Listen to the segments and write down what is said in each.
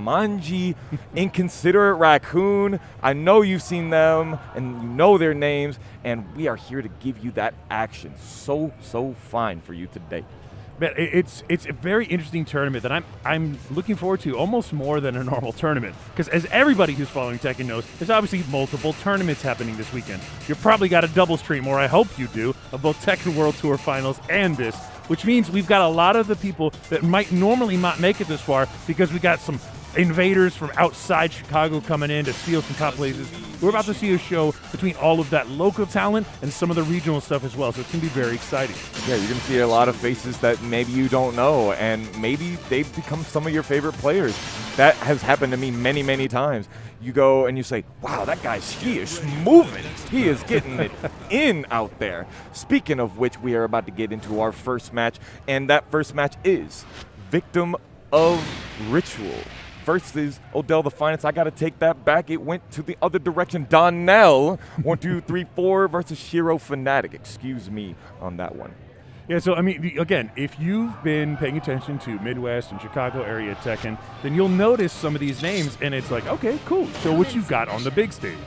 Jumanji, Inconsiderate Raccoon. I know you've seen them, and you know their names, and we are here to give you that action. So fine for you today. Man, it's a very interesting tournament that I'm looking forward to almost more than a normal tournament. Because as everybody who's following Tekken knows, there's obviously multiple tournaments happening this weekend. You've probably got a double stream, or I hope you do, of both Tekken World Tour Finals and this, which means we've got a lot of the people that might normally not make it this far because we got some invaders from outside Chicago coming in to steal some top places. We're about to see a show between all of that local talent and some of the regional stuff as well, so it's going to be very exciting. Yeah, you're going to see a lot of faces that maybe you don't know, and maybe they've become some of your favorite players. That has happened to me many, many times. You go and you say, wow, that guy, he is moving. He is getting it in out there. Speaking of which, we are about to get into our first match, and that first match is Victim of Ritual versus Odell the Finest. I got to take that back. It went to the other direction. Donnell, 1, 2, 3, 4 versus Shiro Fanatic. Excuse me on that one. Yeah, so, I mean, again, if you've been paying attention to Midwest and Chicago area Tekken, then you'll notice some of these names, and it's like, okay, cool, show what you've got on the big stage.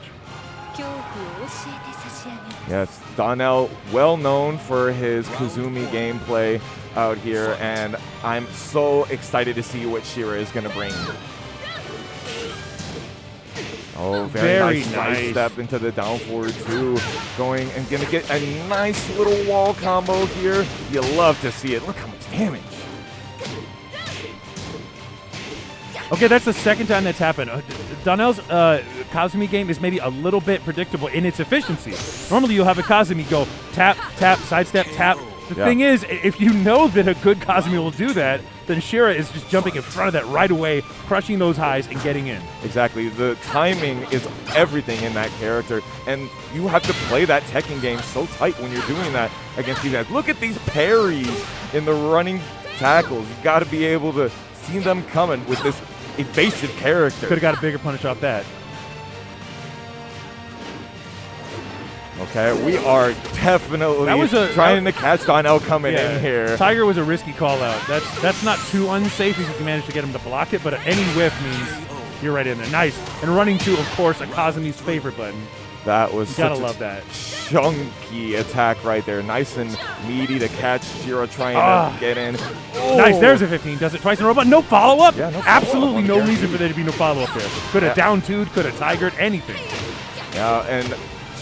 Yes, Donnell, well known for his Kazumi gameplay out here, and I'm so excited to see what Shira is going to bring. Oh, very nice step into the down forward too. Going and going to get a nice little wall combo here. You love to see it. Look how much damage. Okay, that's the second time that's happened. Donnell's Kazumi game is maybe a little bit predictable in its efficiency. Normally you'll have a Kazumi go tap, tap, sidestep, tap. The thing is, if you know that a good Kazumi will do that, then Shira is just jumping in front of that right away, crushing those highs and getting in. Exactly. The timing is everything in that character, and you have to play that Tekken game so tight when you're doing that against these guys. Look at these parries in the running tackles. You've got to be able to see them coming with this evasive character. Could have got a bigger punish off that. Okay, we are definitely trying to catch Donnell coming in here. Tiger was a risky call out. That's not too unsafe if you can manage to get him to block it, but any whiff means you're right in there. Nice. And running to, of course, a Kazumi's favorite button. That was gotta love that. Chunky attack right there. Nice and meaty to catch. Shira trying to get in. Oh. Nice, there's a 15. Does it twice in a row, but no follow-up? Yeah, no absolutely no reason for there to be no follow-up there. Could have down-2'd, could have tigered, anything. Yeah, and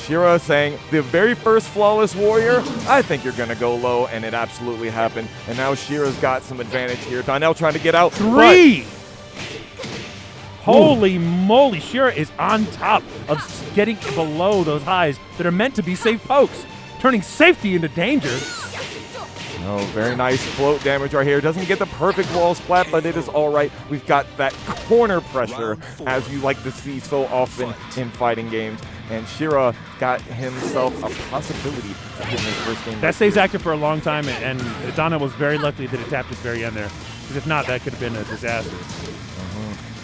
Shira saying, the very first Flawless Warrior, I think you're going to go low, and it absolutely happened. And now Shira's got some advantage here. Donnell trying to get out. 3! Holy moly, Shira is on top of getting below those highs that are meant to be safe pokes, turning safety into danger. Oh, very nice float damage right here. Doesn't get the perfect wall splat, but it is all right. We've got that corner pressure, as you like to see so often in fighting games. And Shira got himself a possibility to hit in his first game. That stays active for a long time, and Donna was very lucky that it tapped at the very end there. Because if not, that could have been a disaster.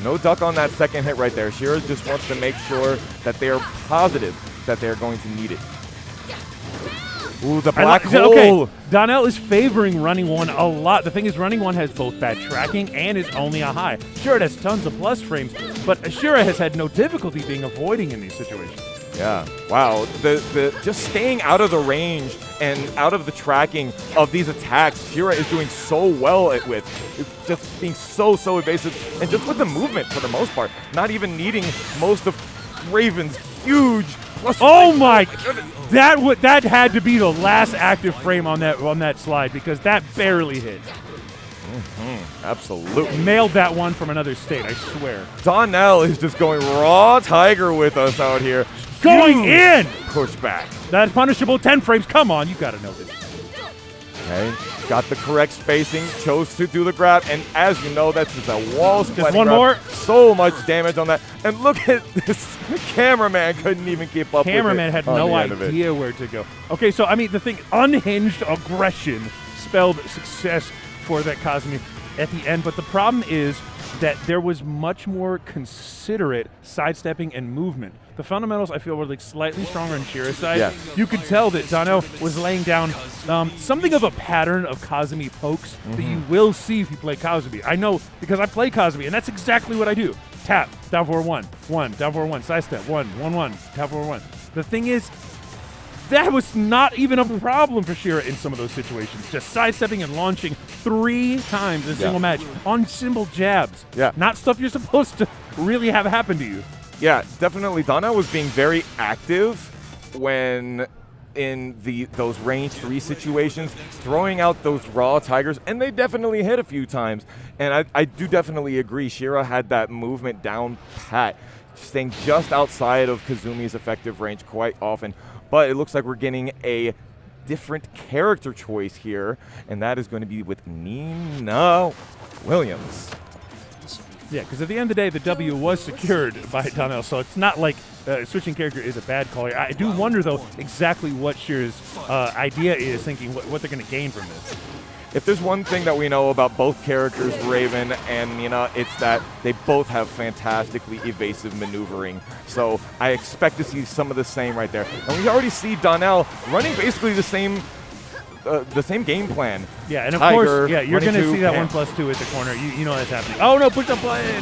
No duck on that second hit right there. Shira just wants to make sure that they are positive that they're going to need it. Ooh, the black hole. Okay, Donnell is favoring running one a lot. The thing is, running one has both bad tracking and is only a high. Sure, it has tons of plus frames, but Shira has had no difficulty being avoiding in these situations. Yeah, wow. The just staying out of the range and out of the tracking of these attacks, Shira is doing so well with. It's just being so evasive, and just with the movement for the most part, not even needing most of Raven's huge plus. Oh my! That had to be the last active frame on that slide, because that barely hit. Absolutely. Nailed that one from another state, I swear. Donnell is just going raw Tiger with us out here. Going in! Pushback. That's punishable. 10 frames. Come on, you gotta know this. Okay, got the correct spacing, chose to do the grab, and as you know, that's just a wall split. Just one more. So much damage on that. And look at this. Cameraman couldn't even keep up with it. Cameraman had no idea where to go. Okay, so, I mean, the thing, unhinged aggression spelled success for that Kazumi at the end, but the problem is that there was much more considerate sidestepping and movement. The fundamentals, I feel, were like slightly stronger on Shira's side. Yeah. You could tell that Donnell was laying down something of a pattern of Kazumi pokes that you will see if you play Kazumi. I know because I play Kazumi, and that's exactly what I do. Tap, down forward 1, 1, down forward 1, sidestep, 1, 1, 1, down forward 1. The thing is, that was not even a problem for Shira in some of those situations. Just sidestepping and launching 3 times in a single match on simple jabs. Yeah. Not stuff you're supposed to really have happen to you. Yeah, definitely. Donnell was being very active when in those range 3 situations, throwing out those raw tigers, and they definitely hit a few times. And I do definitely agree. Shira had that movement down pat, staying just outside of Kazumi's effective range quite often. But it looks like we're getting a different character choice here, and that is going to be with Nina Williams. Yeah, because at the end of the day, the W was secured by Donnell, so it's not like switching character is a bad call here. I do wonder, though, exactly what Shira's idea is, thinking what they're going to gain from this. If there's one thing that we know about both characters, Raven and Nina, it's that they both have fantastically evasive maneuvering. So I expect to see some of the same right there. And we already see Donnell running basically the same game plan. Yeah, and of Tiger, course, yeah, you're going to see that Pam. 1+2 at the corner. You know that's happening. Oh, no, push up play.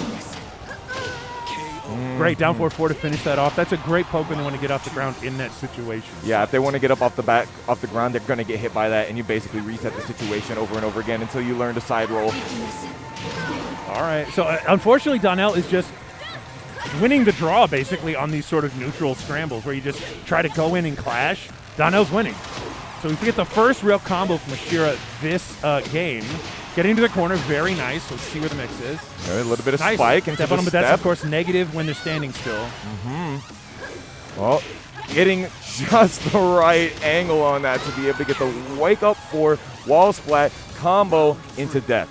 Great, down 4-4 to finish that off. That's a great poke when they want to get off the ground in that situation. Yeah, if they want to get up off the ground, they're going to get hit by that, and you basically reset the situation over and over again until you learn to side roll. All right, so unfortunately, Donnell is just winning the draw, basically, on these sort of neutral scrambles where you just try to go in and clash. Donnell's winning. So we get the first real combo from Shira this game. Getting to the corner, very nice. Let's see where the mix is. A little bit of nice. spike into Step on the them, but step. that's, of course, negative when they're standing still. Well, getting just the right angle on that to be able to get the wake up for wall splat combo into death.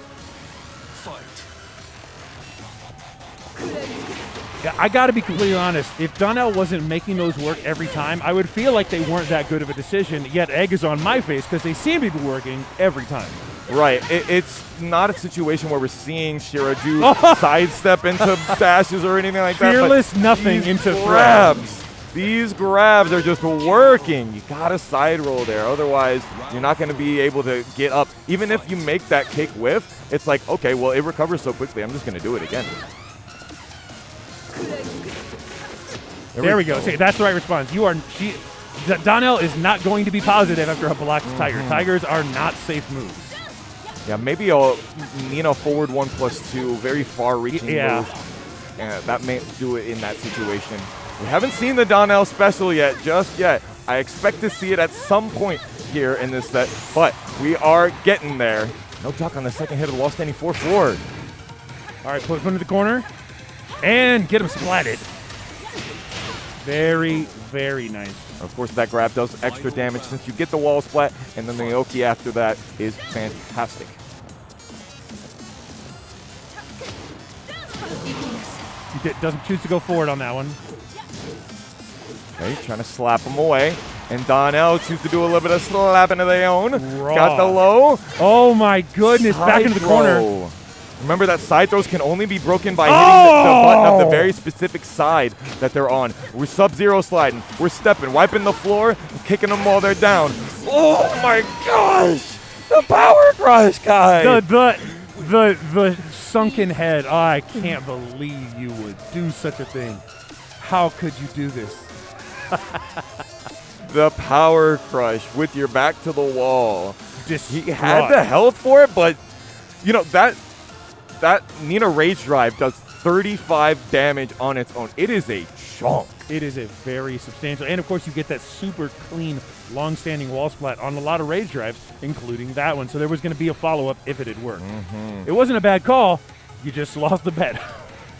Yeah, I got to be completely honest. If Donnell wasn't making those work every time, I would feel like they weren't that good of a decision, yet egg is on my face because they seem to be working every time. Right. It's not a situation where we're seeing Shira do sidestep into dashes or anything like that. Fearless nothing into grabs. These grabs are just working. You got to side roll there. Otherwise, you're not going to be able to get up. Even if you make that kick whiff, it's like, okay, well, it recovers so quickly. I'm just going to do it again. There we go. See, that's the right response. Donnell is not going to be positive after a blocked tiger. Tigers are not safe moves. Yeah, maybe a Nina forward 1+2, very far-reaching move. And that may do it in that situation. We haven't seen the Donnell special just yet. I expect to see it at some point here in this set, but we are getting there. No duck on the second hit of the wall standing 4-4. All right, put him in the corner and get him splatted. Very, very nice. Of course, that grab does extra damage since you get the wall splat, and then the Gilkey after that is fantastic. He doesn't choose to go forward on that one. Okay, trying to slap him away. And Donnell chooses to do a little bit of slapping of their own. Raw. Got the low. Oh, my goodness. Back into the corner. Remember that side throws can only be broken by hitting the button of the very specific side that they're on. We're sub-zero sliding. We're stepping, wiping the floor, and kicking them while they're down. Oh my gosh! The power crush, guy! The sunken head. Oh, I can't believe you would do such a thing. How could you do this? The power crush with your back to the wall. Distraught. He had the health for it, but you know that Nina Rage Drive does 35 damage on its own. It is a chunk. It is a very substantial, and of course you get that super clean, long-standing wall splat on a lot of Rage Drives, including that one. So there was going to be a follow-up if it had worked. It wasn't a bad call. You just lost the bet.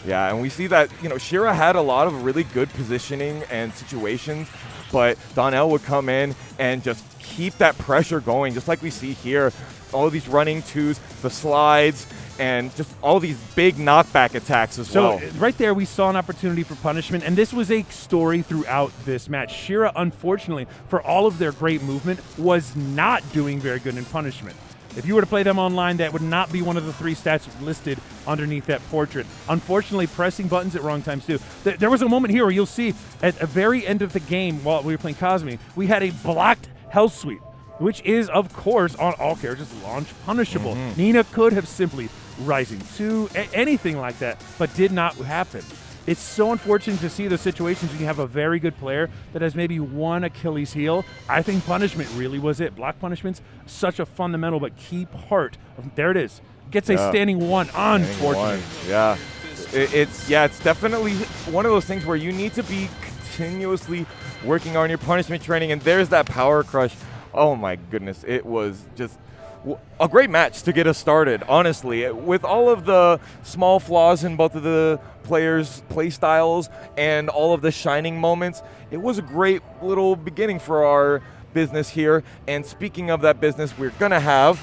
Yeah, and we see that, Shira had a lot of really good positioning and situations, but Donnell would come in and just keep that pressure going, just like we see here. All these running twos, the slides, and just all these big knockback attacks as well. So right there, we saw an opportunity for punishment, and this was a story throughout this match. Shira, unfortunately, for all of their great movement, was not doing very good in punishment. If you were to play them online, that would not be one of the 3 stats listed underneath that portrait. Unfortunately, pressing buttons at wrong times too. There was a moment here where you'll see at the very end of the game while we were playing Cosme, we had a blocked health sweep, which is, of course, on all characters launch punishable. Nina could have simply Rising 2, anything like that, but did not happen. It's so unfortunate to see those situations when you have a very good player that has maybe one Achilles heel. I think punishment really was it. Block punishment's such a fundamental but key part. There it is. Gets a standing 1, unfortunately. Yeah. It's definitely one of those things where you need to be continuously working on your punishment training, and there's that power crush. Oh my goodness, it was just a great match to get us started, honestly. With all of the small flaws in both of the players' play styles and all of the shining moments, it was a great little beginning for our business here. And speaking of that business, we're going to have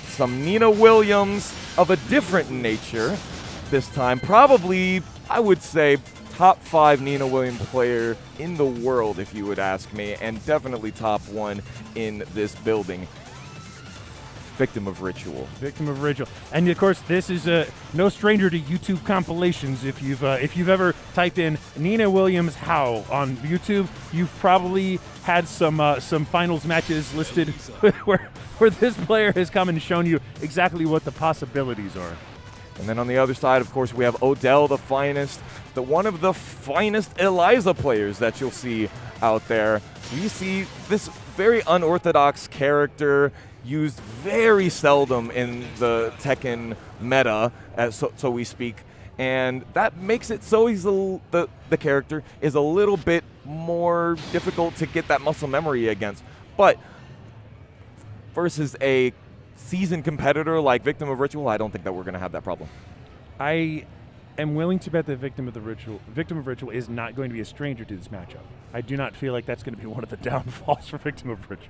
some Nina Williams of a different nature this time. Probably, I would say, top 5 Nina Williams player in the world, if you would ask me, and definitely top 1 in this building. Victim of Ritual. Victim of Ritual. And of course, this is no stranger to YouTube compilations. If you've ever typed in Nina Williams how on YouTube, you've probably had some finals matches listed where this player has come and shown you exactly what the possibilities are. And then on the other side, of course, we have Odell, the finest, one of the finest Eliza players that you'll see out there. We see this very unorthodox character used very seldom in the Tekken meta, so we speak, and that makes it so the character is a little bit more difficult to get that muscle memory against. But versus a seasoned competitor like Victim of Ritual, I don't think that we're going to have that problem. I am willing to bet that Victim of Ritual is not going to be a stranger to this matchup. I do not feel like that's going to be one of the downfalls for Victim of Ritual.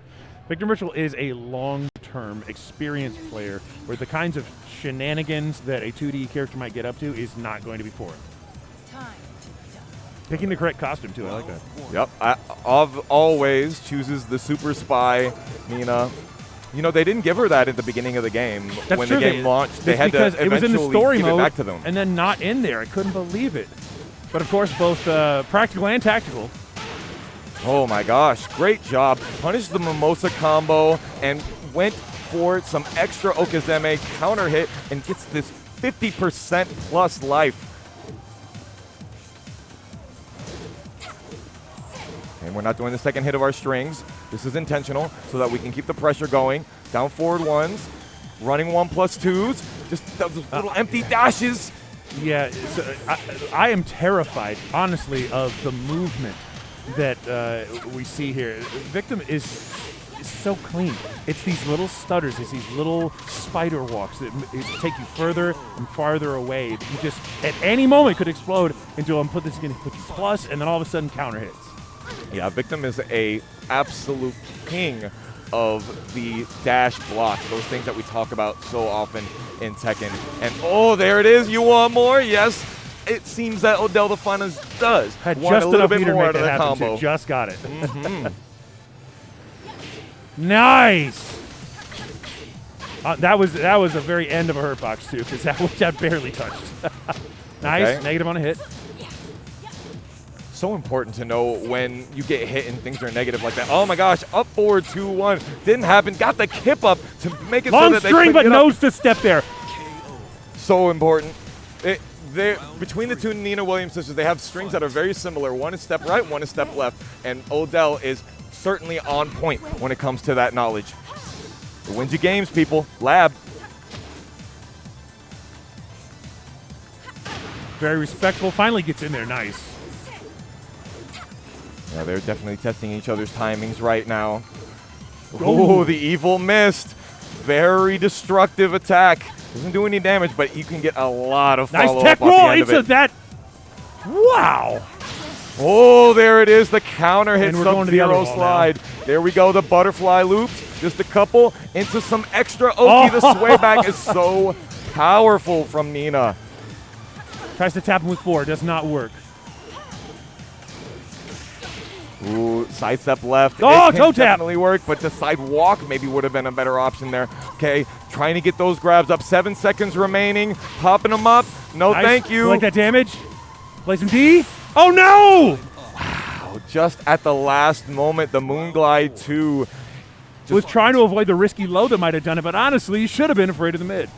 Victim of Ritual is a long-term experienced player where the kinds of shenanigans that a 2D character might get up to is not going to be for him. Picking the correct costume, too. I like that. Yep. Always chooses the Super Spy, Nina. You know, they didn't give her that at the beginning of the game. That's when true. the game launched. They had to it was in the story give mode it back to them. and then not in there. I couldn't believe it. But, of course, both practical and tactical. Oh my gosh, great job. Punished the Mimosa combo and went for some extra Okazeme counter hit and gets this 50% plus life. And we're not doing the second hit of our strings. This is intentional so that we can keep the pressure going. Down forward 1s, running 1+2s, just those little empty dashes. Yeah, so I am terrified, honestly, of the movement that we see here. Victim is so clean. It's these little stutters, it's these little spider walks that take you further and farther away. You just, at any moment, could explode into put this again, put you plus, and then all of a sudden counter hits. Yeah, Victim is a absolute king of the dash block, those things that we talk about so often in Tekken. And oh, there it is. You want more? Yes. It seems that Odell the Finest does. Had want just a little enough bit meter more to out make of it the happen, combo. too. Just got it. Nice. That was a very end of a hurt box too, because that barely touched. Nice. Okay. Negative on a hit. So important to know when you get hit and things are negative like that. Oh my gosh, up forward 2-1. Didn't happen. Got the kip up to make it Long so that they string, but couldn't get knows to step there. So important. Between the two Nina Williams sisters, they have strings that are very similar. One is step right, one is step left. And Odell is certainly on point when it comes to that knowledge. It wins you games, people. Lab. Very respectful. Finally gets in there. Nice. Yeah, they're definitely testing each other's timings right now. Oh, the evil mist. Very destructive attack. Doesn't do any damage, but you can get a lot of follow-up. Nice tech roll into that. Wow. Oh, there it is. The counter hit And we're going to the Sub-Zero other wall slide. There we go. The butterfly loops. Just a couple into some extra Oki. The sway back is so powerful from Nina. Tries to tap him with 4. Does not work. Ooh, sidestep left. Oh, it can toe tap. definitely work, but the sidewalk maybe would have been a better option there. Okay, trying to get those grabs up. 7 seconds remaining. Popping them up. No, nice. thank you. You like that damage? Play some D. Oh, no! Wow, just at the last moment, the Moonglide 2 was trying to avoid the risky low that might have done it, but honestly, you should have been afraid of the mid.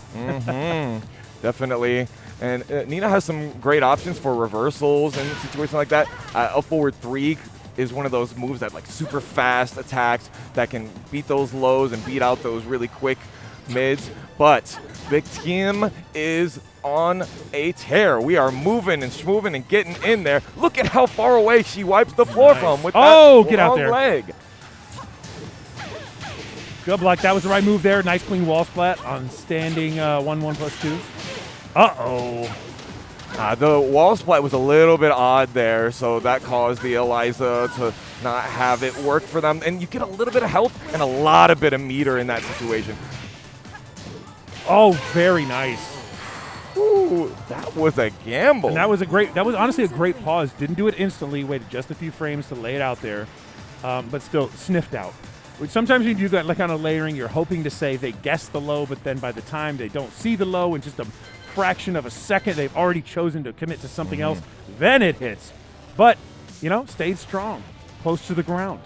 Definitely. And Nina has some great options for reversals and situations like that. Up forward 3 is one of those moves that like super fast attacks that can beat those lows and beat out those really quick mids. But the team is on a tear. We are moving and schmoving and getting in there. Look at how far away she wipes the floor from with that get out there. leg. Good luck. That was the right move there. Nice clean wall splat on standing 1-1+2. Uh-oh. The wall splat was a little bit odd there, so that caused the Eliza to not have it work for them. And you get a little bit of help and a lot of bit of meter in that situation. Oh, very nice. Ooh, that was a gamble. And that was honestly a great pause. Didn't do it instantly, waited just a few frames to lay it out there, but still sniffed out. Which sometimes when you do that like kind of layering, you're hoping to say they guessed the low, but then by the time they don't see the low in just a fraction of a second, they've already chosen to commit to something else. Then it hits. But, stayed strong, close to the ground.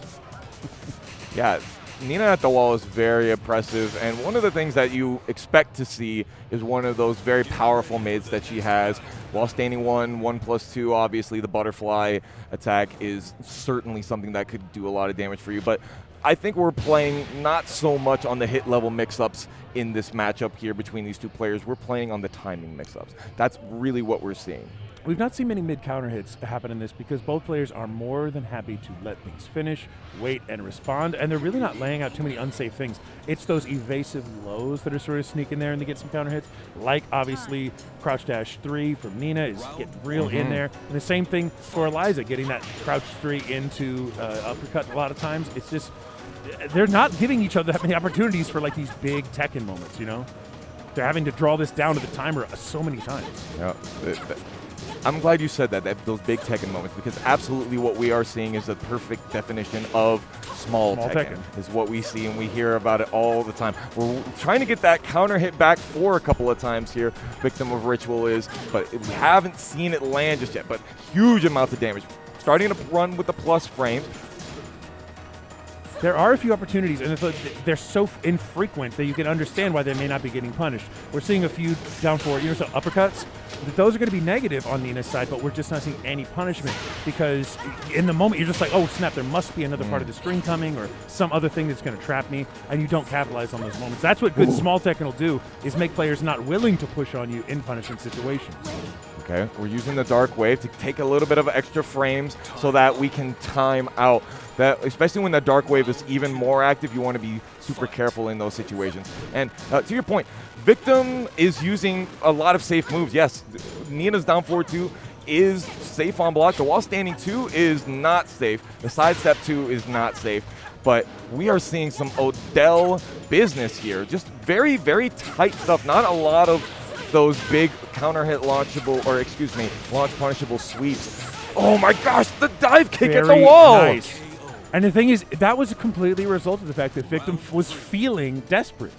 Yeah, Nina at the wall is very impressive, and one of the things that you expect to see is one of those very powerful mids that she has. While standing 1+2, obviously the butterfly attack is certainly something that could do a lot of damage for you, but I think we're playing not so much on the hit level mix-ups in this matchup here between these two players. We're playing on the timing mix-ups. That's really what we're seeing. We've not seen many mid-counter hits happen in this because both players are more than happy to let things finish, wait, and respond, and they're really not laying out too many unsafe things. It's those evasive lows that are sort of sneaking there and they get some counter hits, like obviously crouch dash 3 from Nina is getting real in there, and the same thing for Eliza, getting that crouch 3 into uppercut a lot of times. It's just, they're not giving each other that many opportunities for like these big Tekken moments, They're having to draw this down to the timer so many times. Yeah. I'm glad you said that those big Tekken moments, because absolutely what we are seeing is the perfect definition of small Tekken. Is what we see, and we hear about it all the time. We're trying to get that counter hit back for a couple of times here, Victim of Ritual is, but we haven't seen it land just yet, but huge amounts of damage. Starting to run with the plus frames. There are a few opportunities, and they're so infrequent that you can understand why they may not be getting punished. We're seeing a few down forward, so uppercuts. Those are going to be negative on Nina's side, but we're just not seeing any punishment because in the moment you're just like, oh snap, there must be another part of the string coming or some other thing that's going to trap me, and you don't capitalize on those moments. That's what good small Tekken will do, is make players not willing to push on you in punishing situations. Okay, we're using the Dark Wave to take a little bit of extra frames so that we can time out. That, especially when the Dark Wave is even more active, you want to be super careful in those situations. And to your point, Victim is using a lot of safe moves. Yes, Nina's down forward 2 is safe on block. The wall standing 2 is not safe. The sidestep 2 is not safe. But we are seeing some Odell business here. Just very, very tight stuff. Not a lot of those big counter hit launchable, or excuse me, launch punishable sweeps. Oh my gosh, the dive kick at the wall. Nice. And the thing is, that was completely a result of the fact that Victim was feeling desperate.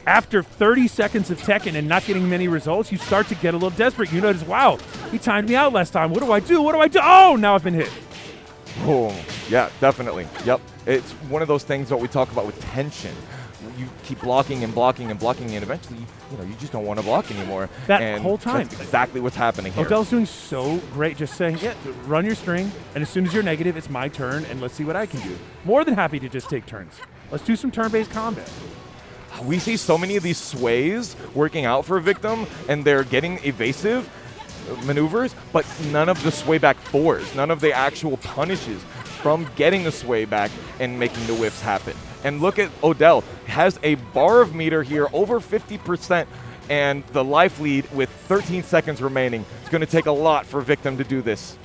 After 30 seconds of Tekken and not getting many results, you start to get a little desperate. You notice, wow, he timed me out last time. What do I do? What do I do? Oh, now I've been hit. Oh, yeah, definitely. Yep. It's one of those things that we talk about with tension. You keep blocking and blocking and blocking, and eventually, you just don't want to block anymore. That whole time. That's exactly what's happening here. Odell's doing so great, just saying, yeah, run your string, and as soon as you're negative, it's my turn, and let's see what I can do. More than happy to just take turns. Let's do some turn-based combat. We see so many of these sways working out for Victim, and they're getting evasive maneuvers, but none of the sway back fours, none of the actual punishes from getting the sway back and making the whiffs happen. And look at Odell, has a bar of meter here, over 50%, and the life lead with 13 seconds remaining. It's going to take a lot for Victim to do this.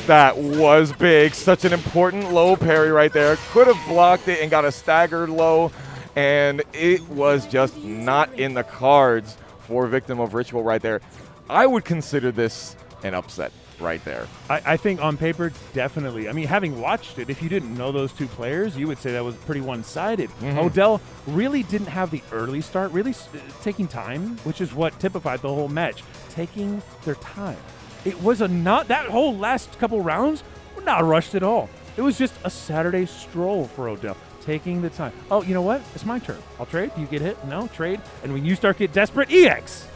That was big. Such an important low parry right there. Could have blocked it and got a staggered low, and it was just not in the cards for Victim of Ritual right there. I would consider this an upset. right there. I think on paper, definitely. I mean, having watched it, if you didn't know those two players, you would say that was pretty one-sided. Odell really didn't have the early start, really taking time, which is what typified the whole match, taking their time. It was that whole last couple rounds were not rushed at all. It was just a Saturday stroll for Odell, taking the time. Oh, you know what? It's my turn. I'll trade. You get hit? No, trade. And when you start get desperate, EX.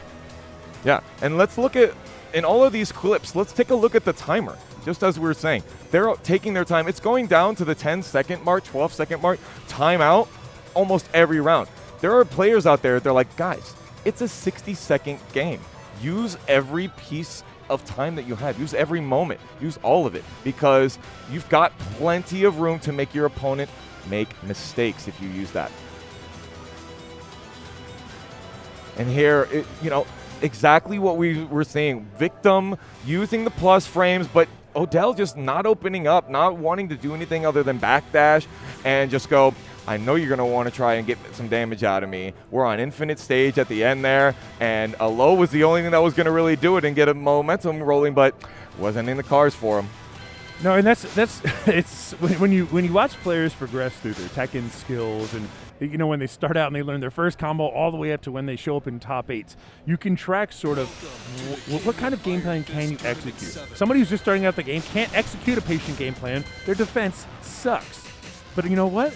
Yeah, and let's look at, in all of these clips, let's take a look at the timer. Just as we were saying, they're taking their time. It's going down to the 10-second mark, 12-second mark, timeout almost every round. There are players out there, they're like, guys, it's a 60-second game. Use every piece of time that you have. Use every moment. Use all of it, because you've got plenty of room to make your opponent make mistakes if you use that. And here, exactly what we were seeing. Victim using the plus frames, but Odell just not opening up, not wanting to do anything other than backdash and just go, I know you're going to want to try and get some damage out of me. We're on infinite stage at the end there, and a low was the only thing that was going to really do it and get a momentum rolling, but wasn't in the cards for him. No, and that's it's when you watch players progress through their Tekken skills, and when they start out and they learn their first combo all the way up to when they show up in top 8s, you can track sort of what kind of game plan can you execute. Somebody who's just starting out the game can't execute a patient game plan. Their defense sucks. But you know what?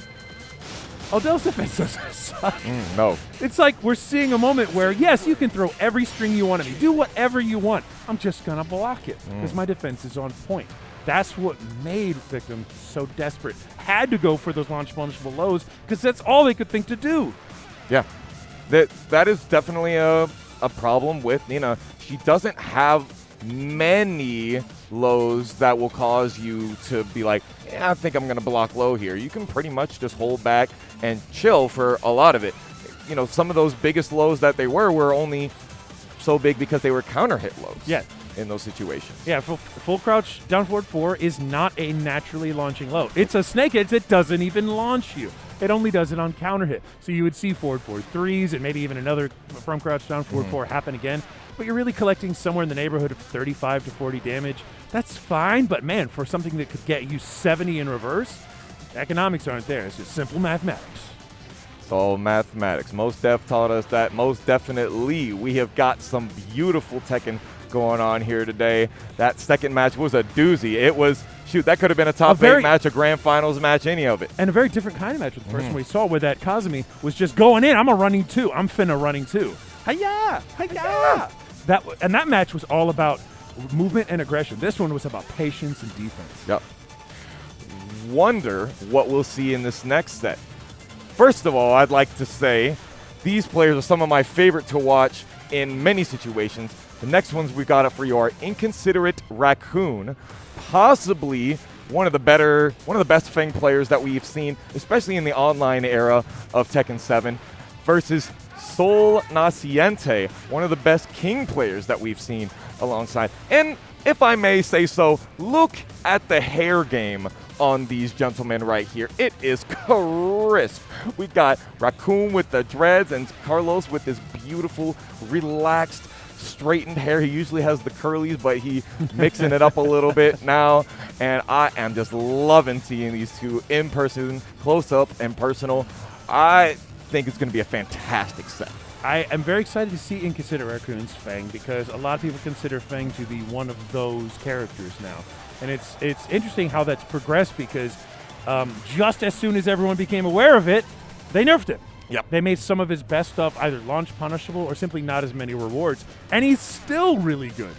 Odell's defense doesn't suck. No. It's like we're seeing a moment where, yes, you can throw every string you want at me. Do whatever you want. I'm just going to block it because my defense is on point. That's what made Victim so desperate. Had to go for those launch punishable lows because that's all they could think to do. Yeah. That is definitely a problem with Nina. She doesn't have many lows that will cause you to be like, I think I'm going to block low here. You can pretty much just hold back and chill for a lot of it. Some of those biggest lows that they were only so big because they were counter hit lows. Yeah. In those situations. Yeah, full crouch down forward 4 is not a naturally launching low. It's a snake edge that doesn't even launch you. It only does it on counter hit. So you would see forward 3s and maybe even another from crouch down forward 4 happen again. But you're really collecting somewhere in the neighborhood of 35 to 40 damage. That's fine, but man, for something that could get you 70 in reverse, the economics aren't there. It's just simple mathematics. It's all mathematics. Most Def taught us that. Most definitely. We have got some beautiful Tekken going on here today. That second match was a doozy. It was, that could have been a top 8 match, a grand finals match, any of it. And a very different kind of match with the first one we saw, where that Kazumi was just going in. I'm running too. I'm finna running too. Hi-ya! Hi-ya! That match was all about movement and aggression. This one was about patience and defense. Yep. Wonder what we'll see in this next set. First of all, I'd like to say these players are some of my favorite to watch in many situations. The next ones we got up for you are Inconsiderate Raccoon, possibly one of the best Feng players that we've seen, especially in the online era of Tekken 7, versus Sol Naciente, one of the best King players that we've seen alongside. And if I may say so, look at the hair game on these gentlemen right here. It is crisp. We got Raccoon with the dreads and Carlos with his beautiful, relaxed, straightened hair. He usually has the curlies, but he mixing it up a little bit now. And I am just loving seeing these two in person, close up and personal. I think it's going to be a fantastic set. I am very excited to see Inconsiderate Raccoon's Feng, because a lot of people consider Feng to be one of those characters now. And it's interesting how that's progressed, because just as soon as everyone became aware of it, they nerfed it. Yep. They made some of his best stuff either launch punishable or simply not as many rewards. And he's still really good.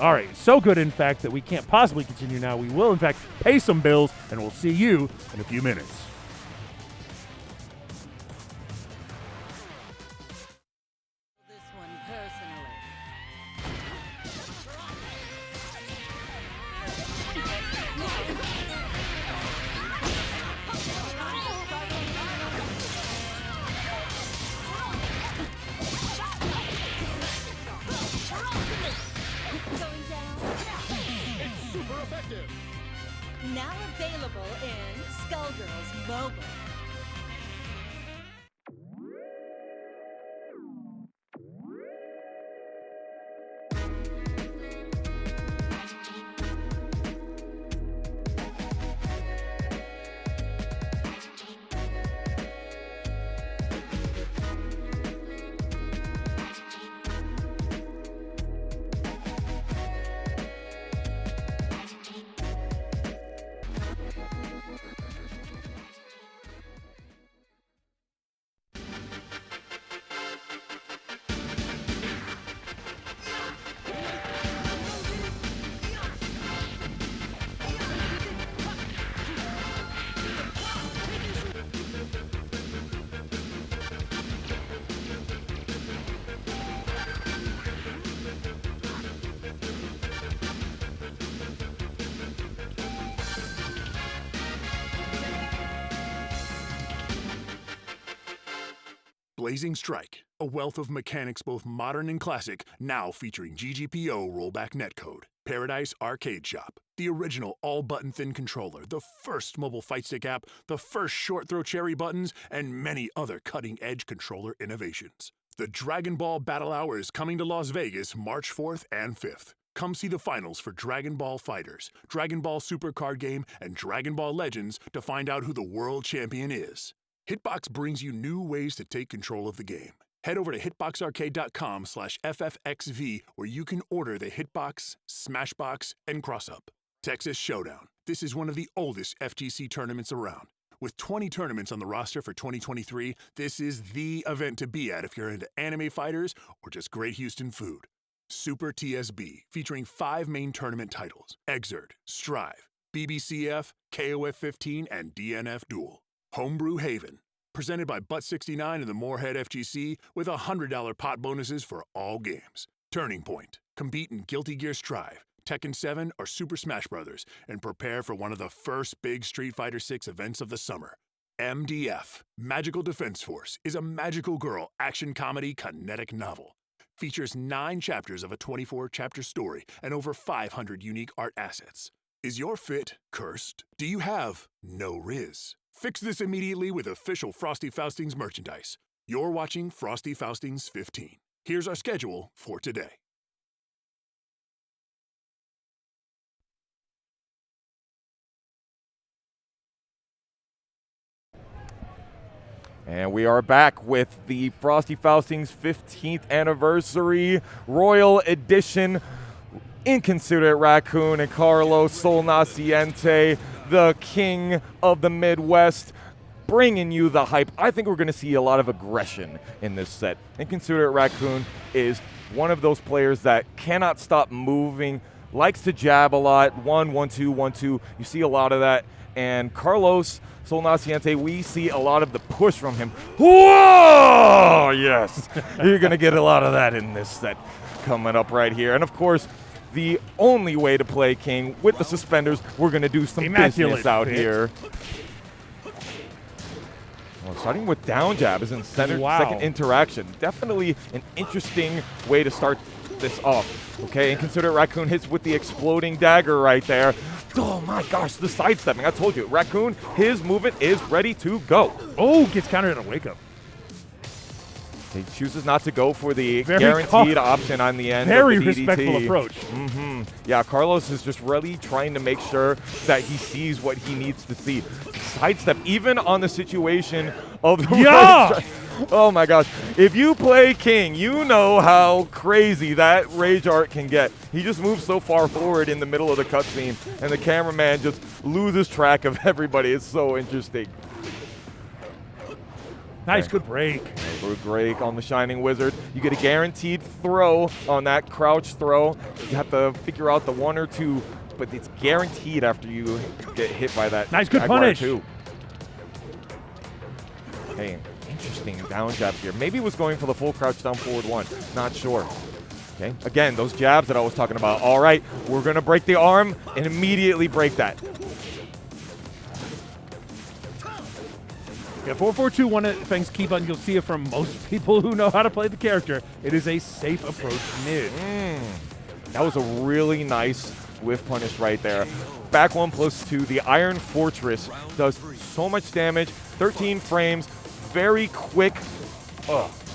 All right, so good, in fact, that we can't possibly continue now. We will, in fact, pay some bills, and we'll see you in a few minutes. Now available in Skullgirls Mobile. Blazing Strike, a wealth of mechanics both modern and classic, now featuring GGPO rollback netcode. Paradise Arcade Shop, the original all-button thin controller, the first mobile fight stick app, the first short-throw cherry buttons, and many other cutting-edge controller innovations. The Dragon Ball Battle Hour is coming to Las Vegas March 4th and 5th. Come see the finals for Dragon Ball Fighters, Dragon Ball Super Card Game, and Dragon Ball Legends to find out who the world champion is. Hitbox brings you new ways to take control of the game. Head over to hitboxarcade.com/FFXV where you can order the Hitbox, Smashbox, and Crossup. Texas Showdown. This is one of the oldest FGC tournaments around. With 20 tournaments on the roster for 2023, this is the event to be at if you're into anime fighters or just great Houston food. Super TSB, featuring 5 main tournament titles: Exert, Strive, BBCF, KOF 15, and DNF Duel. Homebrew Haven, presented by Butt69 and the Moorhead FGC, with $100 pot bonuses for all games. Turning Point, compete in Guilty Gear Strive, Tekken 7, or Super Smash Bros., and prepare for one of the first big Street Fighter 6 events of the summer. MDF, Magical Defense Force, is a magical girl action comedy kinetic novel. Features 9 chapters of a 24-chapter story and over 500 unique art assets. Is your fit cursed? Do you have no Riz? Fix this immediately with official Frosty Faustings merchandise. You're watching Frosty Faustings 15. Here's our schedule for today. And we are back with the Frosty Faustings 15th Anniversary Royal Edition. Inconsiderate Raccoon and Carlos Sol Naciente, the king of the Midwest, bringing you the hype. I think we're going to see a lot of aggression in this set. Inconsiderate Raccoon is one of those players that cannot stop moving, likes to jab a lot, 1-1-2, 1-2. You see a lot of that. And Carlos Sol Naciente, we see a lot of the push from him. Whoa! Yes, you're going to get a lot of that in this set coming up right here. And, of course, the only way to play King with the suspenders, we're going to do some business out here. Well, starting with down jab is in second interaction. Definitely an interesting way to start this off. Okay, Inconsiderate Raccoon hits with the exploding dagger right there. Oh my gosh, the sidestepping. I told you, Raccoon, his movement is ready to go. Oh, gets countered at a wake up. He chooses not to go for the guaranteed option on the end. Very of the respectful approach. Yeah, Carlos is just really trying to make sure that he sees what he needs to see. Sidestep, even on the situation of the oh my gosh. If you play King, you know how crazy that rage art can get. He just moves so far forward in the middle of the cutscene, and the cameraman just loses track of everybody. It's so interesting. Nice, good break. Good break on the Shining Wizard. You get a guaranteed throw on that crouch throw. You have to figure out the 1 or 2, but it's guaranteed after you get hit by that. Nice, good punish. Too. Hey, interesting down jab here. Maybe he was going for the full crouch down forward 1. Not sure. Okay, again, those jabs that I was talking about. All right, we're going to break the arm and immediately break that. Yeah, 4-4-2, one of the things, key button, you'll see it from most people who know how to play the character. It is a safe approach mid. That was a really nice whiff punish right there. Back 1+2, the Iron Fortress does so much damage, 13 frames, very quick.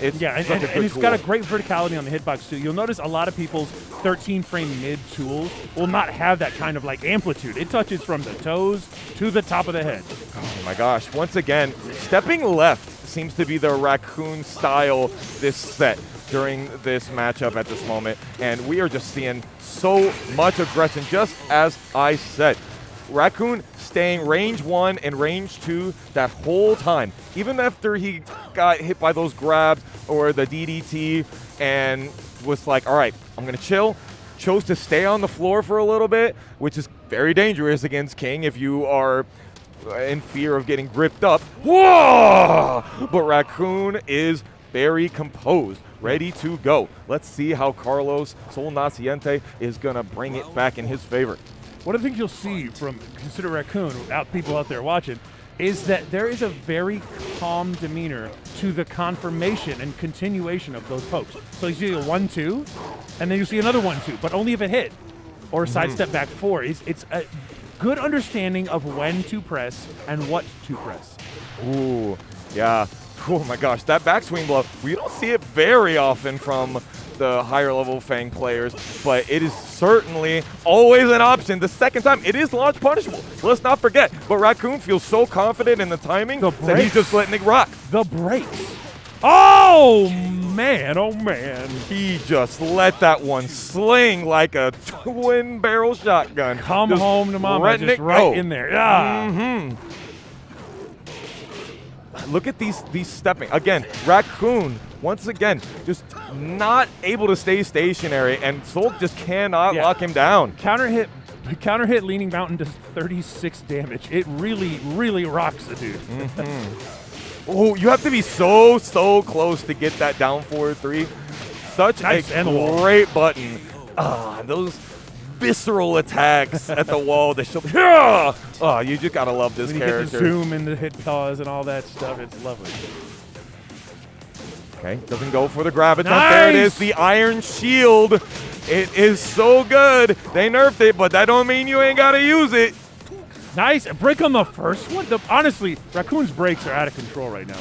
It's it's got a great verticality on the hitbox too. You'll notice a lot of people's 13-frame mid tools will not have that kind of like amplitude. It touches from the toes to the top of the head. Oh my gosh, once again, stepping left seems to be the Raccoon style this set during this matchup at this moment. And we are just seeing so much aggression, just as I said. Raccoon staying range 1 and range 2 that whole time. Even after he got hit by those grabs or the DDT and was like, all right, I'm going to chill. Chose to stay on the floor for a little bit, which is very dangerous against King if you are in fear of getting gripped up. Whoa! But Raccoon is very composed, ready to go. Let's see how Carlos Sol Naciente is going to bring it back in his favor. One of the things you'll see from Consider Raccoon, people out there watching, is that there is a very calm demeanor to the confirmation and continuation of those pokes. So you see a 1-2, and then you see another 1-2, but only if it hit, or a sidestep back 4. It's a good understanding of when to press and what to press. Ooh, yeah. Oh my gosh, that backswing blow, we don't see it very often from the higher level Fang players, but it is certainly always an option. The second time, it is launch punishable. Let's not forget. But Raccoon feels so confident in the timing that he's just letting it rock. The brakes. Oh man, oh man. He just let that one sling like a twin barrel shotgun. Come just home to mama, just right in there. Yeah. Look at these stepping. Again, Raccoon, once again, just not able to stay stationary, and Solk just cannot lock him down. Counter hit Leaning Mountain does 36 damage. It really, really rocks the dude. Oh, you have to be so close to get that down forward 3. Such nice a great button. Those visceral attacks at the wall. They show. Oh, you just gotta love this character. You get the zoom and the hit pause and all that stuff. It's lovely. Okay, doesn't go for the grab attempt. Nice! There it is, the Iron Shield. It is so good. They nerfed it, but that don't mean you ain't gotta use it. Nice, a break on the first one. Honestly, Raccoon's breaks are out of control right now.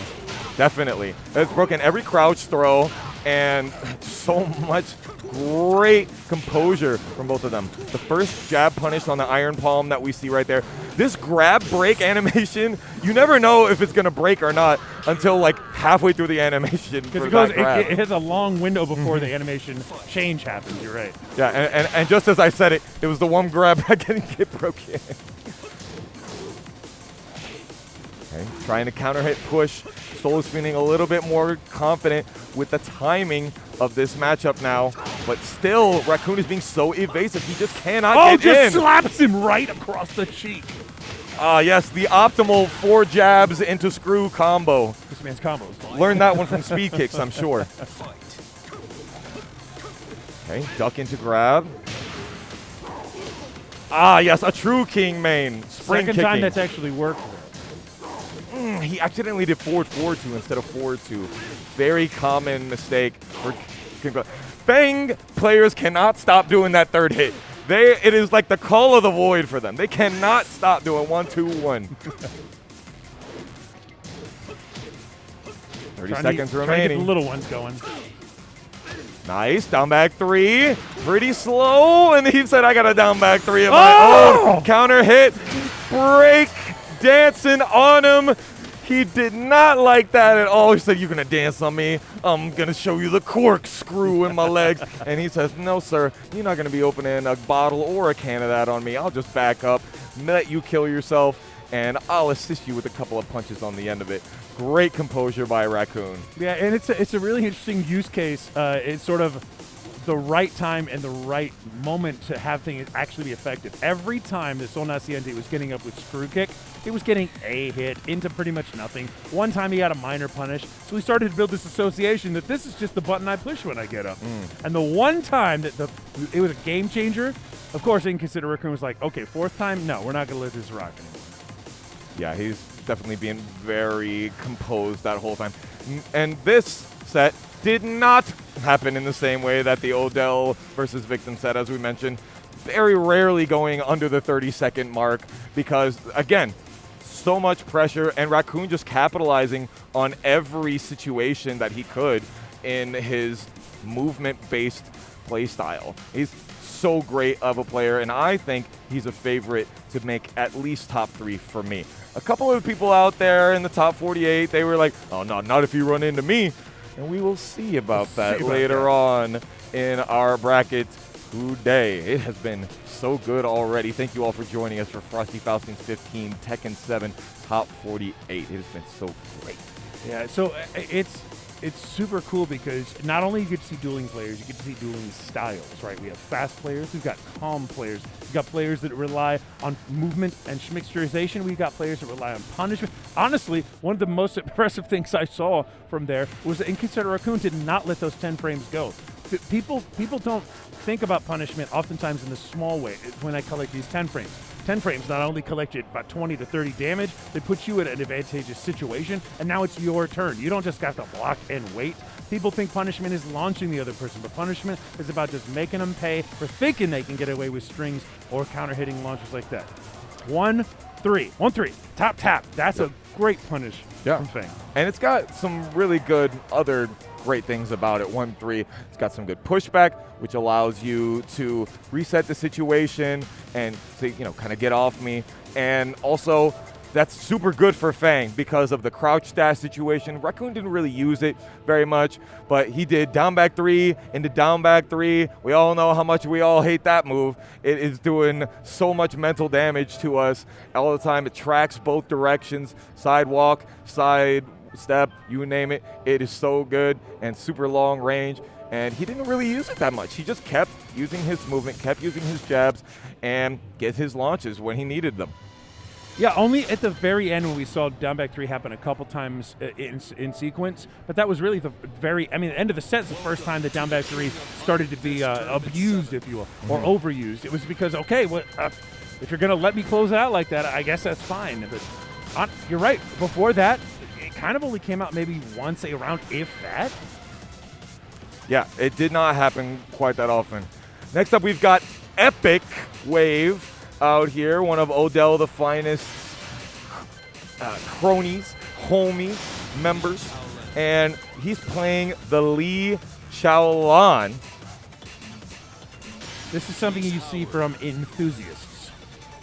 Definitely. It's broken every crouch throw, and so much great composure from both of them. The first jab punish on the Iron Palm that we see right there. This grab break animation, you never know if it's going to break or not until like halfway through the animation. Because it has a long window before the animation change happens. You're right. Yeah, and just as I said it, it was the one grab that didn't get broken. Okay, trying to counter hit push. Sol is feeling a little bit more confident with the timing of this matchup now, but still, Raccoon is being so evasive. He just cannot get in. Just slaps him right across the cheek. Yes, the optimal 4 jabs into screw combo. This man's combos. Learned that one from Speed Kicks, I'm sure. Okay, duck into grab. Yes, a true king main. Spring Second kicking. time that's actually worked. He accidentally did forward 4-2 instead of forward 2. Very common mistake. Fang players cannot stop doing that third hit. It is like the call of the void for them. They cannot stop doing 1-2-1. 30 seconds remaining. Trying to get the little ones going. Nice, down back 3. Pretty slow, and he said, I got a down back 3 of my own. Counter hit, break, dancing on him. He did not like that at all. He said, you're going to dance on me. I'm going to show you the corkscrew in my legs. And he says, no, sir, you're not going to be opening a bottle or a can of that on me. I'll just back up, let you kill yourself, and I'll assist you with a couple of punches on the end of it. Great composure by Raccoon. Yeah, and it's a really interesting use case. It's sort of the right time and the right moment to have things actually be effective. Every time that Sol Naciente was getting up with screw kick, it was getting a hit into pretty much nothing. One time he had a minor punish, so we started to build this association that this is just the button I push when I get up. And the one time that it was a game changer, of course, they can consider Raccoon was like, okay, 4th time, no, we're not going to let this rock anymore. Yeah, he's definitely being very composed that whole time. And this set did not happen in the same way that the Odell versus Victim set, as we mentioned. Very rarely going under the 30-second mark because, again, so much pressure, and Raccoon just capitalizing on every situation that he could in his movement-based play style. He's so great of a player, and I think he's a favorite to make at least top 3 for me. A couple of people out there in the top 48, they were like, oh, no, not if you run into me. And we will see about that later on in our bracket today. It has been so good already. Thank you all for joining us for Frosty Faustings 15, Tekken 7, Top 48. It has been so great. Yeah, so it's super cool because not only you get to see dueling players, you get to see dueling styles, right? We have fast players, we've got calm players, we've got players that rely on movement and mixturization, we've got players that rely on punishment. Honestly, one of the most impressive things I saw from there was that Inquisitor Raccoon did not let those 10 frames go. People don't think about punishment oftentimes in the small way when I collect these 10 frames. 10 frames not only collected about 20 to 30 damage, they put you in an advantageous situation, and now it's your turn. You don't just have to block and wait. People think punishment is launching the other person, but punishment is about just making them pay for thinking they can get away with strings or counter-hitting launchers like that. 1-3. 1-3. Top tap. That's a great punish from Fang. And it's got some really good other great things about it. 1-3. It's got some good pushback, which allows you to reset the situation and to, kind of get off me. And also, that's super good for Fang because of the crouch dash situation. Raccoon didn't really use it very much, but he did down back 3 into down back 3. We all know how much we all hate that move. It is doing so much mental damage to us all the time. It tracks both directions, sidewalk, side step, you name it. It is so good and super long range. And he didn't really use it that much. He just kept using his movement, kept using his jabs, and get his launches when he needed them. Yeah, only at the very end when we saw down back 3 happen a couple times in sequence, but that was really the end of the set is the first time that down back 3 started to be abused, if you will, or overused. It was because, okay, if you're going to let me close it out like that, I guess that's fine. But you're right. Before that, it kind of only came out maybe once a round, if that. Yeah, it did not happen quite that often. Next up, we've got Epic Wave out here, one of Odell the finest cronies, homies, members, and he's playing the Lee Chaolan. This is something you see from enthusiasts.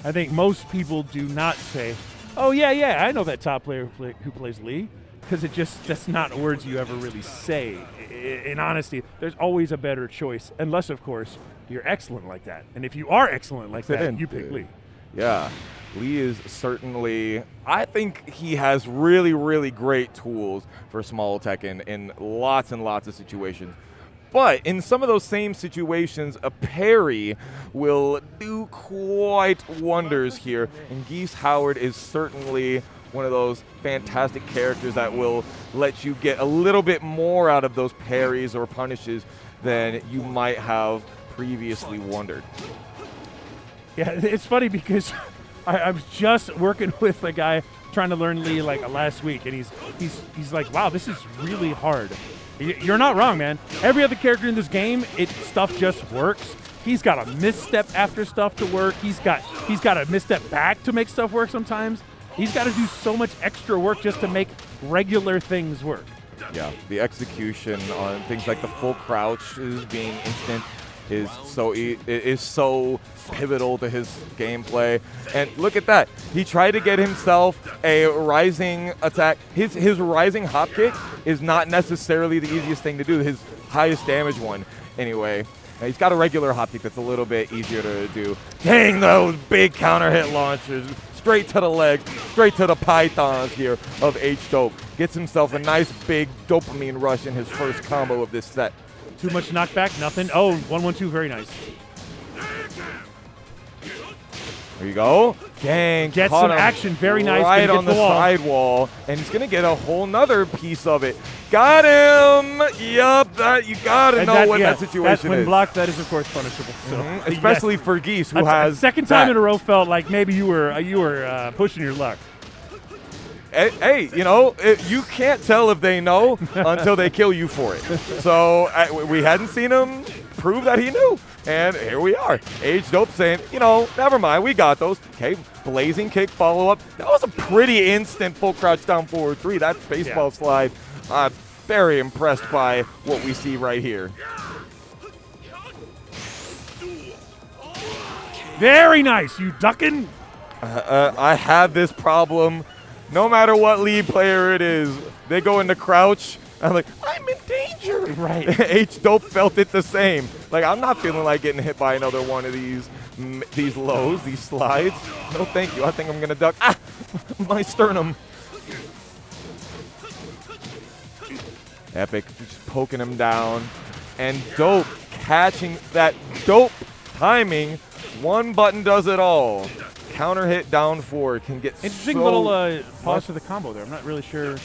I think most people do not say, oh, yeah, I know that top player who plays Lee, because that's not words you ever really say. In honesty, there's always a better choice, unless, of course, you're excellent like that. And if you are excellent like that, you pick Lee. Yeah, Lee is certainly, I think he has really, really great tools for small Tekken in lots and lots of situations. But in some of those same situations, a parry will do quite wonders here. And Geese Howard is certainly one of those fantastic characters that will let you get a little bit more out of those parries or punishes than you might have previously wondered. Yeah, it's funny because I was just working with a guy trying to learn Lee like last week, and he's like, wow, this is really hard. You're not wrong, man. Every other character in this game, stuff just works. He's got a misstep after stuff to work. He's got a misstep back to make stuff work sometimes. He's got to do so much extra work just to make regular things work. Yeah, the execution on things like the full crouch is being instant is so pivotal to his gameplay. And look at that. He tried to get himself a rising attack. His rising hop kick is not necessarily the easiest thing to do, his highest damage one anyway. He's got a regular hop kick that's a little bit easier to do. Dang, those big counter hit launchers. Straight to the leg, straight to the pythons here of H-Dope. Gets himself a nice big dopamine rush in his first combo of this set. Too much knockback, nothing. Oh, 1-1-2, very nice. There you go. Dang, gets some action, very nice. Right on the sidewall, and he's going to get a whole nother piece of it. Got him! Yup, you got to know what that situation that's when is. blocked, that is, of course, punishable. So. Especially for Geese, who has second time in a row felt like maybe you were pushing your luck. Hey, you can't tell if they know until they kill you for it. So we hadn't seen him prove that he knew. And here we are. H-Dope saying, never mind, we got those. Okay, blazing kick follow-up. That was a pretty instant full crouch down forward 3. That baseball slide. Very impressed by what we see right here. Very nice. You ducking? I have this problem. No matter what lead player it is, they go into crouch. I'm like, I'm in danger. Right. H-Dope felt it the same. Like, I'm not feeling like getting hit by another one of these lows, these slides. No, thank you. I think I'm going to duck. Ah, my sternum. Epic just poking him down. And Dope catching that dope timing. One button does it all. counter hit down 4 can get Interesting so little pause to the combo there. I'm not really sure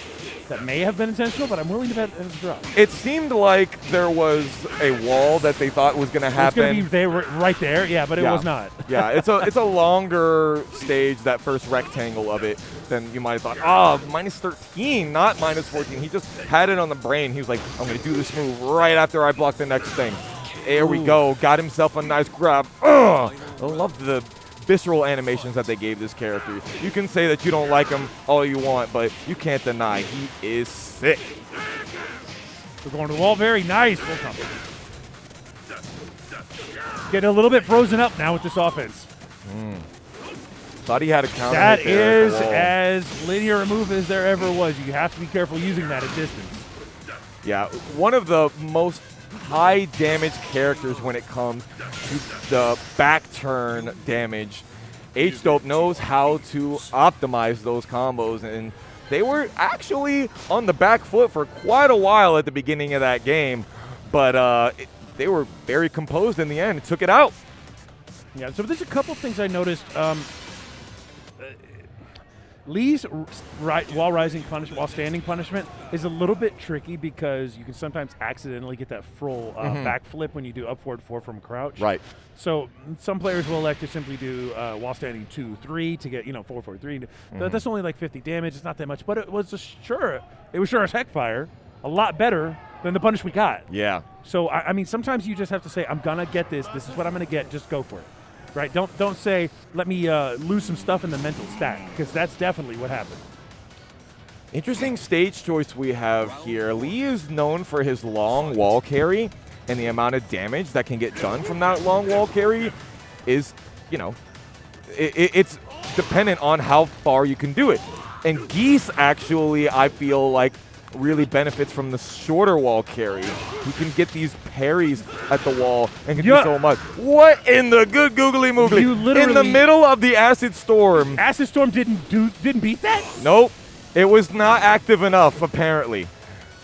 that may have been intentional, but I'm willing to bet it was a drop. It seemed like there was a wall that they thought was going to happen. It's going to be they were right there, yeah, but it was not. Yeah, it's a longer stage, that first rectangle of it, than you might have thought. Oh, minus 13, not minus 14. He just had it on the brain. He was like, I'm going to do this move right after I block the next thing. There we go. Got himself a nice grab. Ugh! I love the visceral animations that they gave this character. You can say that you don't like him all you want, but you can't deny he is sick. We're going to the wall. Very nice. Full combo. Getting a little bit frozen up now with this offense. Thought he had a counter. That hit there is at the wall. as linear a move as there ever was. You have to be careful using that at distance. Yeah, one of the most high damage characters when it comes to the back turn damage. H-Dope knows how to optimize those combos, and they were actually on the back foot for quite a while at the beginning of that game, but they were very composed in the end. Took it out. Yeah, so there's a couple things I noticed. Lee's while standing punishment is a little bit tricky because you can sometimes accidentally get that full backflip when you do up forward 4 from crouch. Right. So some players will elect to simply do while standing 2-3 to get 4-4-3. That's only like 50 damage. It's not that much, but it was sure as heck fire. A lot better than the punish we got. Yeah. So I mean, sometimes you just have to say, I'm gonna get this. This is what I'm gonna get. Just go for it. Right? Don't say, let me lose some stuff in the mental stack, because that's definitely what happened. Interesting stage choice we have here. Lee is known for his long wall carry, and the amount of damage that can get done from that long wall carry is, it's dependent on how far you can do it. And Geese actually, I feel like, really benefits from the shorter wall carry. He can get these parries at the wall and can do so much. What in the good googly moogly? You literally, in the middle of the Acid Storm. Acid Storm didn't beat that? Nope. It was not active enough, apparently.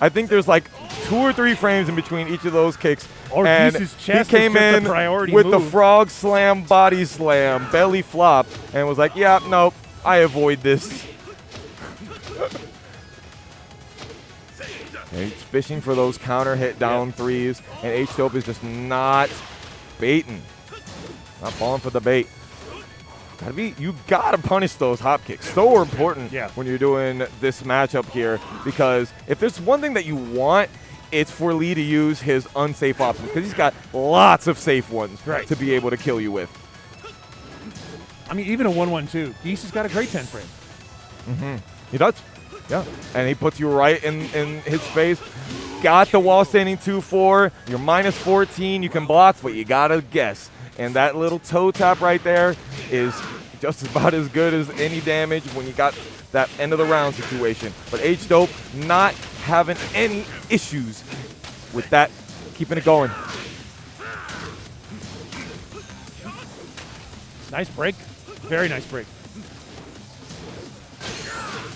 I think there's like 2 or 3 frames in between each of those kicks. Or and Geese's chest he came in with the frog slam, body slam, belly flop, and was like, yeah, nope, I avoid this. And he's fishing for those counter hit down 3s, and H-Dope is just not baiting. Not falling for the bait. You gotta punish those hop kicks. So important when you're doing this matchup here, because if there's one thing that you want, it's for Lee to use his unsafe options, because he's got lots of safe ones to be able to kill you with. I mean, even a 1-1-2. Geese has got a great 10 frame. He does. Yeah, and he puts you right in his face. Got the wall standing 2-4. You're minus 14. You can block, but you got to guess. And that little toe tap right there is just about as good as any damage when you got that end of the round situation. But H-Dope not having any issues with that, keeping it going. Nice break. Very nice break.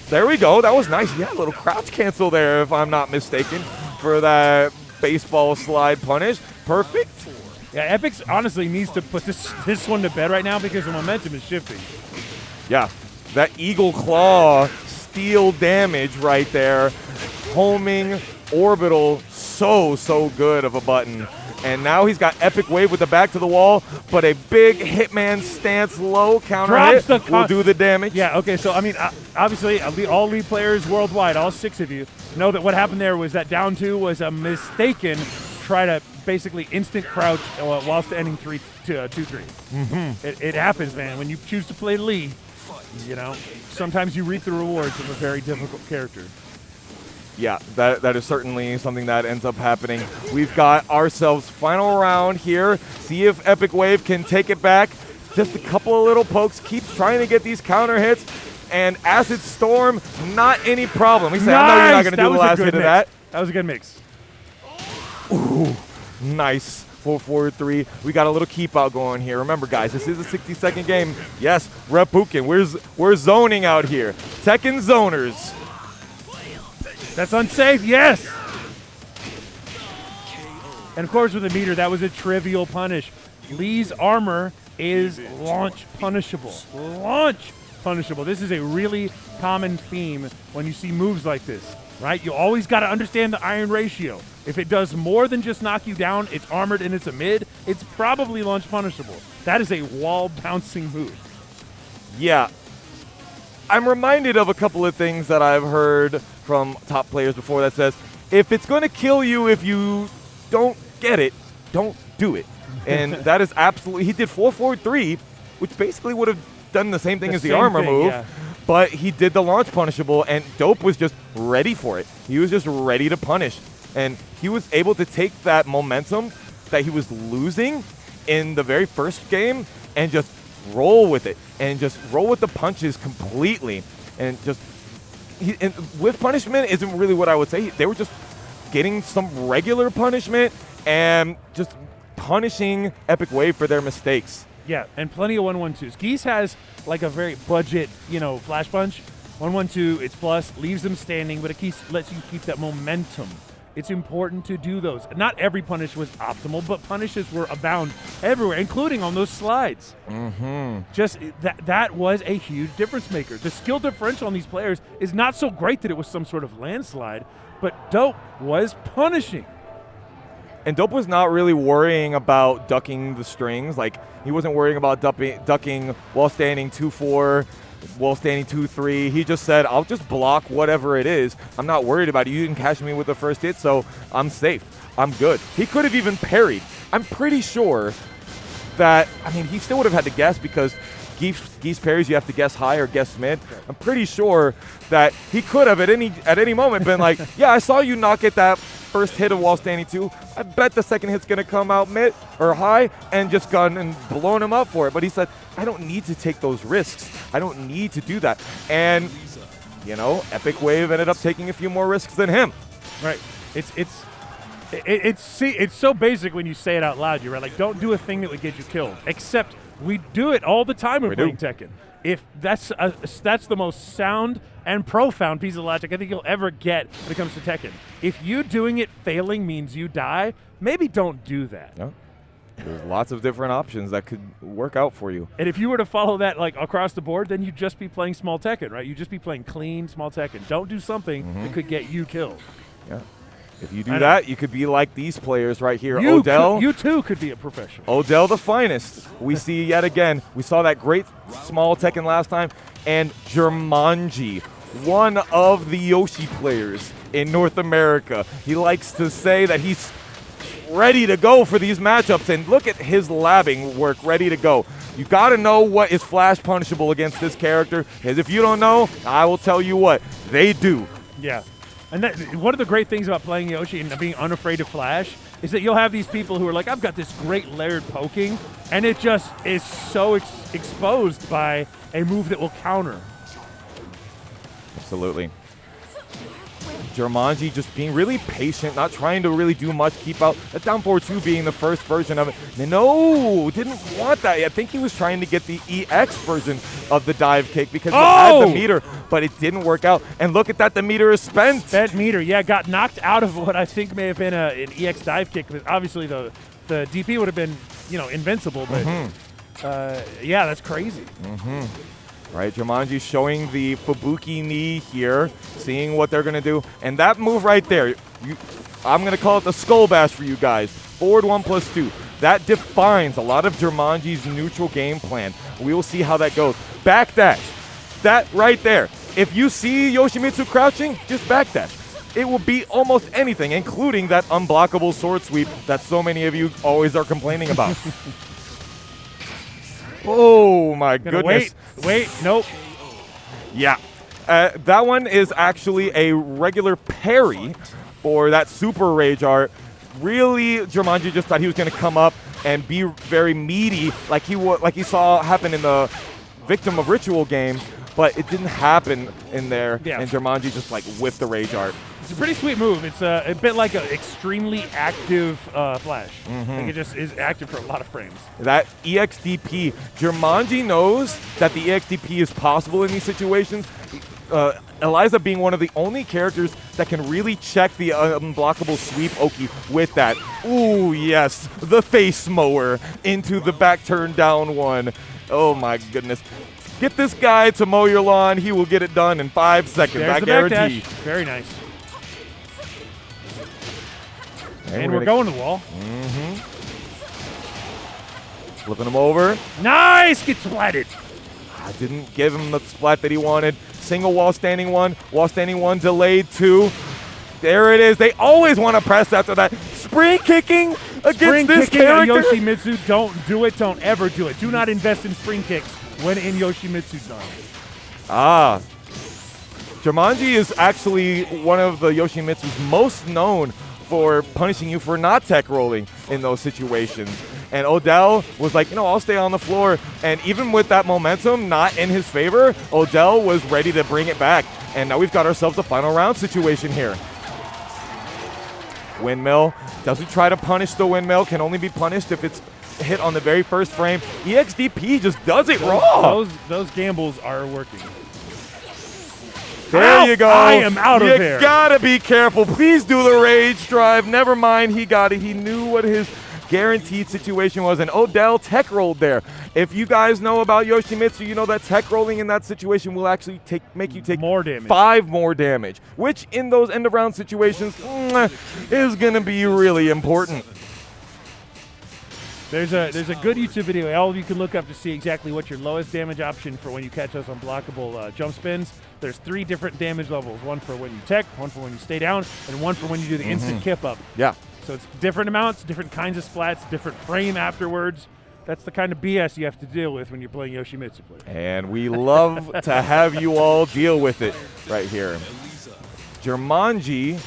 There we go. That was nice. Yeah, a little crouch cancel there, if I'm not mistaken, for that baseball slide punish. Perfect. Yeah, Epix honestly needs to put this one to bed right now because the momentum is shifting. Yeah, that Eagle Claw steal damage right there. Homing, orbital, so good of a button. And now he's got Epic Wave with the back to the wall, but a big Hitman stance low counter hit will do the damage. Yeah, okay, so I mean, obviously, all League players worldwide, all 6 of you, know that what happened there was that down 2 was a mistaken try to basically instant crouch while standing 2-3. It happens, man. When you choose to play Lee, sometimes you reap the rewards of a very difficult character. Yeah, that is certainly something that ends up happening. We've got ourselves final round here. See if Epic Wave can take it back. Just a couple of little pokes. Keeps trying to get these counter hits. And Acid Storm, not any problem. He said, I know you're not going to do the last hit of that. That was a good mix. Ooh, nice. 4-4-3. We got a little keep out going here. Remember, guys, this is a 60-second game. Yes, Raccoon. We're zoning out here. Tekken zoners. That's unsafe, yes! And of course with the meter, that was a trivial punish. Lee's armor is launch punishable. Launch punishable. This is a really common theme when you see moves like this, right? You always got to understand the iron ratio. If it does more than just knock you down, it's armored and it's a mid, it's probably launch punishable. That is a wall bouncing move. Yeah. I'm reminded of a couple of things that I've heard from top players before that says, if it's going to kill you if you don't get it, don't do it. And that is absolutely, he did 4-4-3, which basically would have done the same thing as the armor move, but he did the launch punishable, and Dope was just ready for it. He was just ready to punish. And he was able to take that momentum that he was losing in the very first game and just roll with it, and just roll with the punches completely. And just, and with punishment isn't really what I would say. They were just getting some regular punishment and just punishing Epic Wave for their mistakes. Yeah, and plenty of 1-1-2s. Geese has like a very budget, flash punch. 1-1-2, it's plus, leaves them standing, but it lets you keep that momentum. It's important to do those. Not every punish was optimal, but punishes were abound everywhere, including on those slides. Just that was a huge difference maker. The skill differential on these players is not so great that it was some sort of landslide, but Dope was punishing. And Dope was not really worrying about ducking the strings. Like, he wasn't worrying about ducking while standing 2-4, while standing 2-3. He just said, I'll just block whatever it is. I'm not worried about it. You didn't catch me with the first hit, so I'm safe. I'm good. He could have even parried. I'm pretty sure that, he still would have had to guess because Geese parries, you have to guess high or guess mid. I'm pretty sure that he could have at any moment been like, yeah, I saw you not get that first hit of while standing 2. I bet the second hit's going to come out mid or high, and just gone and blown him up for it. But he said, I don't need to take those risks. I don't need to do that. And, Epic Wave ended up taking a few more risks than him. Right. It's so basic when you say it out loud. You're right. Like, don't do a thing that would get you killed. Except we do it all the time when playing Tekken. If that's the most sound and profound piece of logic I think you'll ever get when it comes to Tekken. If you doing it failing means you die, maybe don't do that. No. There's lots of different options that could work out for you. And if you were to follow that like across the board, then you'd just be playing small Tekken, right? You'd just be playing clean small Tekken. Don't do something that could get you killed. Yeah. If you do that, you could be like these players right here. Odell. You too could be a professional. Odell the finest. We see yet again. We saw that great small Tekken last time. And Jumanji, one of the Yoshi players in North America. He likes to say that he's ready to go for these matchups. And look at his labbing work, ready to go. You got to know what is flash punishable against this character. Because if you don't know, I will tell you what. They do. Yeah. And one of the great things about playing Yoshi and being unafraid of flash is that you'll have these people who are like, I've got this great layered poking, and it just is so exposed by a move that will counter. Absolutely. Jumanji just being really patient, not trying to really do much, keep out. That down forward 2 being the first version of it. No, didn't want that. I think he was trying to get the EX version of the dive kick because he had the meter, but it didn't work out. And look at that, the meter is spent. Spent meter, yeah, got knocked out of what I think may have been an EX dive kick. But obviously the DP would have been, invincible. But yeah, that's crazy. Right, Jumanji showing the Fubuki knee here, seeing what they're going to do. And that move right there, I'm going to call it the skull bash for you guys. Forward 1+2. That defines a lot of Jumanji's neutral game plan. We will see how that goes. Backdash. That right there. If you see Yoshimitsu crouching, just backdash. It will beat almost anything, including that unblockable sword sweep that so many of you always are complaining about. Oh, my goodness. Wait, nope. Yeah. That one is actually a regular parry for that super rage art. Really, Jumanji just thought he was going to come up and be very meaty like he saw happen in the Victim of Ritual game, but it didn't happen in there, and Jumanji just whiffed the rage art. It's a pretty sweet move. It's a bit like an extremely active flash. Like it just is active for a lot of frames. That EXDP, Jumanji knows that the EXDP is possible in these situations. Eliza being one of the only characters that can really check the unblockable sweep Oki with that. Ooh, yes, the face mower into the back turn down one. Oh my goodness. Get this guy to mow your lawn. He will get it done in 5 seconds. There's I the guarantee. backdash. Very nice. And we're going to the wall. Flipping him over. Nice! Get splatted. I didn't give him the splat that he wanted. Single wall standing one. Wall standing one. Delayed two. There it is. They always want to press after that. Spring kicking against this character. Yoshimitsu, don't do it. Don't ever do it. Do not invest in spring kicks when in Yoshimitsu's zone. Ah. Jumanji is actually one of the Yoshimitsu's most known for punishing you for not tech rolling in those situations. And Odell was like, I'll stay on the floor. And even with that momentum not in his favor, Odell was ready to bring it back. And now we've got ourselves a final round situation here. Windmill. Doesn't try to punish the windmill. Can only be punished if it's hit on the very first frame. EXDP just does it raw. Those gambles are working. There you go. I am out of here. You gotta be careful. Please do the rage drive. Never mind. He got it. He knew what his guaranteed situation was. And Odell tech rolled there. If you guys know about Yoshimitsu, you know that tech rolling in that situation will actually make you take more damage. 5 more damage, which in those end of round situations is gonna be really important. There's a good YouTube video all of you can look up to see exactly what your lowest damage option for when you catch those unblockable jump spins. There's 3 different damage levels. One for when you tech, one for when you stay down, and one for when you do the instant kip up. Yeah. So it's different amounts, different kinds of splats, different frame afterwards. That's the kind of BS you have to deal with when you're playing Yoshimitsu. And we love to have you all deal with it right here. Jumanji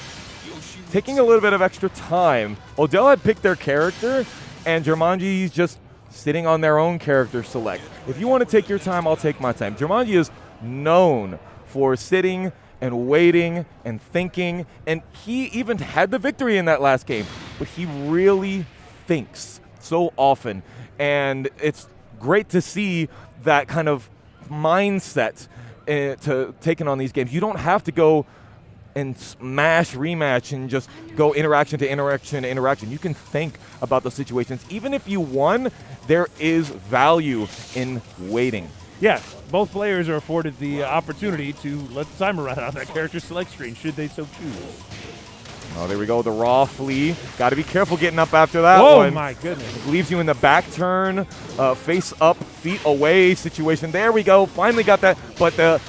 taking a little bit of extra time. Odell had picked their character, and Jumanji's just sitting on their own character select. If you want to take your time, I'll take my time. Jumanji is known for sitting and waiting and thinking, and he even had the victory in that last game, but he really thinks so often, and it's great to see that kind of mindset to taking on these games. You don't have to go and smash rematch and just go interaction to interaction to interaction. You can think about the situations. Even if you won, there is value in waiting. Yeah, both players are afforded the opportunity to let the timer run out that character select screen, should they so choose. Oh, there we go, the raw flea. Got to be careful getting up after that one. one. Oh, my goodness. Leaves you in the back turn, face up, feet away situation. There we go, finally got that, but the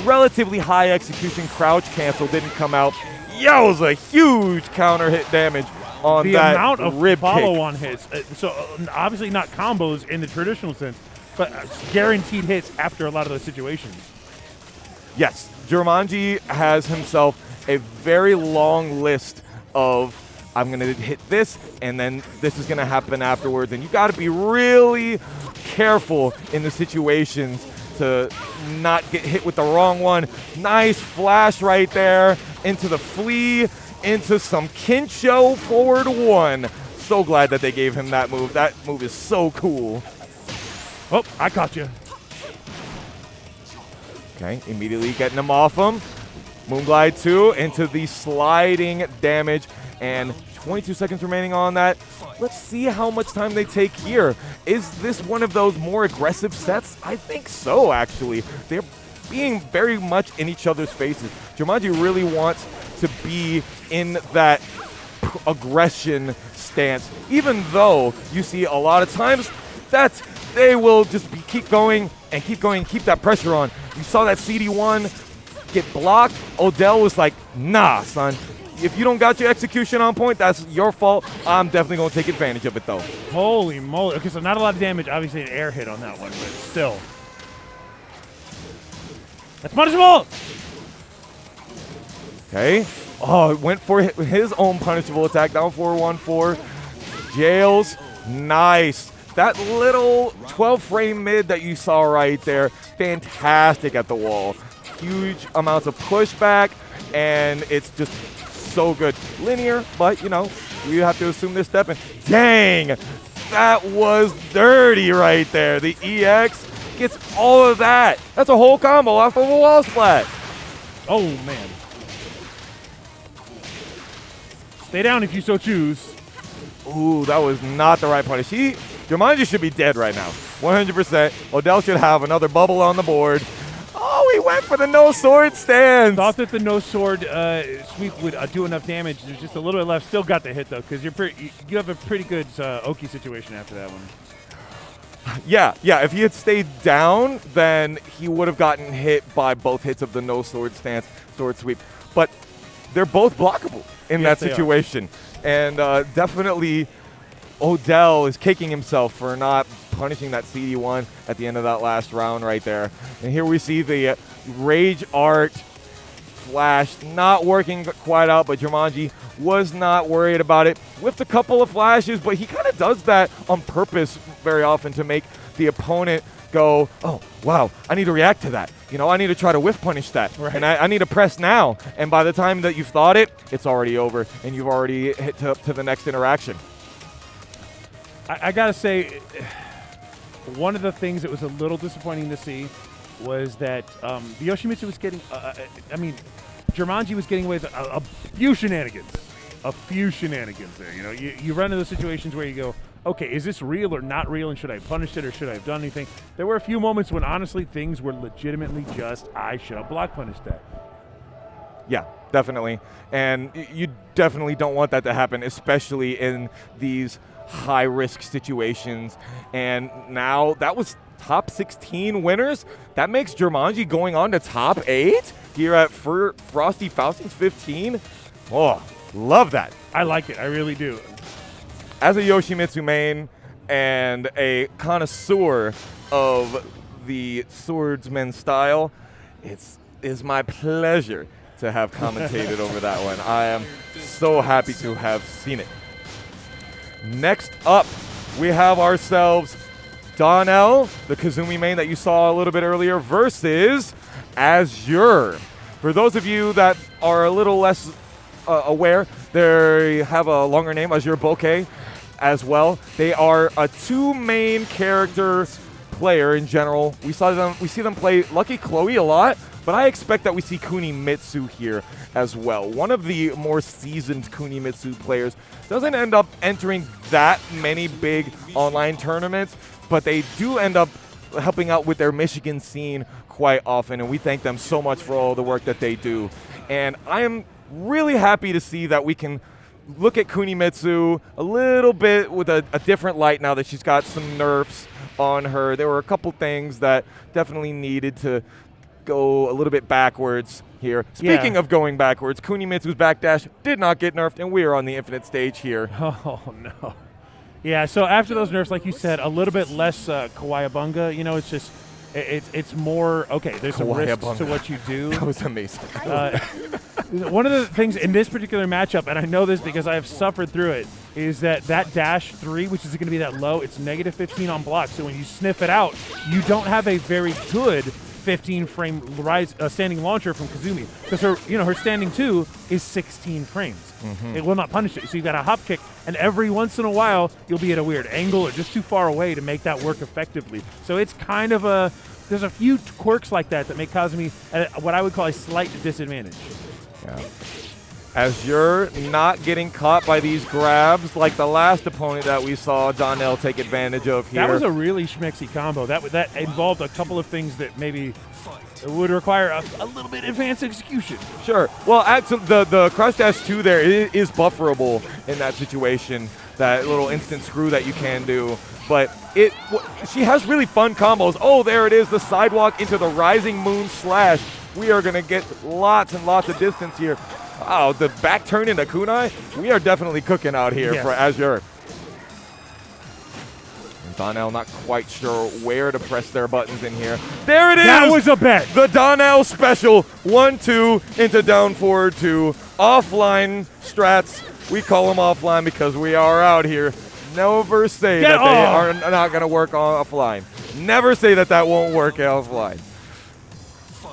relatively high execution crouch cancel didn't come out. Yowza, huge counter hit damage on the that amount of rib follow-on hits. So obviously not combos in the traditional sense, but guaranteed hits after a lot of those situations. Yes, Jumanji has himself a very long list of I'm going to hit this, and then this is going to happen afterwards. And you got to be really careful in the situations to not get hit with the wrong one. Nice flash right there into the flea, into some Kincho forward one. So glad that they gave him that move. That move is so cool. Oh, I caught you. Okay, immediately getting him off him. Moonglide 2 into the sliding damage, and 22 seconds remaining on that. Let's see how much time they take here. Is this one of those more aggressive sets? I think so, actually. They're being very much in each other's faces. Jumanji really wants to be in that aggression stance, even though you see a lot of times that they will just keep going, keep that pressure on. You saw that CD1 get blocked. Odell was like, nah, son. If you don't got your execution on point, that's your fault. I'm definitely going to take advantage of it, though. Holy moly. Okay, so not a lot of damage. Obviously, an air hit on that one, but still. That's punishable! Okay. Oh, it went for his own punishable attack. Down 4-1-4. Jails. Nice. That little 12-frame mid that you saw right there, fantastic at the wall. Huge amounts of pushback, and it's just so good. Linear, but, you have to assume they're stepping. Dang, that was dirty right there. The EX gets all of that. That's a whole combo off of a wall splat. Oh, man. Stay down if you so choose. Ooh, that was not the right punish. Jumanji should be dead right now. 100%. Odell should have another bubble on the board. Oh, he went for the no sword stance. Thought that the no sword sweep would do enough damage. There's just a little bit left. Still got the hit, though, because you have a pretty good Oki situation after that one. Yeah. If he had stayed down, then he would have gotten hit by both hits of the no sword stance, sword sweep. But they're both blockable in that situation. And definitely Odell is kicking himself for not punishing that CD1 at the end of that last round right there. And here we see the Rage Art flash not working quite out, but Jumanji was not worried about it. Whiffed a couple of flashes, but he kind of does that on purpose very often to make the opponent go, oh, wow, I need to react to that. I need to try to whiff punish that. Right. And I need to press now. And by the time that you've thought it, it's already over, and you've already hit to the next interaction. I got to say, one of the things that was a little disappointing to see was that the Yoshimitsu was getting, Jumanji was getting away with a few shenanigans. A few shenanigans there. You run into those situations where you go, okay, is this real or not real, and should I have punished it or should I have done anything? There were a few moments when, honestly, things were legitimately just, I should have block punished that. Yeah, definitely. And you definitely don't want that to happen, especially in these high-risk situations. And now that was top 16 winners. That makes Jumanji going on to top 8 here at Frosty Faustings 15. Oh, love that. I like it. I really do. As a Yoshimitsu main and a connoisseur of the swordsman style, it is my pleasure to have commentated over that one. I am so happy to have seen it. Next up, we have ourselves Donnell, the Kazumi main that you saw a little bit earlier, versus Azure. For those of you that are a little less aware, they have a longer name, Azure Bokeh, as well. They are a 2 main character player in general. We see them play Lucky Chloe a lot, but I expect that we see Kunimitsu here as well. One of the more seasoned Kunimitsu players doesn't end up entering that many big online tournaments, but they do end up helping out with their Michigan scene quite often, and we thank them so much for all the work that they do. And I am really happy to see that we can look at Kunimitsu a little bit with a different light now that she's got some nerfs on her. There were a couple things that definitely needed to go a little bit backwards here. Speaking of going backwards, Kunimitsu's backdash did not get nerfed, and we are on the infinite stage here. Oh, no. Yeah, so after those nerfs, like you said, a little bit less Kawaiabunga. It's just, it's more, okay, there's some risks to what you do. That was amazing. One of the things in this particular matchup, and I know this because I have suffered through it, is that dash 3, which is going to be that low, it's negative 15 on block. So when you sniff it out, you don't have a very good 15-frame standing launcher from Kazumi, because her standing 2 is 16 frames. Mm-hmm. It will not punish it. So you've got a hop kick, and every once in a while you'll be at a weird angle or just too far away to make that work effectively. So it's kind of there's a few quirks like that make Kazumi at what I would call a slight disadvantage. Yeah. Azure not getting caught by these grabs like the last opponent that we saw Donnell take advantage of here. That was a really schmexy combo. That involved a couple of things that maybe would require a little bit advanced execution. Sure. Well, actually, the cross dash 2 there is bufferable in that situation, that little instant screw that you can do. But she has really fun combos. Oh, there it is, the sidewalk into the rising moon slash. We are going to get lots and lots of distance here. Wow, the back turn into kunai. We are definitely cooking out here for Azure. And Donnell not quite sure where to press their buttons in here. There it is! That was a bet! The Donnell special. 1-2 into down forward 2. Offline strats. We call them offline because we are out here. Never say that they are not going to work offline. Never say that won't work offline.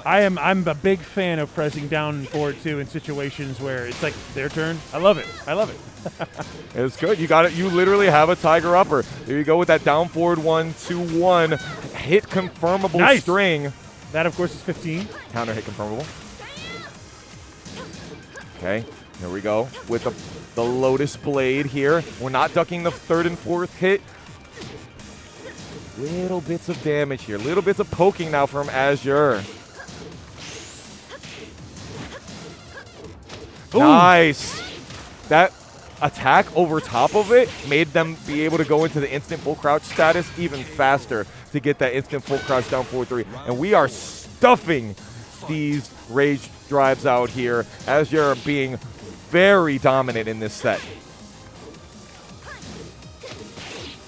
I'm a big fan of pressing down and forward too in situations where it's like their turn. I love it. It's good. You got it. You literally have a tiger upper. There you go with that down forward 1-2-1 hit confirmable string. That of course is 15. Counter hit confirmable. Okay, here we go with the Lotus Blade here. We're not ducking the 3rd and 4th hit. Little bits of damage here. Little bits of poking now from Azure. Ooh. Nice. That attack over top of it made them be able to go into the instant full crouch status even faster to get that instant full crouch down 4-3. And we are stuffing these rage drives out here as you're being very dominant in this set.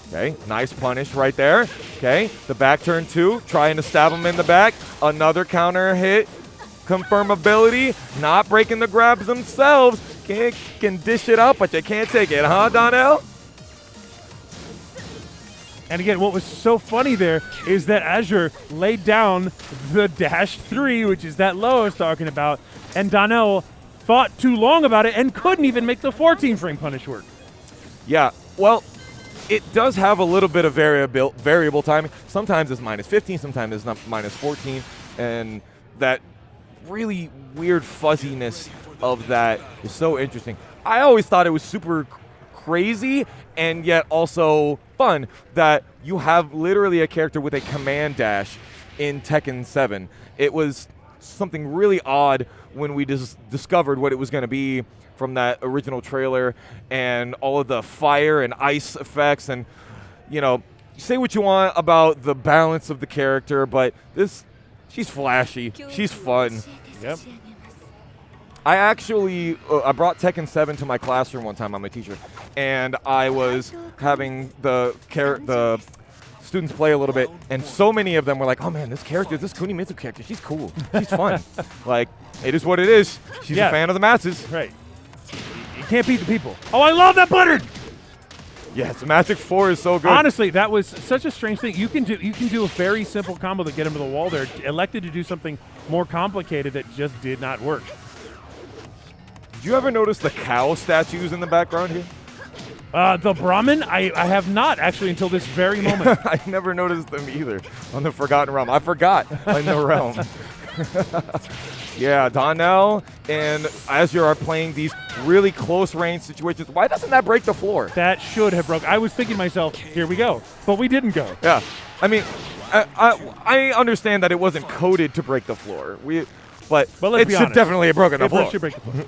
Okay, nice punish right there. Okay, the back turn 2, trying to stab him in the back. Another counter hit. Confirmability, not breaking the grabs themselves. Can dish it out, but you can't take it, huh, Donnell? And again, what was so funny there is that Azure laid down the dash 3, which is that low I was talking about, and Donnell thought too long about it and couldn't even make the 14-frame punish work. Yeah, well, it does have a little bit of variable timing. Sometimes it's -15, sometimes it's not -14, and that really weird fuzziness of that is so interesting. I always thought it was super crazy and yet also fun that you have literally a character with a command dash in Tekken 7. It was something really odd when we discovered what it was going to be from that original trailer and all of the fire and ice effects. And, you know, say what you want about the balance of the character, but she's flashy. She's fun. Yep. I actually, I brought Tekken 7 to my classroom one time. I'm a teacher. And I was having the students play a little bit, and so many of them were like, oh man, this Kunimitsu character, she's cool. She's fun. Like, it is what it is. She's a fan of the masses. Right. You can't beat the people. Oh, I love that button! Yes, the Magic 4 is so good. Honestly, that was such a strange thing. You can do a very simple combo to get him to the wall there. Elected to do something more complicated that just did not work. Did you ever notice the cow statues in the background here? The Brahmin? I have not, actually, until this very moment. I never noticed them either on the Forgotten Realm. I forgot in the realm. Yeah, Donnell and Azure are playing these really close-range situations. Why doesn't that break the floor? That should have broke. I was thinking to myself, here we go. But we didn't go. Yeah. I mean, I understand that it wasn't coded to break the floor. But it should definitely have broken the floor. It should break the floor.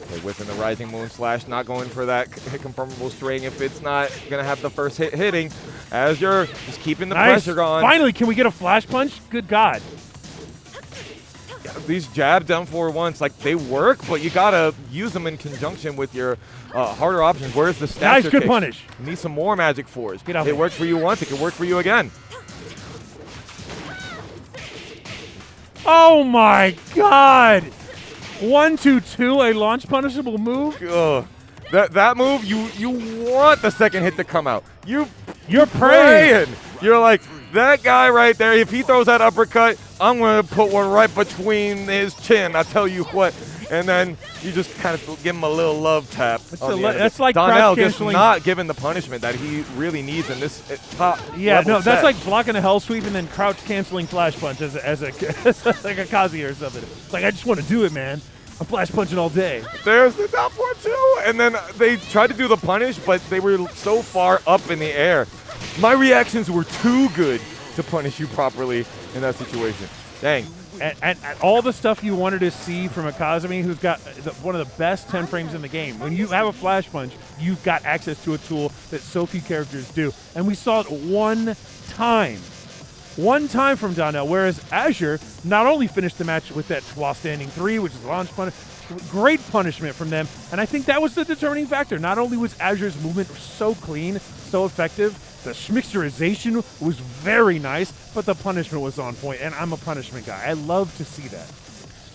Okay, whipping the Rising Moon Slash, not going for that hit confirmable string if it's not going to have the first hit hitting. Azure just keeping the pressure on. Finally, can we get a flash punch? Good God. Yeah, these jab down 4-1s, like, they work, but you got to use them in conjunction with your harder options. Where's the stature Nice, good kick? punish. You need some more Magic 4s. Get out It worked for you once, it can work for you again. Oh my God! 1-2-2, a launch punishable move. Ugh. That move, you want the second hit to come out. You're praying. You're like, that guy right there, if he throws that uppercut, I'm going to put one right between his chin. I tell you what. And then you just kind of give him a little love tap. That's like Donnell crouch just canceling. not given the punishment that he really needs in this top Yeah, level no, that's set. like blocking a hell sweep and then crouch canceling flash punch as like a Kazuya or something. It's like, I just want to do it, man. I'm flash punching all day. There's the top 4 too. And then they tried to do the punish, but they were so far up in the air. My reactions were too good to punish you properly in that situation. Dang. And all the stuff you wanted to see from a Kazumi who's got one of the best 10 frames in the game. When you have a flash punch, you've got access to a tool that so few characters do. And we saw it one time from Donnell, whereas Azure not only finished the match with that while standing 3, which is launch punish, great punishment from them, and I think that was the determining factor. Not only was Azure's movement so clean, so effective, the schmixturization was very nice, but the punishment was on point, and I'm a punishment guy. I love to see that.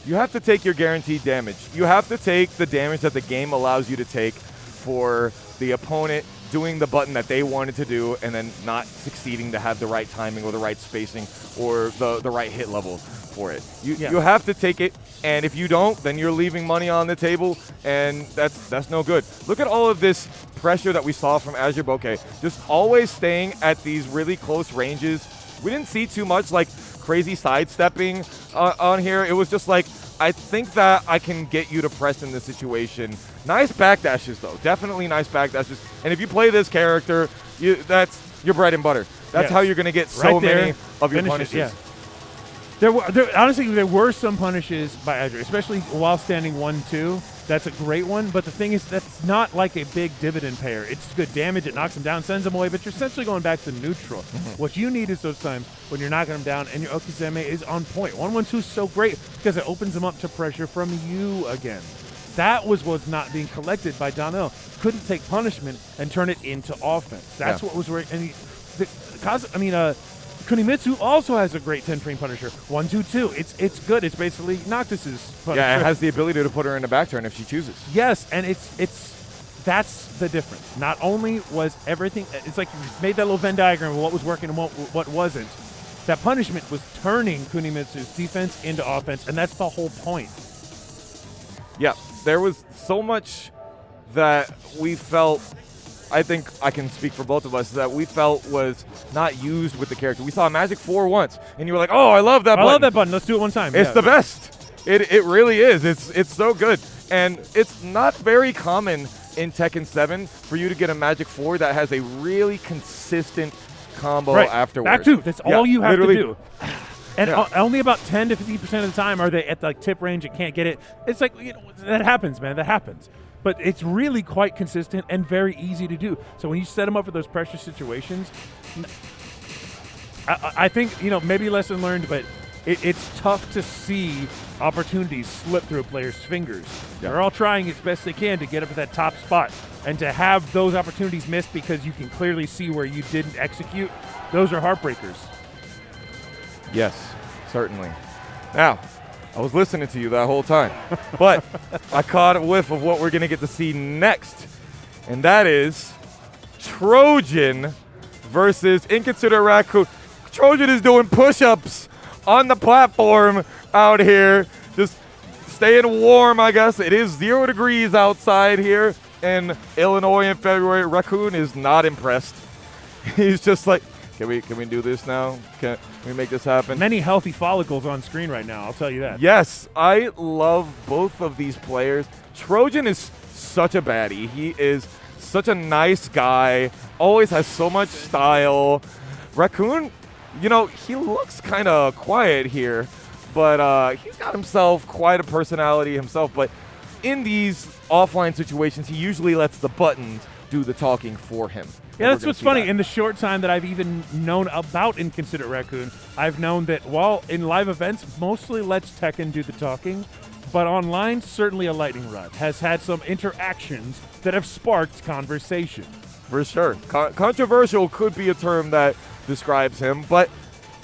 You have to take your guaranteed damage. You have to take the damage that the game allows you to take for the opponent doing the button that they wanted to do and then not succeeding to have the right timing or the right spacing or the right hit level for it. You have to take it, and if you don't, then you're leaving money on the table, and that's no good. Look at all of this pressure that we saw from Azure Bokeh, just always staying at these really close ranges. We didn't see too much like crazy sidestepping on here. It was just like I think that I can get you to press in this situation. Nice backdashes, though. Definitely nice backdashes. And if you play this character, that's your bread and butter. That's how you're going to get so many of your punishes. Yeah. Honestly, there were some punishes by Azure, especially while standing 1-2. That's a great one, but the thing is that's not like a big dividend payer. It's good damage, it knocks him down, sends him away, but you're essentially going back to neutral. What you need is those times when you're knocking him down and your Okizeme is on point. 1-1-2 is so great because it opens him up to pressure from you again. That was not being collected by Donnell. Couldn't take punishment and turn it into offense. That's what was working. And Kunimitsu also has a great 10-frame Punisher. 1-2-2. It's good. It's basically Noctis's Punisher. Yeah, it has the ability to put her in a back turn if she chooses. Yes, and that's the difference. Not only was everything, it's like you made that little Venn diagram of what was working and what wasn't. That punishment was turning Kunimitsu's defense into offense, and that's the whole point. Yeah, there was so much that we felt, I think I can speak for both of us, that we felt was not used with the character. We saw Magic 4 once, and you were like, oh, I love that button. I love that button. Let's do it one time. It's the best. It really is. It's so good. And it's not very common in Tekken 7 for you to get a Magic 4 that has a really consistent combo afterwards. Back 2. That's all you have to do. And only about 10 to 50% of the time are they at the tip range and can't get it. It's like, that happens, man. That happens. But it's really quite consistent and very easy to do. So when you set them up for those pressure situations, I think, maybe lesson learned, but it's tough to see opportunities slip through a player's fingers. Yeah. They're all trying as best they can to get up at that top spot. And to have those opportunities missed because you can clearly see where you didn't execute, those are heartbreakers. Yes, certainly. Now, I was listening to you that whole time, but I caught a whiff of what we're going to get to see next, and that is Trojan versus Inconsiderate Raccoon. Trojan is doing push-ups on the platform out here, just staying warm, I guess. It is 0 degrees outside here in Illinois in February. Raccoon is not impressed. He's just like, Can we do this now? Can we make this happen? Many healthy follicles on screen right now, I'll tell you that. Yes, I love both of these players. Trojan is such a baddie. He is such a nice guy, always has so much style. Raccoon, he looks kind of quiet here, but he's got himself quite a personality himself. But in these offline situations, he usually lets the buttons do the talking for him. Yeah, that's what's funny. In the short time that I've even known about Inconsiderate Raccoon, I've known that while in live events, mostly lets Tekken do the talking, but online, certainly a lightning rod. Has had some interactions that have sparked conversation. For sure. Controversial could be a term that describes him, but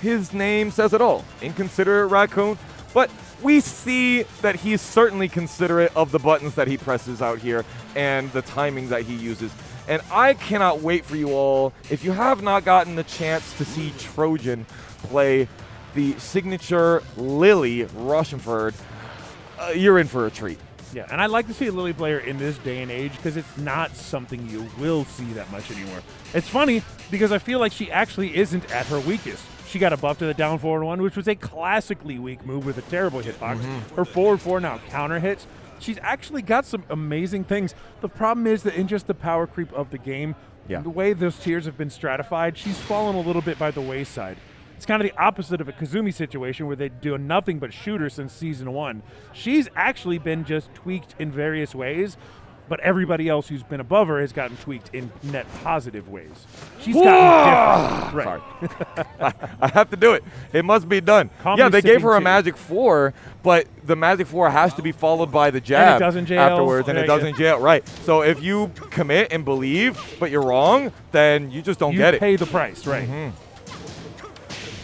his name says it all. Inconsiderate Raccoon. But we see that he's certainly considerate of the buttons that he presses out here and the timing that he uses. And I cannot wait for you all. If you have not gotten the chance to see Trojan play the signature Lily Rushford, you're in for a treat. Yeah, and I'd like to see a Lily player in this day and age because it's not something you will see that much anymore. It's funny because I feel like she actually isn't at her weakest. She got a buff to the down forward one, which was a classically weak move with a terrible hitbox. Her forward 4 now counter hits. She's actually got some amazing things. The problem is that in just the power creep of the game, the way those tiers have been stratified, she's fallen a little bit by the wayside. It's kind of the opposite of a Kazumi situation where they do nothing but shoot her since Season 1. She's actually been just tweaked in various ways, but everybody else who's been above her has gotten tweaked in net positive ways. She's gotten different. Right. I have to do it. It must be done. They gave her a Magic 4, but the Magic 4 has to be followed by the jab afterwards, and it doesn't jail. Right. So if you commit and believe, but you're wrong, then you just don't get it. You pay the price, right.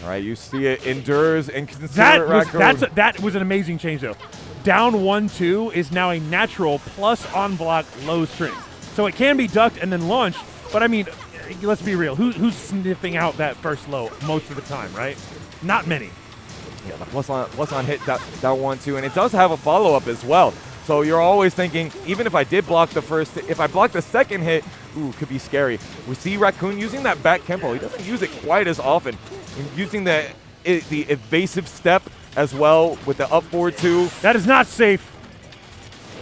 All right, you see it endures Inconsiderate Raccoon. That was an amazing change, though. Down 1-2 is now a natural plus on-block low string. So it can be ducked and then launched, but I mean, let's be real. Who's sniffing out that first low most of the time, right? Not many. Yeah, the plus on hit down 1-2, and it does have a follow-up as well. So you're always thinking, even if I did block the first hit, if I block the second hit, could be scary. We see Raccoon using that back tempo. He doesn't use it quite as often. He's using the evasive step as well with the up forward 2. That is not safe.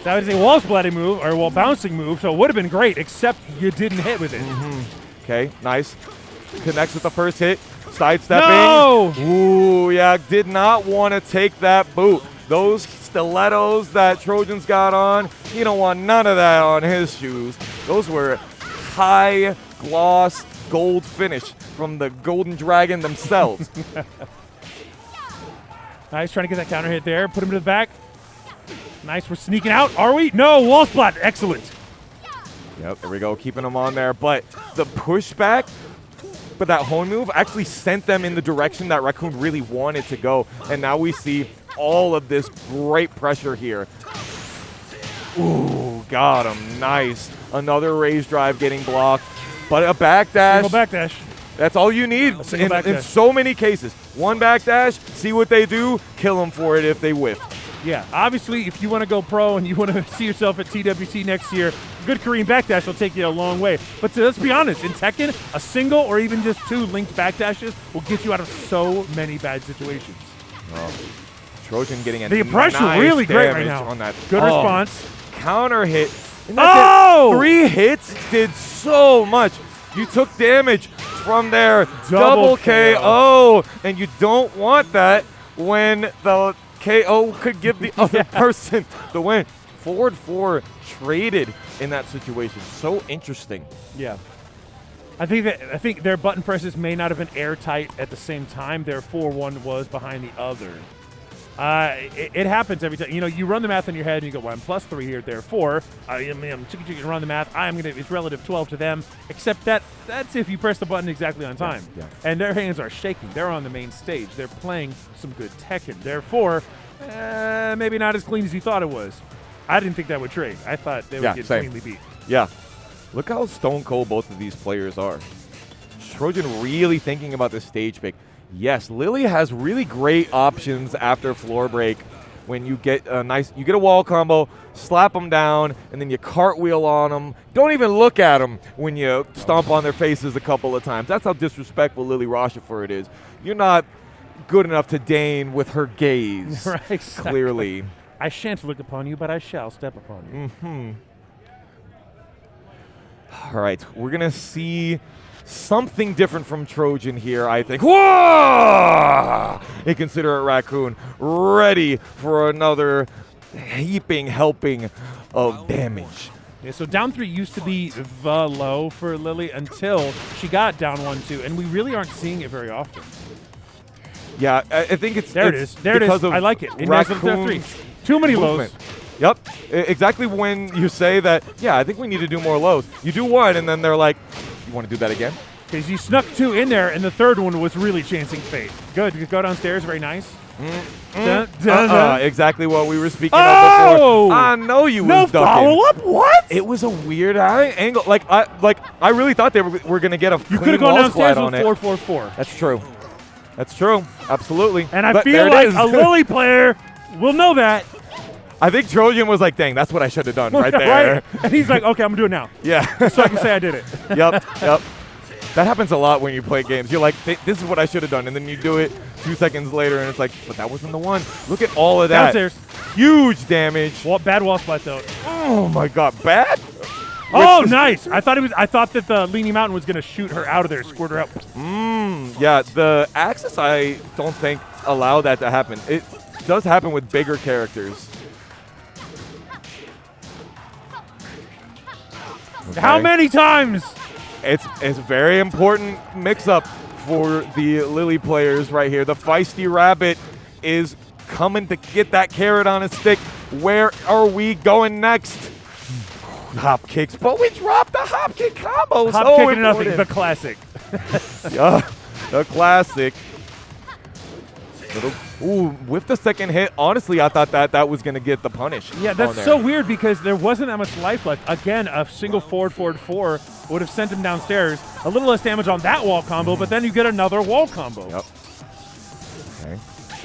That is a wall splatting move, or a wall bouncing move, so it would have been great, except you didn't hit with it. Okay, nice. Connects with the first hit. Sidestepping. No! Ooh, yeah, did not want to take that boot. Those stilettos that Trojan's got on, you don't want none of that on his shoes. Those were high gloss gold finish from the Golden Dragon themselves. Nice, trying to get that counter hit there. Put him to the back. Nice, we're sneaking out. Are we? No, wall splat. Excellent. Yep, there we go, keeping them on there. But the pushback, but that hone move actually sent them in the direction that Raccoon really wanted to go. And now we see all of this great pressure here. Ooh, got him. Nice. Another raise drive getting blocked. But a backdash. Single backdash. That's all you need in so many cases. One backdash, see what they do, kill them for it if they whiff. Yeah, obviously, if you want to go pro and you want to see yourself at TWC next year, good Korean backdash will take you a long way. But let's be honest, in Tekken, a single or even just 2 linked backdashes will get you out of so many bad situations. Oh. Trojan getting a the impression nice really great right damage now. on that. Good response. Counter hit. And Oh! 3 hits did so much. You took damage from their double KO, and you don't want that when the KO could give the other person the win. Forward 4 traded in that situation. So interesting. Yeah. I think their button presses may not have been airtight at the same time. Therefore, one was behind the other. It happens every time. You know, you run the math in your head and you go, well, I'm +3 here, therefore, I'm run the math. It's relative 12 to them, except that's if you press the button exactly on time. Yeah. And their hands are shaking. They're on the main stage. They're playing some good Tekken. Therefore, maybe not as clean as you thought it was. I didn't think that would trade. I thought they would get cleanly beat. Yeah. Look how stone cold both of these players are. Trojan really thinking about this stage pick. Yes, Lily has really great options after floor break when you get a wall combo, slap them down, and then you cartwheel on them. Don't even look at them when you stomp on their faces a couple of times. That's how disrespectful Lily Rochefort is. You're not good enough to deign with her gaze, Right, exactly. clearly. I shan't look upon you, but I shall step upon you. All right, we're going to see something different from Trojan here, I think. Whoa! Inconsiderate Raccoon, ready for another helping of damage. Yeah, so down 3 used to be the low for Lily until she got down 1-2, and we really aren't seeing it very often. Yeah, I think it's There it is. I like it. It knows up to 3. Too many movement. lows. Yep, exactly when you say that, yeah, I think we need to do more lows. You do one, and then they're like, you want to do that again? Because you snuck 2 in there, and the third one was really chancing fate. Good. You go downstairs. Very nice. Exactly what we were speaking of before. I know you no was ducking. follow-up? What? It was a weird angle. I really thought they were going to get a You clean could have gone wall downstairs slide on with it. 4-4-4. That's true. That's true. Absolutely. And I But feel there it like is. a Lily player will know that. I think Trojan was like, dang, that's what I should have done right there. Right? And he's like, okay, I'm going to do it now. Yeah. So I can say I did it. Yep. That happens a lot when you play games. You're like, this is what I should have done. And then you do it 2 seconds later, and it's like, but that wasn't the one. Look at all of that. Downstairs. Huge damage. Bad wall splat, though. Oh, my God. Bad? Oh, nice. I thought that the Leaning Mountain was going to shoot her out of there, squirt her out. Yeah, the Axis, I don't think, allow that to happen. It does happen with bigger characters. Okay. How many times? It's a very important mix-up for the Lily players right here. The feisty rabbit is coming to get that carrot on a stick. Where are we going next? Hop kicks, but we dropped the hop kick combo. Hop so kick and nothing, important. the classic. Yeah, the classic. Ooh, with the second hit, honestly, I thought that was going to get the punish. Yeah, that's so weird because there wasn't that much life left. Again, a single forward 4 would have sent him downstairs. A little less damage on that wall combo, but then you get another wall combo. Yep. Okay.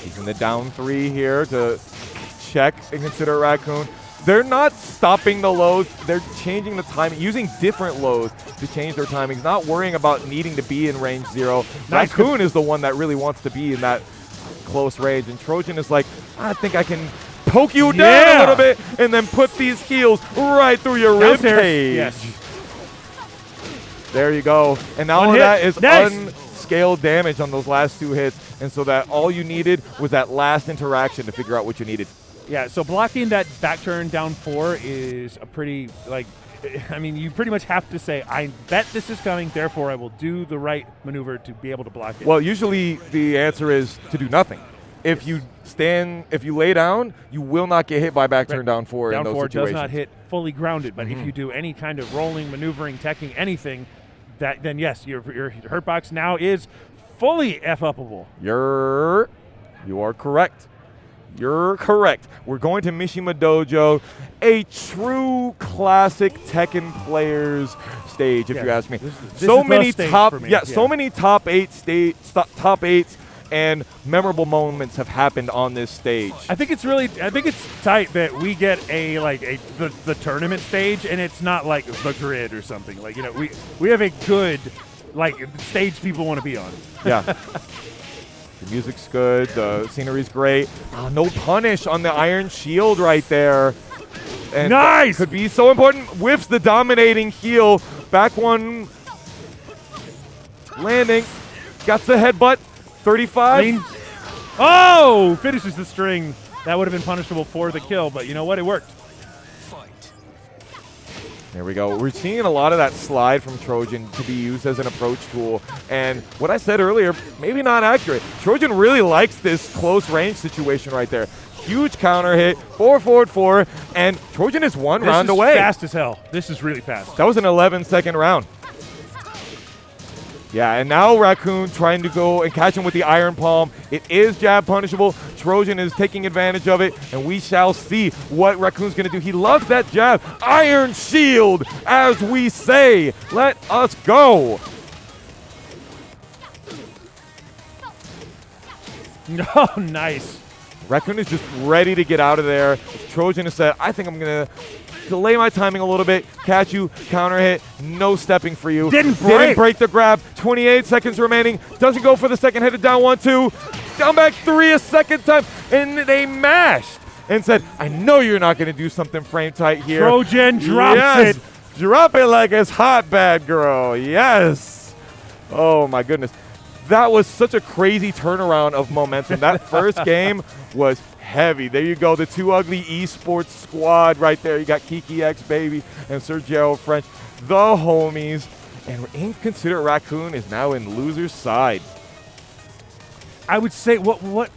Using the down 3 here to check and consider Raccoon. They're not stopping the lows. They're changing the timing, using different lows to change their timings, not worrying about needing to be in range 0. Nice. Raccoon is the one that really wants to be in that close range. And Trojan is like, I think I can poke you down a little bit and then put these heels right through your rib cage. Yes. There you go. And now that is unscaled damage on those last 2 hits. And so that all you needed was that last interaction to figure out what you needed. Yeah, so blocking that back turn down 4 is a pretty, I mean, you pretty much have to say, I bet this is coming, therefore I will do the right maneuver to be able to block it. Well, usually the answer is to do nothing. If you lay down, you will not get hit by back turn down 4 in those situations. Down 4 does not hit fully grounded, but if you do any kind of rolling, maneuvering, teching, anything, then yes, your hurt box now is fully F-uppable. You are correct. You're correct. We're going to Mishima Dojo, a true classic Tekken players stage, if you ask me. So many top 8s and memorable moments have happened on this stage. I think it's tight that we get the tournament stage, and it's not like the grid or something. Like, you know, we have a good stage people want to be on. Yeah. The music's good. The scenery's great. No punish on the Iron Shield right there. And nice! Could be so important. Whiffs the dominating heel. Back one. Landing. Got the headbutt. 35. Oh! Finishes the string. That would have been punishable for the kill, but you know what? It worked. There we go. We're seeing a lot of that slide from Trojan to be used as an approach tool. And what I said earlier, maybe not accurate. Trojan really likes this close range situation right there. Huge counter hit, 4-4-4, and Trojan is one round away. This is fast as hell. This is really fast. That was an 11-second round. Yeah, and now Raccoon trying to go and catch him with the Iron Palm. It is jab punishable. Trojan is taking advantage of it, and we shall see what Raccoon's going to do. He loves that jab. Iron Shield, as we say. Let us go. Oh, nice. Raccoon is just ready to get out of there. Trojan has said, I think I'm going to delay my timing a little bit, catch you, counter hit, no stepping for you. Didn't break the grab. 28 seconds remaining. Doesn't go for the second hit. Down 1-2. Down back 3 a second time. And they mashed and said, I know you're not going to do something frame tight here. Trojan drops it. Drop it like it's hot, bad girl. Yes. Oh, my goodness. That was such a crazy turnaround of momentum. That first game was heavy. There you go, the Two Ugly esports squad right there. You got Kiki X Baby and Sergio French, the homies. And Inconsiderate Raccoon is now in loser's side. I would say what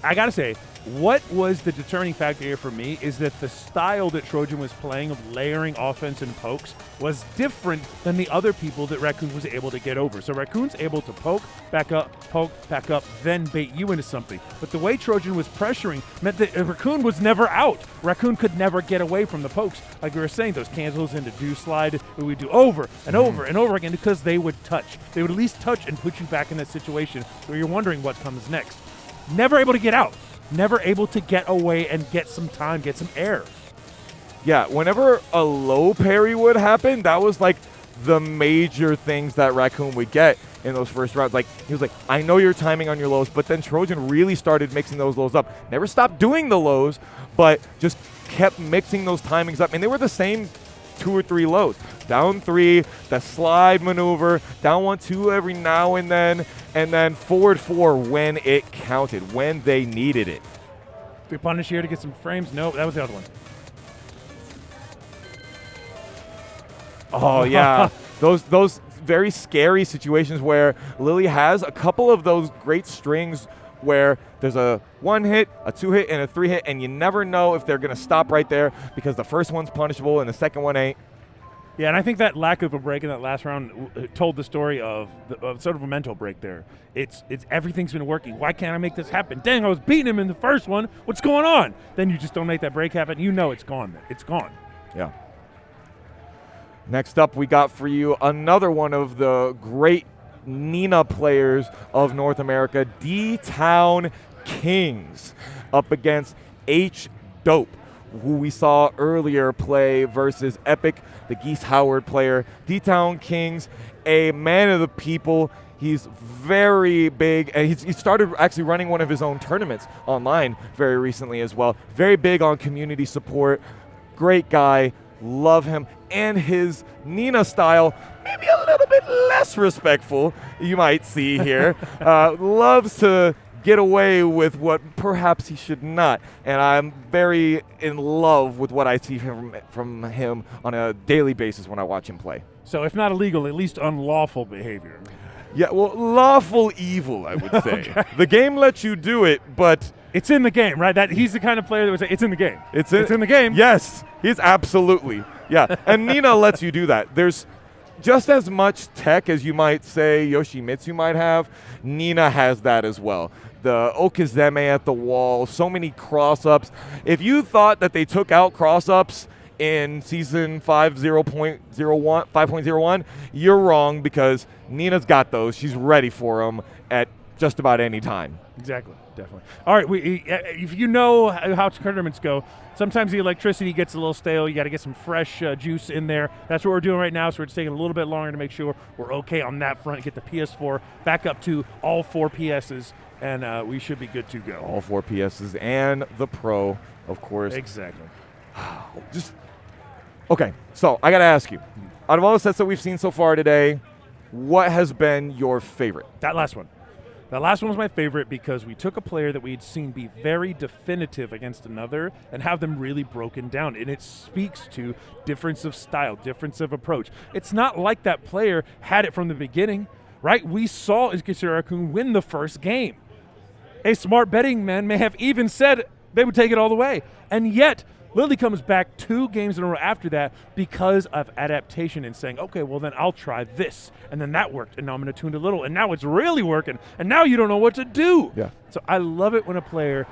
I gotta say, what was the determining factor here for me is that the style that Trojan was playing of layering offense and pokes was different than the other people that Raccoon was able to get over. So Raccoon's able to poke, back up, then bait you into something. But the way Trojan was pressuring meant that Raccoon was never out. Raccoon could never get away from the pokes. Like we were saying, those cancels into do slide, we would do over and over and over again because they would touch. They would at least touch and put you back in that situation where you're wondering what comes next. Never able to get out. Never able to get away and get some time, get some air. Yeah, whenever a low parry would happen, that was like the major things that Raccoon would get in those first rounds. Like, he was like, I know you're timing on your lows, but then Trojan really started mixing those lows up. Never stopped doing the lows, but just kept mixing those timings up. And they were the same 2 or 3 lows. Down 3, the slide maneuver, down 1-2 every now and then forward 4 when it counted, when they needed it. Big punish here to get some frames. No, that was the other one. Oh, yeah. Those very scary situations where Lily has a couple of those great strings where there's a 1 hit, a 2 hit, and a 3 hit, and you never know if they're going to stop right there because the first one's punishable and the second one ain't. Yeah, and I think that lack of a break in that last round told the story of sort of a mental break there. It's everything's been working. Why can't I make this happen? Dang, I was beating him in the first one. What's going on? Then you just don't make that break happen. You know it's gone. It's gone. Yeah. Next up, we got for you another one of the great Nina players of North America, D-Town Kings, up against H-Dope. who we saw earlier play versus Epic, the Geese Howard player. D-Town Kings, a man of the people. He's very big, and he started actually running one of his own tournaments online very recently as well. Very big on community support. Great guy. Love him. And his Nina style, maybe a little bit less respectful, you might see here. Loves to get away with what perhaps he should not. And I'm very in love with what I see from him on a daily basis when I watch him play. So if not illegal, at least unlawful behavior. Yeah, well, lawful evil, I would say. Okay. The game lets you do it, but it's in the game, right? He's the kind of player that would say, it's in the game. It's in the game. Yes, he's absolutely. Yeah, and Nina lets you do that. There's just as much tech as you might say Yoshimitsu might have. Nina has that as well. The Okizeme at the wall, so many cross-ups. If you thought that they took out cross-ups in Season 5.01, you're wrong, because Nina's got those. She's ready for them at just about any time. Exactly, definitely. All right, if you know how tournaments go, sometimes the electricity gets a little stale. You got to get some fresh juice in there. That's what we're doing right now, so it's taking a little bit longer to make sure we're okay on that front, get the PS4 back up to all 4 PSs, and we should be good to go. All 4 PSs and the Pro, of course. Exactly. Okay, so I got to ask you, out of all the sets that we've seen so far today, what has been your favorite? That last one. That last one was my favorite because we took a player that we'd seen be very definitive against another and have them really broken down. And it speaks to difference of style, difference of approach. It's not like that player had it from the beginning, right? We saw Raccoon win the first game. A smart betting man may have even said they would take it all the way. And yet, Lily comes back 2 games in a row after that because of adaptation and saying, okay, well then I'll try this. And then that worked, and now I'm going to tune it a little, and now it's really working, and now you don't know what to do. Yeah. So I love it when a player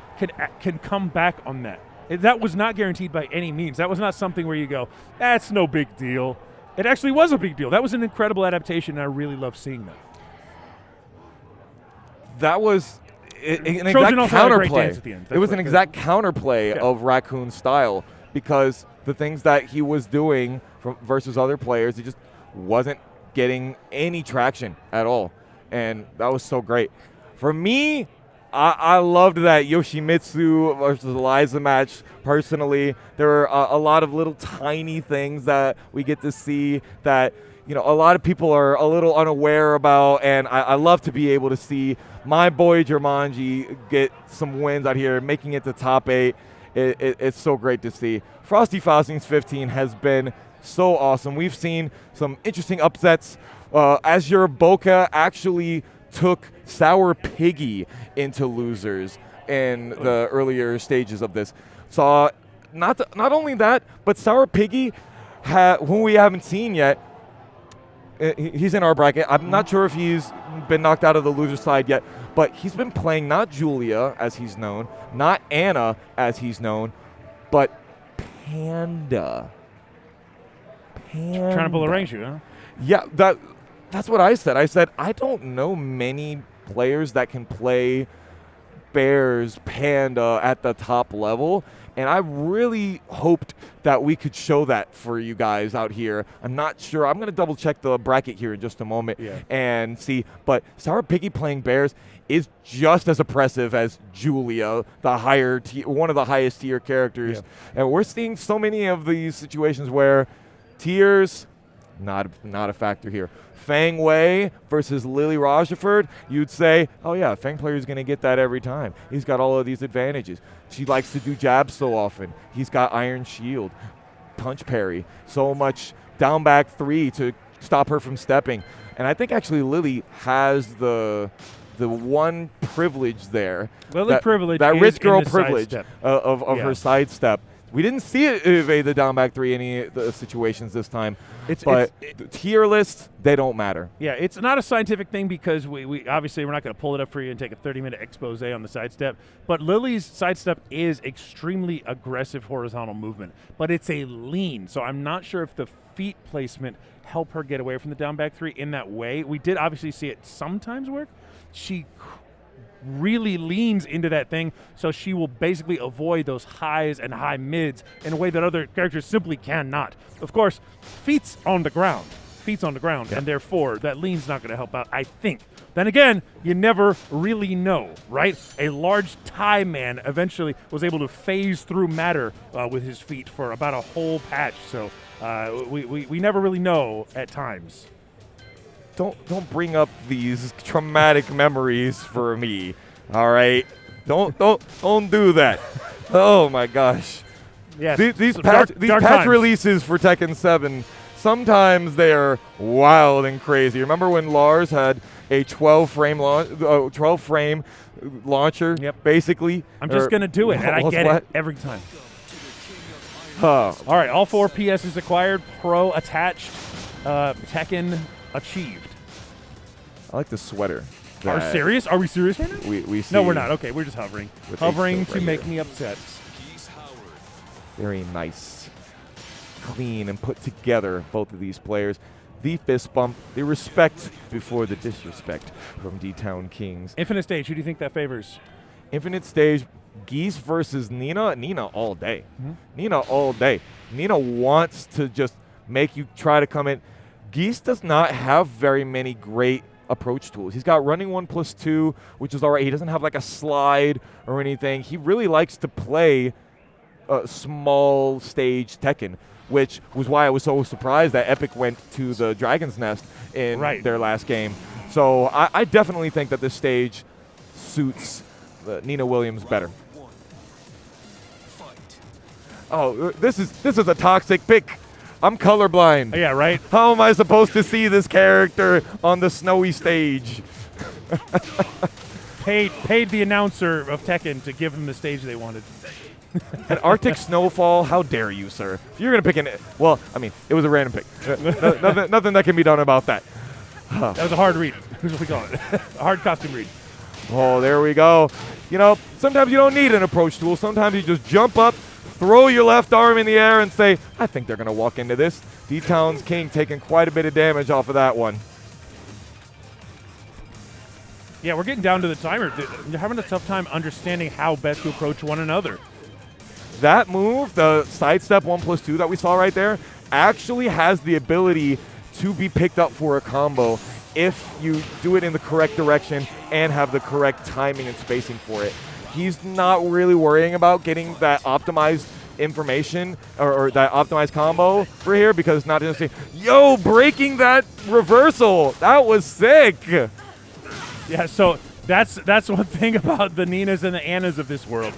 can come back on that. That was not guaranteed by any means. That was not something where you go, that's no big deal. It actually was a big deal. That was an incredible adaptation, and I really love seeing that. That was an exact Trojan also had a great counterplay. dance at the end. It was an exact counterplay of Raccoon's style, because the things that he was doing versus other players, he just wasn't getting any traction at all. And that was so great. For me, I loved that Yoshimitsu versus Eliza match personally. There were a lot of little tiny things that we get to see that, you know, a lot of people are a little unaware about, and I love to be able to see my boy Jumanji get some wins out here, making it to top 8. It's so great to see. Frosty Faustings 15 has been so awesome. We've seen some interesting upsets. Azure bokeh actually took Sour Piggy into losers in the earlier stages of this. Saw not only that, but Sour Piggy, who we haven't seen yet, he's in our bracket. I'm not sure if he's been knocked out of the loser side yet, but he's been playing not Julia, as he's known, not Anna, as he's known, but Panda. Trying to pull a range you, huh? Yeah, that's what I said. I said, I don't know many players that can play Bears Panda at the top level, and I really hoped that we could show that for you guys out here. I'm not sure. I'm going to double check the bracket here in just a moment and see. But Sour Piggy playing Bears is just as impressive as Julia, the higher one of the highest tier characters. Yeah. And we're seeing so many of these situations where tiers, not a factor here. Fang Wei versus Lily Rajaford, you'd say, oh yeah, Fang player is going to get that every time. He's got all of these advantages. She likes to do jabs so often. He's got Iron Shield, punch parry, so much down back 3 to stop her from stepping. And I think actually Lily has the one privilege there. Lily privilege, that is rich girl in the privilege of her sidestep. We didn't see it evade the down back 3 any of the situations this time. But the tier list, they don't matter. Yeah, it's not a scientific thing because we obviously we're not going to pull it up for you and take a 30-minute expose on the sidestep. But Lily's sidestep is extremely aggressive horizontal movement, but it's a lean. So I'm not sure if the feet placement help her get away from the down back 3 in that way. We did obviously see it sometimes work. She really leans into that thing, so she will basically avoid those highs and high mids in a way that other characters simply cannot. Of course, feet's on the ground, and therefore that lean's not going to help out, I think. Then again, you never really know, right? A large Thai man eventually was able to phase through matter with his feet for about a whole patch, so we never really know at times. Don't bring up these traumatic memories for me. All right, don't do that. Oh my gosh. Yes. These dark patch times. releases for Tekken 7. Sometimes they are wild and crazy. Remember when Lars had a 12 frame launcher? Yep. Basically. I'm just gonna do it, and I get it every time. All right, all 4 PSs acquired, Pro attached, Tekken achieved. I like the sweater. Are serious? Are we serious right now? We see. No, we're not. Okay, we're just hovering. With Hovering H-Dope to right make here. me upset. Very nice, clean, and put together, both of these players. The fist bump, the respect before the disrespect from D-Town Kings. Infinite Stage, who do you think that favors? Infinite Stage, Geese versus Nina. Nina all day. Mm-hmm. Nina all day. Nina wants to just make you try to come in. Geese does not have very many great approach tools. He's got running 1+2, which is all right. He doesn't have like a slide or anything. He really likes to play small stage Tekken, which was why I was so surprised that Epic went to the Dragon's Nest in their last game. So I definitely think that this stage suits Nina Williams better. Oh, this is a toxic pick. I'm colorblind. Yeah, right? How am I supposed to see this character on the snowy stage? Paid the announcer of Tekken to give them the stage they wanted. An Arctic Snowfall? How dare you, sir? If you're going to pick well, I mean, it was a random pick. Nothing that can be done about that. That was a hard read. That's what we call it. A hard costume read. Oh, there we go. You know, sometimes you don't need an approach tool. Sometimes you just jump up, throw your left arm in the air, and say, I think they're going to walk into this. D-Town's King taking quite a bit of damage off of that one. Yeah, we're getting down to the timer. They're having a tough time understanding how best to approach one another. That move, the sidestep 1+2 that we saw right there, actually has the ability to be picked up for a combo if you do it in the correct direction and have the correct timing and spacing for it. He's not really worrying about getting that optimized information or that optimized combo for here because it's not just saying, yo, breaking that reversal. That was sick. Yeah, so that's one thing about the Ninas and the Annas of this world.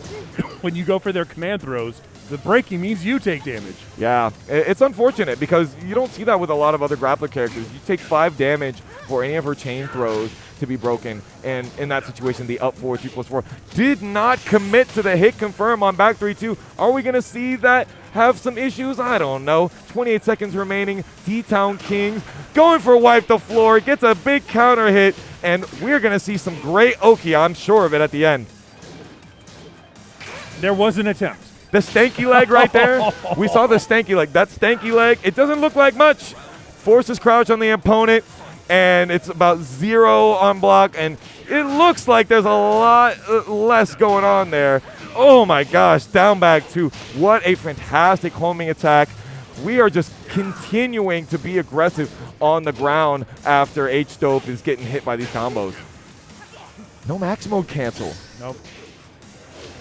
When you go for their command throws, the breaking means you take damage. Yeah, it's unfortunate because you don't see that with a lot of other grappler characters. You take 5 damage for any of her chain throws to be broken, and in that situation, the up 4, 3+4 did not commit to the hit confirm on back 3-2. Are we going to see that have some issues? I don't know. 28 seconds remaining. D-Town Kings going for wipe the floor, gets a big counter hit, and we're going to see some great Oki, I'm sure of it, at the end. There was an attempt. The stanky leg right there. We saw the stanky leg. That stanky leg, it doesn't look like much. Forces crouch on the opponent, and it's about 0 on block, and it looks like there's a lot less going on there. Oh my gosh, down back 2. What a fantastic homing attack. We are just continuing to be aggressive on the ground after H-Dope is getting hit by these combos. No max mode cancel. Nope.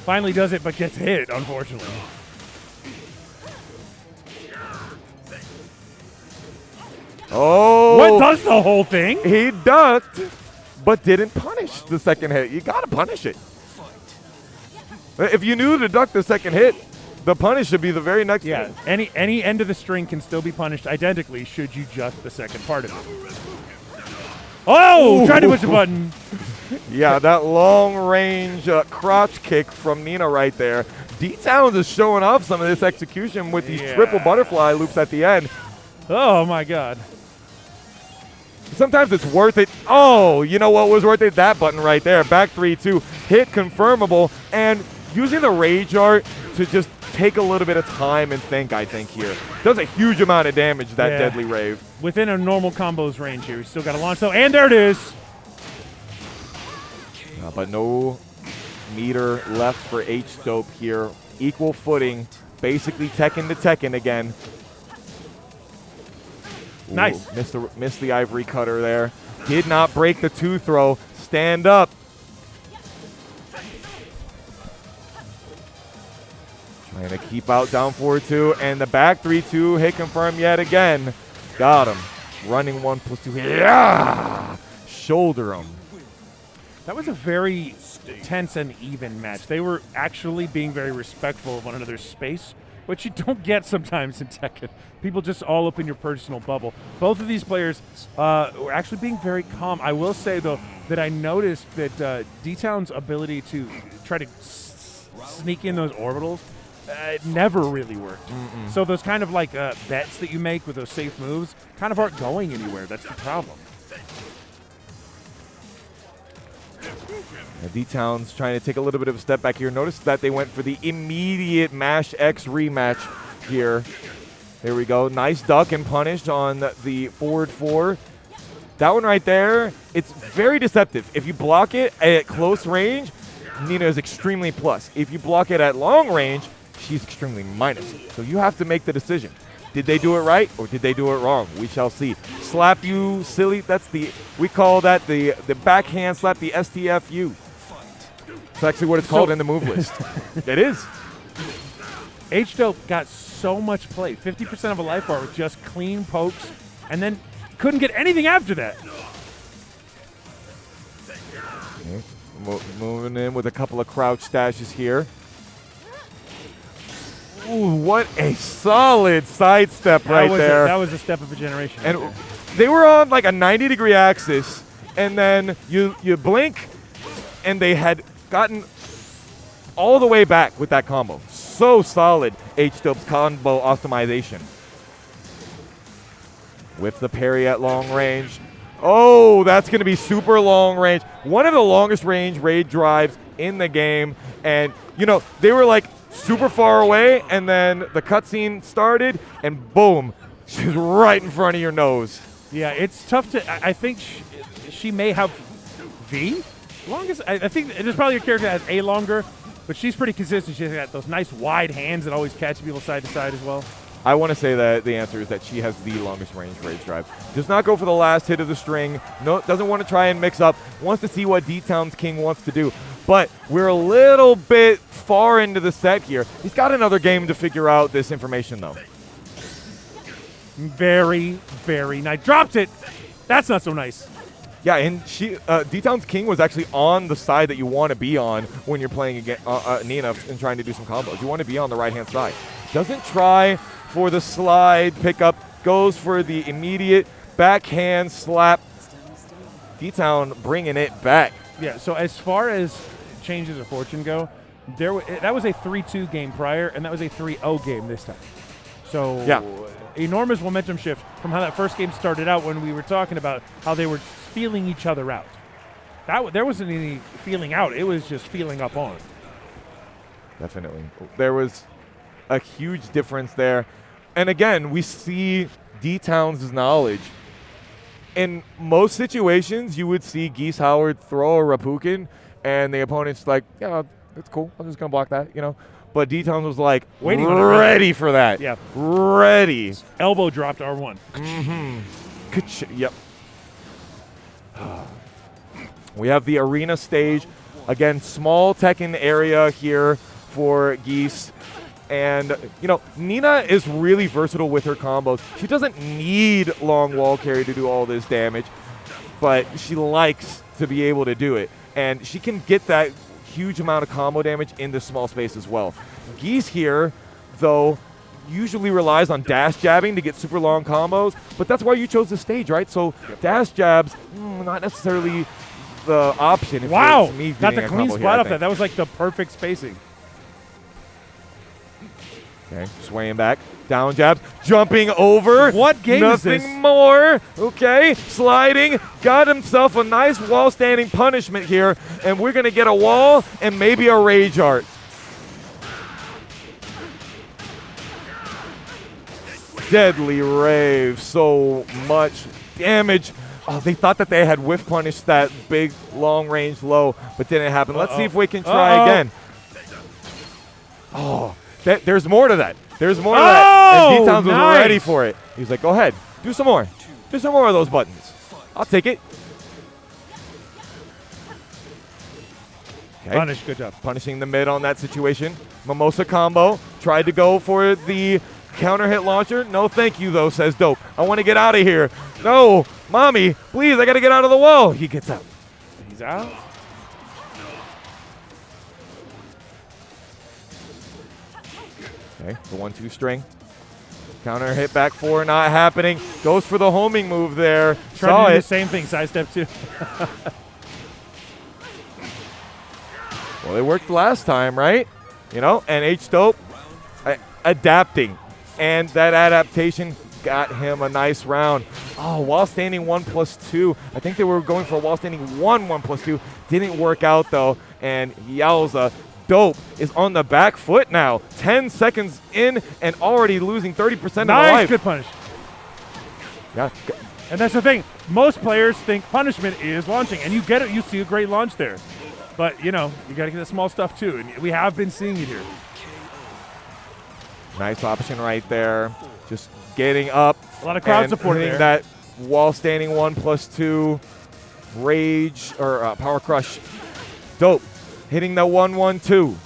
Finally does it, but gets hit, unfortunately. Oh. What does the whole thing? He ducked, but didn't punish the second hit. You got to punish it. If you knew to duck the second hit, the punish should be the very next thing. Any end of the string can still be punished identically should you duck the second part of it. Oh, tried to push the button. Yeah, that long-range crotch kick from Nina right there. D-Towns is showing off some of this execution with these triple butterfly loops at the end. Oh, my God. Sometimes it's worth it. Oh, you know what was worth it? That button right there. Back 3-2. Hit confirmable. And using the rage art to just take a little bit of time and think, I think, here. Does a huge amount of damage, that deadly rave. Within a normal combos range here. He's still got to launch, though. And there it is. But no meter left for H-Dope here. Equal footing, basically Tekken to Tekken again. Ooh, Nice. Missed the ivory cutter there. Did not break the 2-throw. Stand up. Trying to keep out down 4-2, and the back 3-2 hit confirmed yet again. Got him. Running 1+2. Yeah! Shoulder him. That was a very tense and even match. They were actually being very respectful of one another's space, which you don't get sometimes in Tekken. People just all up in your personal bubble. Both of these players were actually being very calm. I will say, though, that I noticed that D-Town's ability to try to sneak in those orbitals it never really worked. So those kind of like bets that you make with those safe moves kind of aren't going anywhere. That's the problem. D-Town's trying to take a little bit of a step back here. Notice that they went for the immediate Mash X rematch here. There we go. Nice duck and punish on the forward 4. That one right there, it's very deceptive. If you block it at close range, Nina is extremely plus. If you block it at long range, she's extremely minus. So you have to make the decision. Did they do it right or did they do it wrong? We shall see. Slap you, silly. That's we call that the backhand slap, the STFU. It's actually what it's called in the move list. It is. H-Dope got so much play. 50% of a life bar with just clean pokes, and then couldn't get anything after that. Okay. Moving in with a couple of crouch stashes here. Ooh, what a solid sidestep right there. That was a step of a generation. And they were on like a 90-degree axis, and then you blink, and they had gotten all the way back with that combo. So solid, H-Dope's combo optimization. With the parry at long range. Oh, that's going to be super long range. One of the longest range raid drives in the game. And, you know, they were like super far away, and then the cutscene started, and boom, she's right in front of your nose. Yeah, it's tough to. I think she may have V. Longest. I think there's probably a character that has A longer, but she's pretty consistent. She's got those nice wide hands that always catch people side to side as well. I want to say that the answer is that she has the longest range rage drive. Does not go for the last hit of the string. No, doesn't want to try and mix up. Wants to see what D-Town's King wants to do. But we're a little bit far into the set here. He's got another game to figure out this information, though. Very, very nice. Dropped it. That's not so nice. Yeah, and D-Town's King was actually on the side that you want to be on when you're playing against Nina and trying to do some combos. You want to be on the right-hand side. Doesn't try for the slide pickup, goes for the immediate backhand slap. D-Town bringing it back. Yeah, so as far as changes of fortune go, that was a 3-2 game prior, and that was a 3-0 game this time. So yeah, enormous momentum shift from how that first game started out when we were talking about how they were feeling each other out. There wasn't any feeling out. It was just feeling up on. Definitely. There was a huge difference there. And again, we see D-Town's knowledge. In most situations, you would see Geese Howard throw a Rapukin, and the opponent's like, yeah, it's cool. I'm just going to block that, you know. But D-Town was like, waiting ready for that. Yeah. Ready. Elbow dropped R1. Mm-hmm. Yep. We have the arena stage. Again, small Tekken area here for Geese. And, you know, Nina is really versatile with her combos. She doesn't need long wall carry to do all this damage, but she likes to be able to do it. And she can get that huge amount of combo damage in this small space as well. Geese here, though, usually relies on dash jabbing to get super long combos, but that's why you chose the stage, right? So dash jabs, not necessarily the option. If wow, it's me got the clean spot off that. That was like the perfect spacing. Okay, swaying back, down jabs, jumping over. What game is this? Nothing more. Okay, sliding, got himself a nice wall standing punishment here, and we're going to get a wall and maybe a rage art. Deadly Rave, so much damage Oh, they thought that they had whiff punished that big long range low, but didn't happen. Let's see if we can try again. Oh, there's more to that. There's more to that. And D-Towns was ready for it. He's like, go ahead. Do some more. Do some more of those buttons. I'll take it. Okay. Punish, good job. Punishing the mid on that situation. Mimosa combo. Tried to go for the counter hit launcher. No thank you, though, says Dope. I want to get out of here. No, mommy, please, I got to get out of the wall. He gets out. He's out. Okay, the 1-2 string. Counter hit back 4, not happening. Goes for the homing move there. Trying to do the same thing, side step 2. Well, it worked last time, right? You know, and H-Dope adapting. And that adaptation got him a nice round. Oh, while standing 1+2. I think they were going for a while standing 1+2. Didn't work out, though. And Yowza, Dope is on the back foot now. 10 seconds in and already losing 30% of the life. Nice, good punish. Yeah. And that's the thing. Most players think punishment is launching, and you get it. You see a great launch there. But, you know, you got to get the small stuff, too. And we have been seeing it here. Nice option right there. Just getting up. A lot of crowd support hitting there. That wall standing 1+2 rage or power crush. Dope. Hitting the 1-1-2.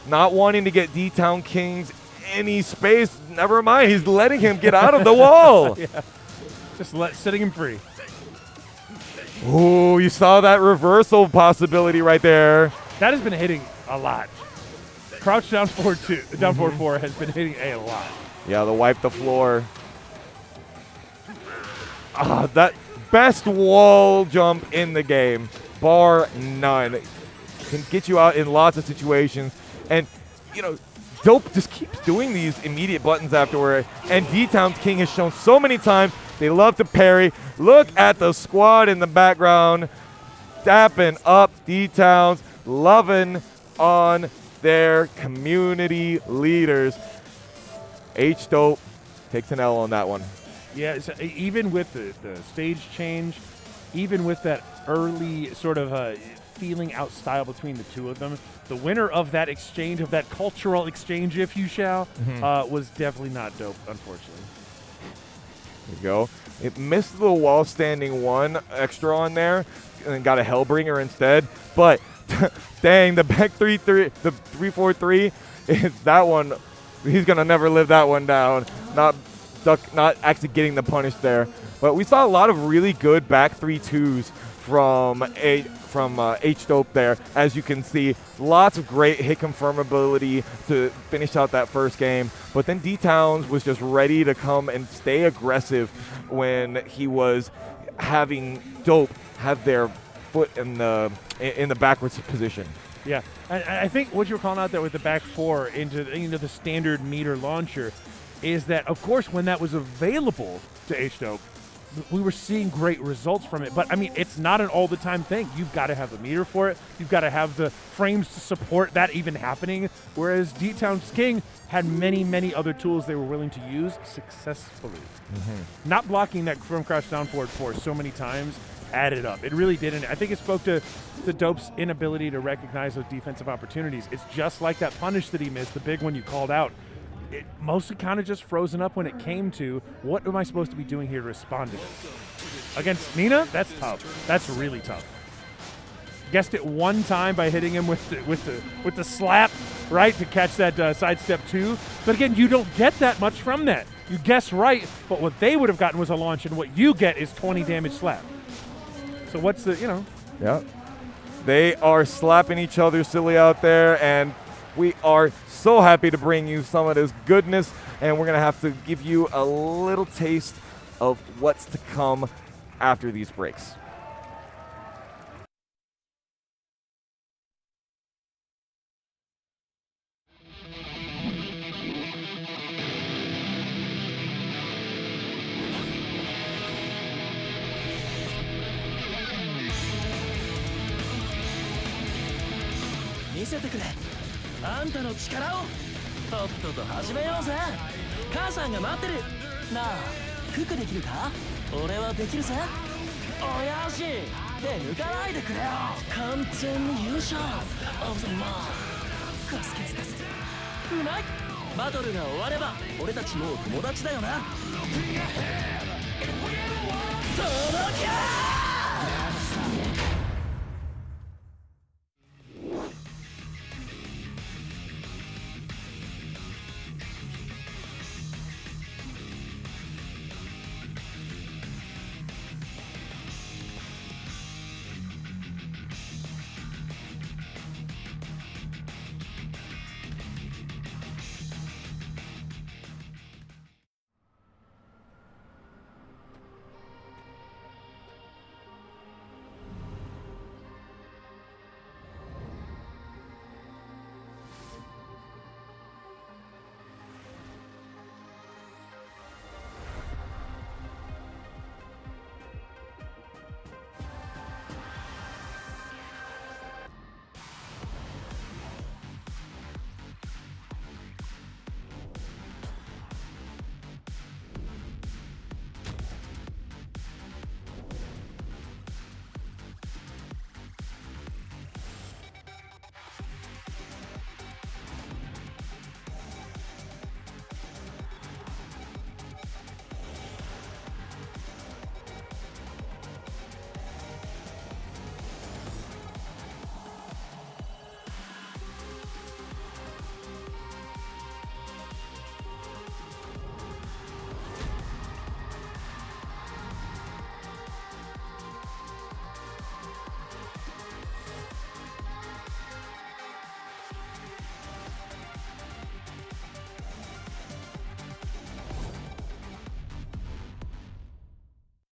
Not wanting to get D-Town Kings any space. Never mind. He's letting him get out of the wall. Yeah. Just setting him free. Ooh, you saw that reversal possibility right there. That has been hitting a lot. Crouch down forward 2, down forward 4 has been hitting a lot. Yeah, the wipe the floor. That best wall jump in the game, bar none. Can get you out in lots of situations. And, you know, Dope just keeps doing these immediate buttons afterward. And D-Town's King has shown so many times they love to parry. Look at the squad in the background. Dapping up D-Towns, loving on their community leaders. H-Dope takes an L on that one. Yeah, so even with the stage change, even with that early sort of feeling out style between the two of them, the winner of that exchange, of that cultural exchange, if you shall, was definitely not Dope, unfortunately. There you go. It missed the wall standing 1 extra on there and got a Hellbringer instead. But dang, the back 3-3, the 3-4-3, that one, he's going to never live that one down. Not actually getting the punish there. But we saw a lot of really good back 3-2s from H-Dope there. As you can see, lots of great hit confirmability to finish out that first game. But then D-Towns was just ready to come and stay aggressive when he was having Dope have their foot in the backwards position. Yeah, and I think what you're calling out there with the back 4 into the standard meter launcher is that, of course, when that was available to H-Dope, we were seeing great results from it. But, I mean, it's not an all-the-time thing. You've got to have the meter for it. You've got to have the frames to support that even happening, whereas D-Town's King had many, many other tools they were willing to use successfully. Not blocking that from crouch down forward 4 so many times added up. It really didn't. I think it spoke to the Dope's inability to recognize those defensive opportunities. It's just like that punish that he missed, the big one you called out. It mostly kind of just frozen up when it came to what am I supposed to be doing here to respond to this. Against Nina, that's tough. That's really tough. Guessed it one time by hitting him with the slap, right, to catch that side step 2. But again, you don't get that much from that. You guess right, but what they would have gotten was a launch, and what you get is 20 damage slap. So what's the, you know? Yeah. They are slapping each other silly out there, and we are so happy to bring you some of this goodness, and we're going to have to give you a little taste of what's to come after these breaks. 親父手抜かないでくれよ。完全に優勝。あざまガスケツだぜ。うまい。バトルが終われば俺たちもう友達だよな。届けー。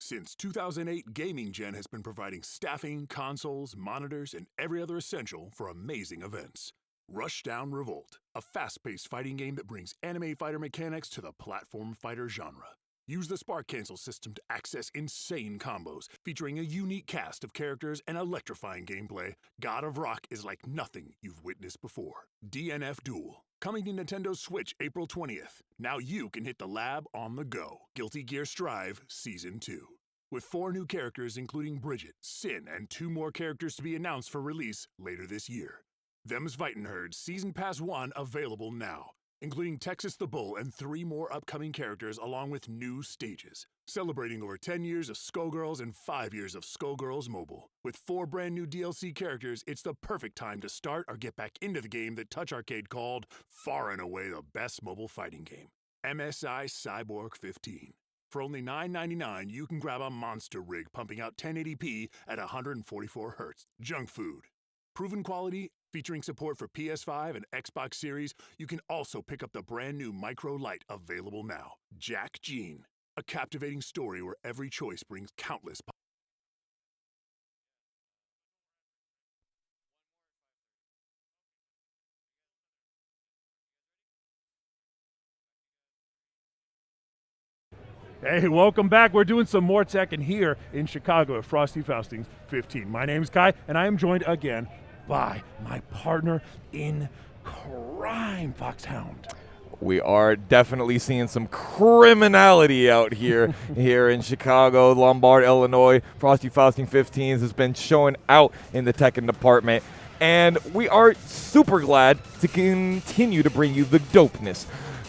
Since 2008, Gaming Gen has been providing staffing, consoles, monitors, and every other essential for amazing events. Rushdown Revolt, a fast-paced fighting game that brings anime fighter mechanics to the platform fighter genre. Use the Spark Cancel system to access insane combos, featuring a unique cast of characters and electrifying gameplay. God of Rock is like nothing you've witnessed before. DNF Duel, coming to Nintendo Switch April 20th. Now you can hit the lab on the go. Guilty Gear Strive Season 2. With 4 new characters including Bridget, Sin, and 2 more characters to be announced for release later this year. Them's Fightin' Herd Season Pass 1 available now, including Texas the Bull and 3 more upcoming characters along with new stages. Celebrating over 10 years of Skullgirls and 5 years of Skullgirls Mobile. With 4 brand new DLC characters, it's the perfect time to start or get back into the game that Touch Arcade called far and away the best mobile fighting game. MSI Cyborg 15. For only $9.99, you can grab a monster rig pumping out 1080p at 144 Hz. Junk food. Proven quality, featuring support for PS5 and Xbox Series, you can also pick up the brand new Micro Lite available now. Jack Jean. A captivating story where every choice brings countless Hey, welcome back. We're doing some more Tekken here in Chicago at Frosty Faustings 15. My name's Kai, and I am joined again by my partner in crime, Foxhound. We are definitely seeing some criminality out here in Chicago, Lombard, Illinois. Frosty Fausting 15s has been showing out in the Tekken department, and we are super glad to continue to bring you the dopeness.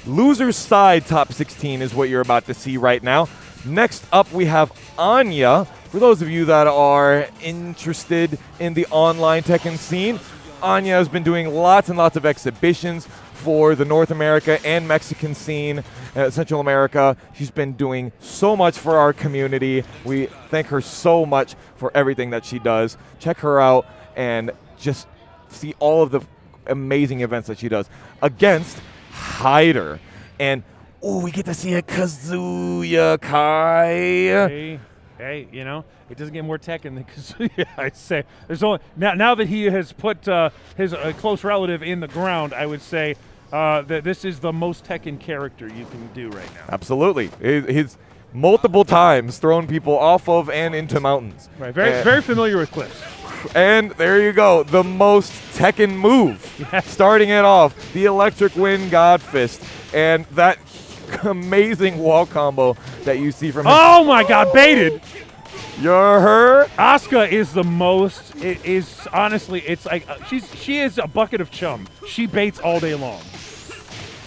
Loser's Side Top 16 is what you're about to see right now. Next up, we have Anya. For those of you that are interested in the online Tekken scene, Anya has been doing lots and lots of exhibitions for the North America and Mexican scene, Central America. She's been doing so much for our community. We thank her so much for everything that she does. Check her out and just see all of the amazing events that she does against Hyder. And we get to see a Kazuya Kai. Hey, you know, it doesn't get more Tekken than Kazuya, I'd say. There's only now that he has put his close relative in the ground, I would say that this is the most Tekken character you can do right now. Absolutely. He's multiple times thrown people off of and into mountains. Right, very familiar with cliffs. And there you go, the most Tekken move. Yes. Starting it off, the Electric Wind God Fist, and that amazing wall combo that you see from him. Oh my God, baited! You're her. Asuka is the most. It is honestly, it's like she is a bucket of chum. She baits all day long.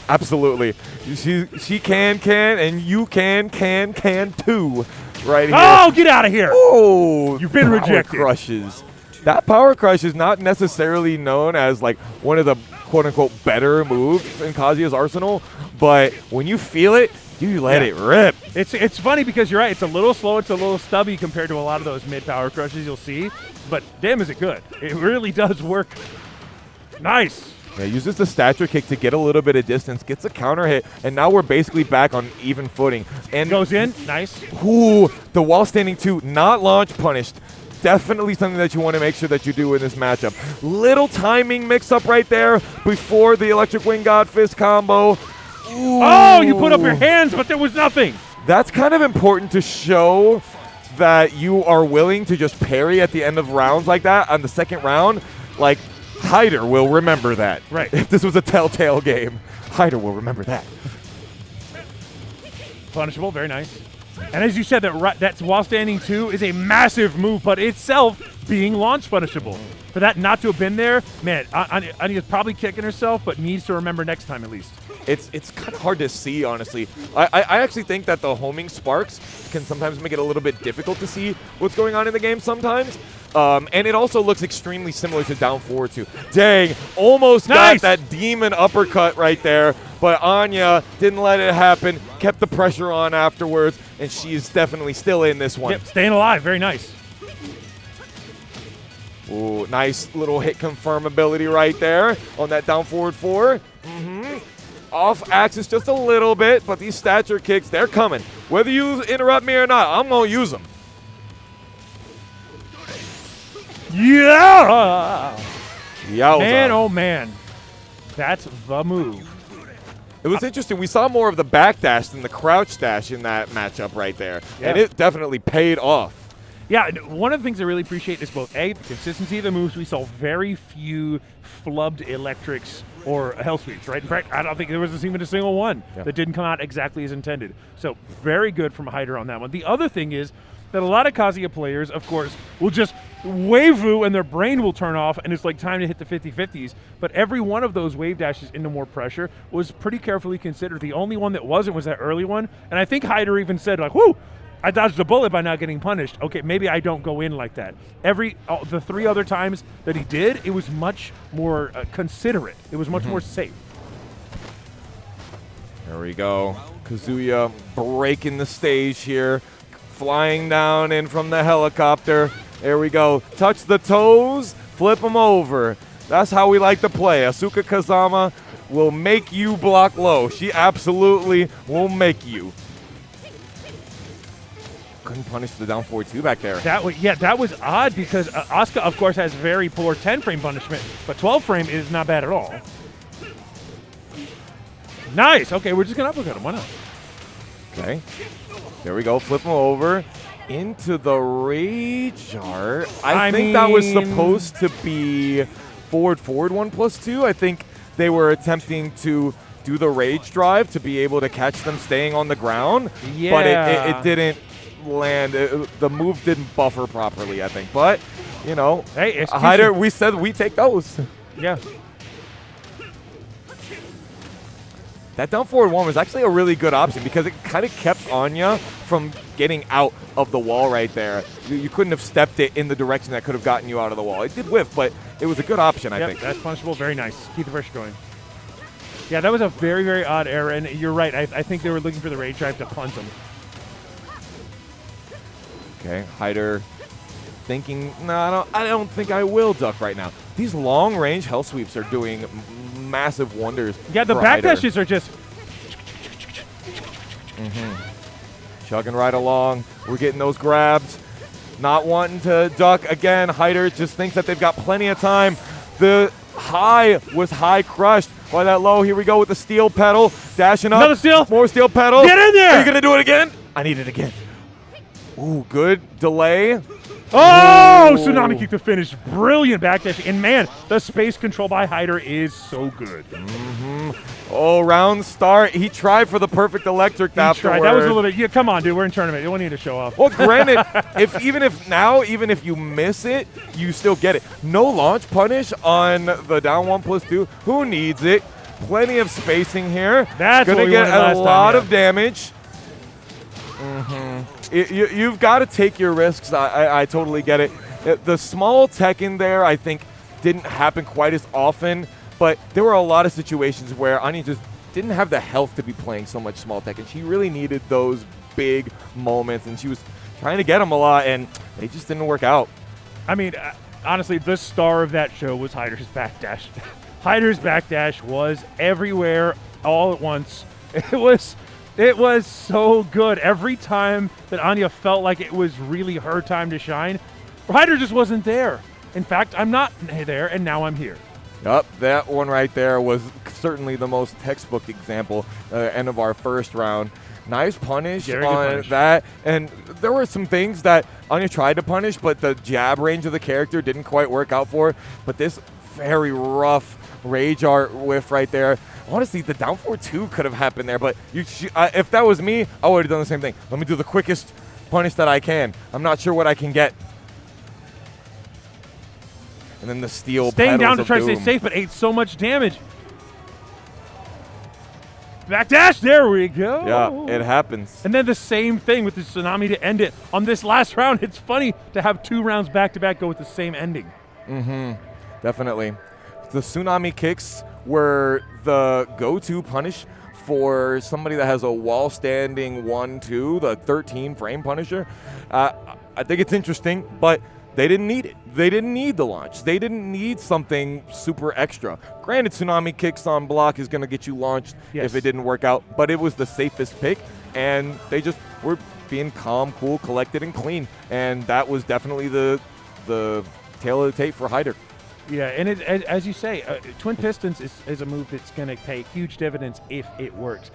Absolutely. She can, and you can too. Right here. Oh, get out of here! Oh, You've been power rejected. Crushes. That power crush is not necessarily known as like one of the quote-unquote better moves in Kazuya's arsenal, but when you feel it, you let it rip. It's funny because you're right. It's a little slow. It's a little stubby compared to a lot of those mid-power crushes you'll see. But damn, is it good. It really does work. Nice. Yeah, uses the stature kick to get a little bit of distance, gets a counter hit, and now we're basically back on even footing. And goes in. Nice. Ooh, the wall standing 2, not launch punished. Definitely something that you want to make sure that you do in this matchup. Little timing mix-up right there before the Electric Wing God Fist combo. Ooh. Oh, you put up your hands, but there was nothing. That's kind of important to show that you are willing to just parry at the end of rounds like that on the second round. Like, Hyder will remember that. Right. If this was a Telltale game, Hyder will remember that. Punishable, very nice. And as you said, that's while standing 2 is a massive move, but itself being launch punishable. For that not to have been there, man, Anya's probably kicking herself, but needs to remember next time at least. It's kind of hard to see, honestly. I actually think that the homing sparks can sometimes make it a little bit difficult to see what's going on in the game sometimes. And it also looks extremely similar to down forward 2. Dang, almost got that demon uppercut right there, but Anya didn't let it happen, kept the pressure on afterwards, and she's definitely still in this one. Yep, staying alive, very nice. Ooh, nice little hit confirmability right there on that down forward 4. Off axis just a little bit, but these stature kicks, they're coming. Whether you interrupt me or not, I'm going to use them. Yeah! Yowza. Man, oh man. That's the move. It was interesting. We saw more of the backdash than the crouch dash in that matchup right there. Yeah. And it definitely paid off. Yeah, one of the things I really appreciate is both A, the consistency of the moves. We saw very few flubbed electrics or hell sweeps, right? In fact, I don't think there was even a single one that didn't come out exactly as intended. So very good from Hyder on that one. The other thing is that a lot of Kazuya players, of course, will just wave-oo and their brain will turn off and it's like time to hit the 50-50s. But every one of those wave dashes into more pressure was pretty carefully considered. The only one that wasn't was that early one. And I think Hyder even said, like, whoo, I dodged a bullet by not getting punished. Okay, maybe I don't go in like that. The 3 other times that he did, it was much more considerate. It was much more safe. There we go. Kazuya breaking the stage here. Flying down in from the helicopter. There we go. Touch the toes, flip them over. That's how we like to play. Asuka Kazama will make you block low. She absolutely will make you. Couldn't punish the down forward 2 back there. That was odd because Asuka, of course, has very poor 10-frame punishment, but 12-frame is not bad at all. Nice. Okay, we're just going to uppercut him. Why not? Okay. There we go. Flip him over into the rage art. I think that was supposed to be forward 1+2. I think they were attempting to do the rage drive to be able to catch them staying on the ground. Yeah. But it didn't land. The move didn't buffer properly, I think. But, you know, hey, Hyder, we said we take those. Yeah. That down forward 1 was actually a really good option because it kind of kept Anya from getting out of the wall right there. You couldn't have stepped it in the direction that could have gotten you out of the wall. It did whiff, but it was a good option, I think. That's punishable. Very nice. Keep the pressure going. Yeah, that was a very, very odd error, and you're right. I think they were looking for the rage drive to punt him. Okay, Hyder thinking, no, I don't think I will duck right now. These long-range hell sweeps are doing massive wonders. Yeah, the backdashes are just chugging right along. We're getting those grabs. Not wanting to duck again. Hyder just thinks that they've got plenty of time. The high was high crushed by that low. Here we go with the steel pedal. Dashing up. Another steel. More steel pedal. Get in there. Are you going to do it again? I need it again. Ooh, good delay. Oh, Tsunami kick to finish. Brilliant backdash. And man, the space control by Hyder is so good. Oh, round start. He tried for the perfect electric afterward. That was a little bit. Yeah, come on, dude. We're in tournament. You don't need to show off. Well, granted, even if you miss it, you still get it. No launch punish on the down 1+2. Who needs it? Plenty of spacing here. That's gonna what we get wanted last a lot time, of damage. You've got to take your risks. I totally get it. The small Tekken there, I think, didn't happen quite as often, but there were a lot of situations where Anya just didn't have the health to be playing so much small Tekken. She really needed those big moments, and she was trying to get them a lot, and they just didn't work out. I mean, honestly, the star of that show was Hyder's backdash. Hyder's backdash was everywhere all at once. It was so good. Every time that Anya felt like it was really her time to shine, Hyder just wasn't there. In fact, I'm not there, and now I'm here. Yup, that one right there was certainly the most textbook example, end of our first round. Nice punish that. And there were some things that Anya tried to punish, but the jab range of the character didn't quite work out for her. But this very rough rage art whiff right there. Honestly, the down 4-2 could have happened there, but if that was me, I would have done the same thing. Let me do the quickest punish that I can. I'm not sure what I can get. And then the steel staying down to try doom. to stay safe, but ate so much damage. Backdash, there we go. Yeah, it happens. And then the same thing with the Tsunami to end it. On this last round, it's funny to have 2 rounds back-to-back go with the same ending. Definitely. The Tsunami kicks were the go-to punish for somebody that has a wall-standing 1-2, the 13-frame punisher. I think it's interesting, but they didn't need it. They didn't need the launch. They didn't need something super extra. Granted, Tsunami kicks on block is going to get you launched if it didn't work out, but it was the safest pick, and they just were being calm, cool, collected, and clean, and that was definitely the tail of the tape for Hyder. Yeah, and as you say, Twin Pistons is a move that's going to pay huge dividends if it works.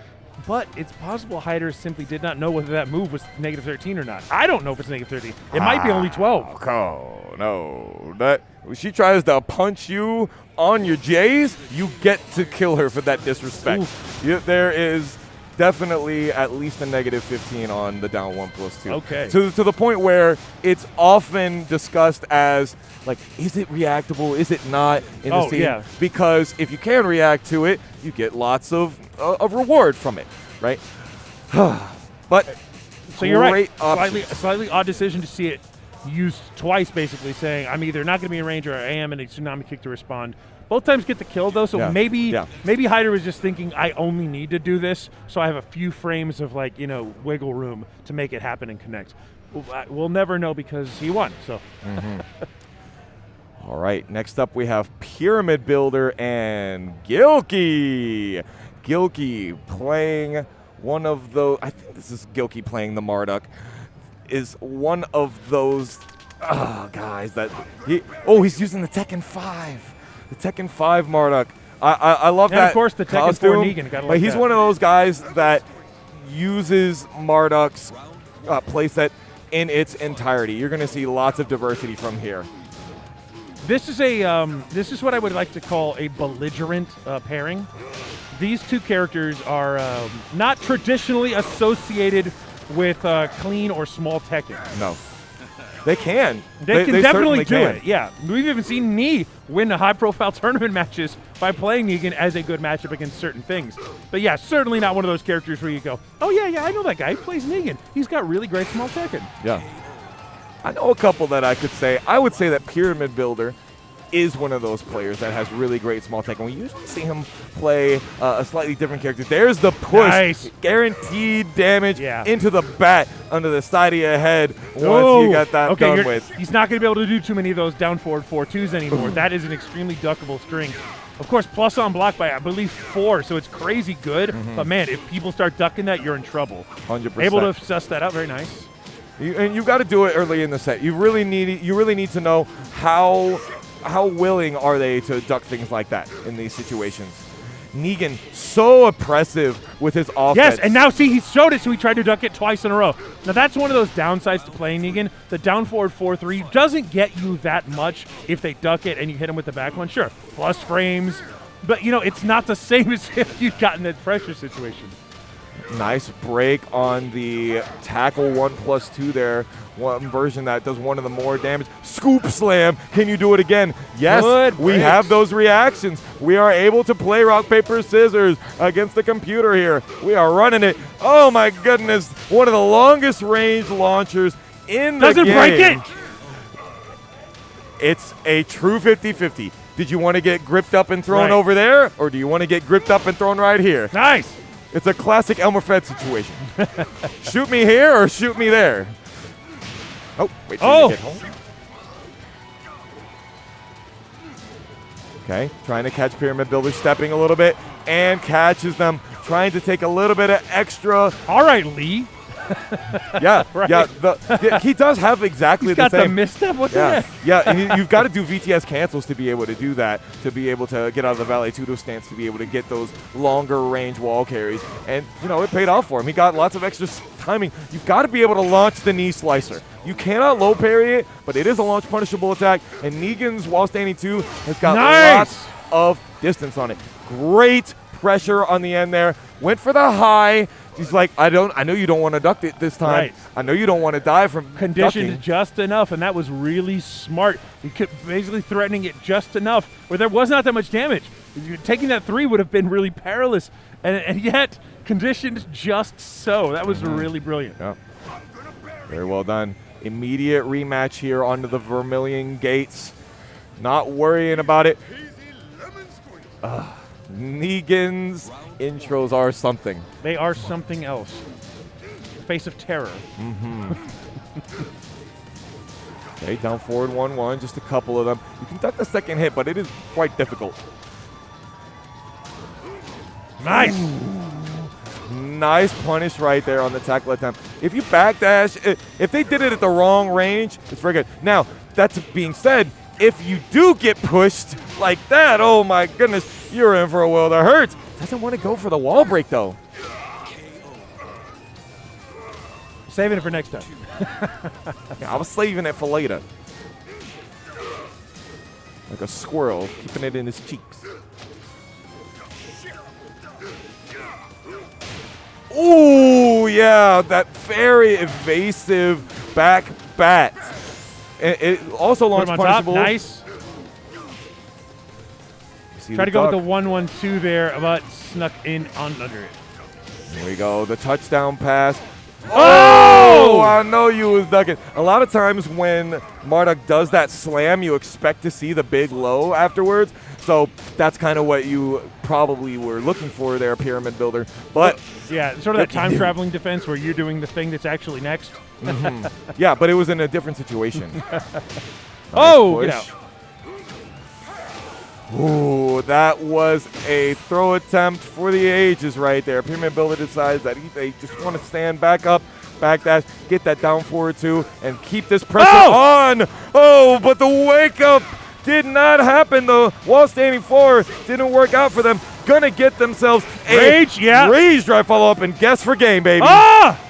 But it's possible Hyder simply did not know whether that move was -13 or not. I don't know if it's -13. It might be only 12. Oh, no. When she tries to punch you on your J's, you get to kill her for that disrespect. There is definitely at least a -15 on the down 1+2. Okay. To the point where it's often discussed as, like, is it reactable? Is it not in the scene? Yeah. Because if you can react to it, you get lots of reward from it, right? But so you're right. Options. Slightly odd decision to see it used twice, basically saying I'm either not going to be in range or I am, and a Tsunami kick to respond. Both times get the kill, though, so maybe Hyder was just thinking, I only need to do this, so I have a few frames of, like, wiggle room to make it happen and connect. We'll never know because he won, so. All right, next up we have Pyramid Builder and Gilkey. Gilkey playing one of those, I think this is Gilkey playing the Marduk, is one of those guys that, he's using the Tekken 5. The Tekken 5 Marduk. I love that. And of course, the Tekken costume, 4 Negan. But he's one of those guys that uses Marduk's playset in its entirety. You're going to see lots of diversity from here. This is this is what I would like to call a belligerent pairing. These two characters are not traditionally associated with clean or small Tekken. No. They can. They can definitely do can. it, yeah. We've even seen Nee win the high-profile tournament matches by playing Negan as a good matchup against certain things. But yeah, certainly not one of those characters where you go, oh yeah, I know that guy. He plays Negan. He's got really great small Tekken. Yeah. I know a couple that I could say. I would say that Pyramid Builder is one of those players that has really great small Tekken. We usually see him play a slightly different character. There's the push. Nice. Guaranteed damage into the bat under the side of your head once you got that done with. He's not going to be able to do too many of those down forward 4-2s anymore. That is an extremely duckable string. Of course, plus on block by, I believe, 4, so it's crazy good. But, man, if people start ducking that, you're in trouble. 100%. Able to suss that out. Very nice. And you've got to do it early in the set. You really need to know how willing are they to duck things like that in these situations. Negan so oppressive with his offense. Yes, and now see, he showed it, so he tried to duck it twice in a row. Now that's one of those downsides to playing Negan. The down forward 4-3 doesn't get you that much if they duck it and you hit him with the back one. Sure, plus frames, but you know, it's not the same as if you'd gotten that pressure situation. Nice break on the tackle 1+2 there. One version that does one of the more damage. Scoop slam. Can you do it again? Yes, Good we breaks. have those reactions. We are able to play rock, paper, scissors against the computer here. We are running it. Oh my goodness. One of the longest range launchers in the game. Doesn't break it. It's a true 50-50. Did you want to get gripped up and thrown Right. over there? Or do you want to get gripped up and thrown right here? Nice. It's a classic Elmer Fed situation. Shoot me here or shoot me there. Oh, wait till you get home. Okay, trying to catch Pyramid Builder, stepping a little bit, and catches them, trying to take a little bit of extra. All right, Lee. Yeah, Right. yeah, he does have exactly He's the got the same. misstep. What the Yeah, heck? yeah, and you've got to do VTS cancels to be able to do that, to be able to get out of the Valet Tudo stance, to be able to get those longer range wall carries. And, you know, it paid off for him. He got lots of extra timing. You've got to be able to launch the knee slicer. You cannot low parry it, but it is a launch punishable attack. And Negan's While Standing 2 has got Nice. lots of distance on it. Great pressure on the end there. Went for the high. He's like, I know you don't want to duck it this time. Right. I know you don't want to die from Conditioned ducking. just enough, and that was really smart. He kept basically threatening it just enough where there was not that much damage. Taking that 3 would have been really perilous, and yet conditioned just so. That was really brilliant. Yeah. Very well done. Immediate rematch here onto the Vermilion Gates. Not worrying about it. Negan's intros are something. They are something else. Face of terror. Okay, down forward 1-1, just a couple of them. You can duck the second hit, but it is quite difficult. Nice. Nice punish right there on the tackle attempt. If you backdash, if they did it at the wrong range, it's very good. Now, that being said, if you do get pushed like that, oh my goodness, you're in for a world of hurt. Doesn't want to go for the wall break, though. Saving it for next time. Yeah, I was saving it for later. Like a squirrel, keeping it in his cheeks. Ooh, yeah, that very evasive back bat. It also Put launched him on top. punishable. Nice. See Try the to go with duck. the 1-1-2 there, but snuck in under it. There we go, the touchdown pass. Oh! I know you was ducking. A lot of times when Marduk does that slam, you expect to see the big low afterwards. So that's kind of what you probably were looking for there, Pyramid Builder. But Yeah, sort of that time traveling defense where you're doing the thing that's actually next. yeah, but it was in a different situation. Oh, push. get out. Ooh, that was a throw attempt for the ages right there. Pyramid Builder decides that they just want to stand back up, backdash, get that down forward two, and keep this pressure on. Oh, but the wake up did not happen. The wall standing forward didn't work out for them. Gonna get themselves a Rage, yeah. rage drive follow up and guess for game, baby. Ah!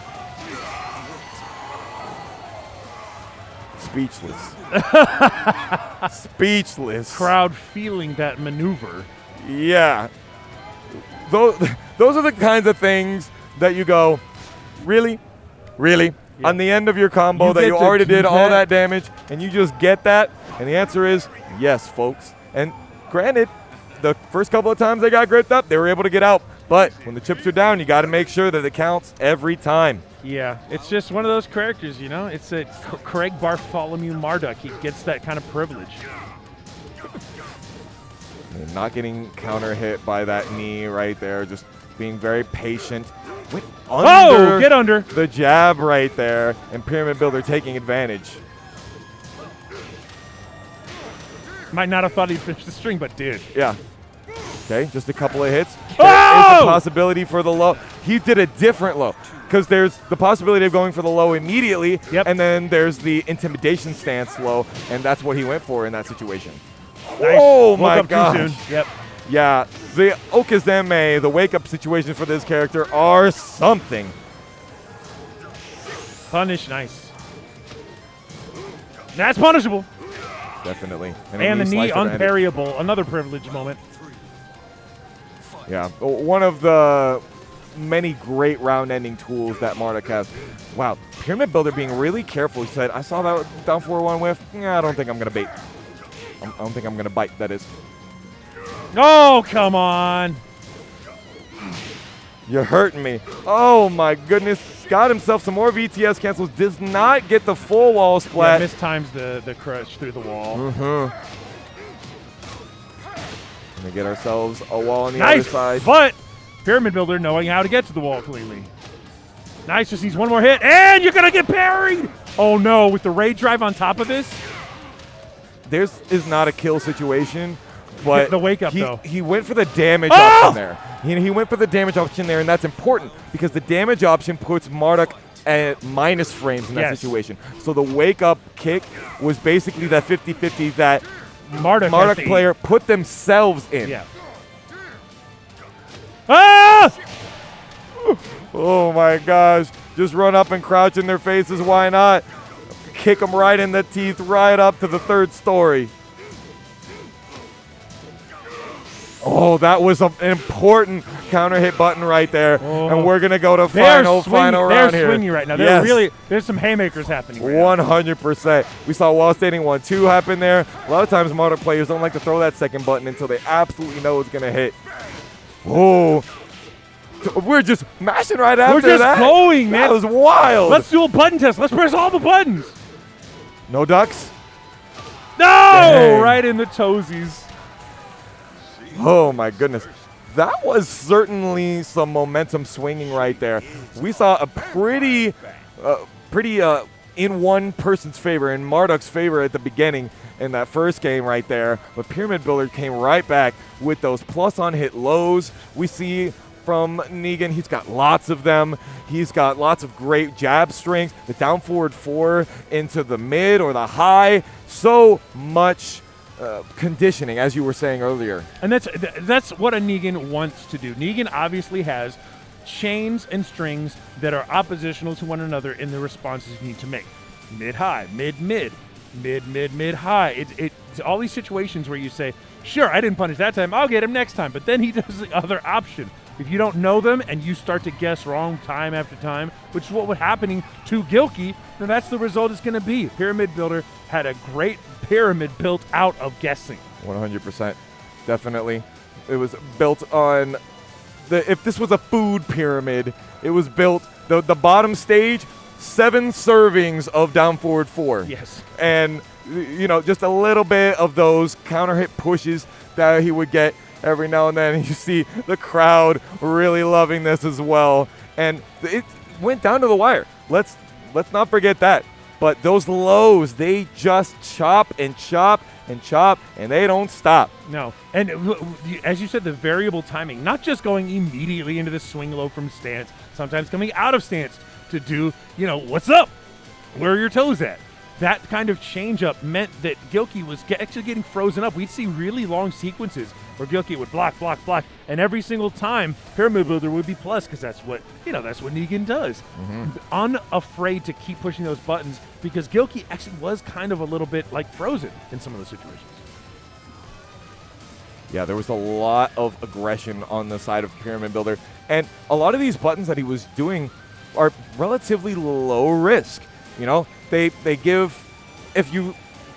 Speechless. Speechless. Crowd feeling that maneuver. Yeah. Those are the kinds of things that you go, really? Really? Yeah. On the end of your combo You that get you to already do did all that? that damage, and you just get that? And the answer is yes, folks. And granted, the first couple of times they got gripped up, they were able to get out. But when the chips are down, you got to make sure that it counts every time. Yeah, it's just one of those characters, you know? It's a Craig Bartholomew Marduk. He gets that kind of privilege. And not getting counter hit by that knee right there, just being very patient. Went under Get under. the jab right there, and Pyramid Builder taking advantage. Might not have thought he'd finish the string, but did. Yeah. Okay, just a couple of hits. There is Oh! a possibility for the low. He did a different low, because there's the possibility of going for the low immediately, Yep. and then there's the intimidation stance low, and that's what he went for in that situation. Nice. Oh Woke my up gosh. too soon. Yep. Yeah, The okizeme, the wake-up situation for this character are something. Punish, nice. That's punishable. Definitely. And the knee slicer to end it. unparryable, another privilege moment. Yeah, one of the many great round-ending tools that Marduk has. Wow, Pyramid Builder being really careful. He said, I saw that down 4-1 whiff. Yeah, I don't think I'm going to bait. I don't think I'm going to bite, that is. Oh, come on. You're hurting me. Oh, my goodness. Got himself some more VTS cancels. Does not get the full wall splat. Yeah, mistimes the crush through the wall. Gonna get ourselves a wall on the Nice, other side. but Pyramid Builder knowing how to get to the wall cleanly. Nice, just needs one more hit, and you're going to get parried. Oh, no, with the raid drive on top of this. This is not a kill situation, but The wake up, though. He went for the damage option there. He went for the damage option there, and that's important because the damage option puts Marduk at minus frames in that situation. So the wake up kick was basically that 50-50 that Marduk player put themselves in. Yeah. Ah! Oh my gosh. Just run up and crouch in their faces. Why not? Kick them right in the teeth, right up to the third story. Oh, that was an important counter hit button right there. Oh. And we're going to go to final round here. They're swinging right now. There's some haymakers happening right 100%. We saw wall standing 1-2 happen there. A lot of times Marduk players don't like to throw that second button until they absolutely know it's going to hit. Oh. We're just mashing right after that. We're just going, man. That was wild. Let's do a button test. Let's press all the buttons. No ducks? No! Dang. Right in the toesies. Oh, my goodness. That was certainly some momentum swinging right there. We saw a pretty in one person's favor, in Marduk's favor at the beginning in that first game right there. But Pyramid Builder came right back with those plus on hit lows. We see from Negan, he's got lots of them. He's got lots of great jab strings. The down forward 4 into the mid or the high. So much conditioning, as you were saying earlier. And that's what a Negan wants to do. Negan obviously has chains and strings that are oppositional to one another in the responses you need to make. Mid-high, mid-mid, mid-mid-mid-high. It's all these situations where you say, sure, I didn't punish that time, I'll get him next time. But then he does the other option. If you don't know them and you start to guess wrong time after time, which is what was happening to Gilkey, then that's the result it's going to be. Pyramid Builder had a great pyramid built out of guessing. 100%. Definitely. It was built on if this was a food pyramid, it was built the bottom stage, 7 servings of down forward 4. Yes. And just a little bit of those counter hit pushes that he would get every now and then. You see the crowd really loving this as well. And it went down to the wire. Let's not forget that. But those lows, they just chop and chop and chop, and they don't stop. No. And as you said, the variable timing, not just going immediately into the swing low from stance, sometimes coming out of stance to do, what's up? Where are your toes at? That kind of change-up meant that Gilkey was actually getting frozen up. We'd see really long sequences where Gilkey would block, and every single time Pyramid Builder would be plus because that's what Negan does. Mm-hmm. Unafraid to keep pushing those buttons because Gilkey actually was kind of a little bit like frozen in some of the situations. Yeah, there was a lot of aggression on the side of Pyramid Builder, and a lot of these buttons that he was doing are relatively low risk. They give, if you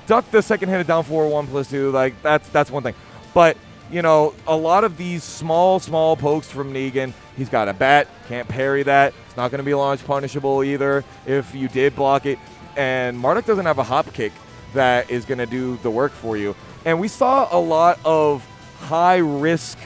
duck the second hit of down 4-1+2, like that's one thing. But, a lot of these small pokes from Negan, he's got a bat, can't parry that. It's not going to be launch punishable either if you did block it. And Marduk doesn't have a hop kick that is going to do the work for you. And we saw a lot of high risk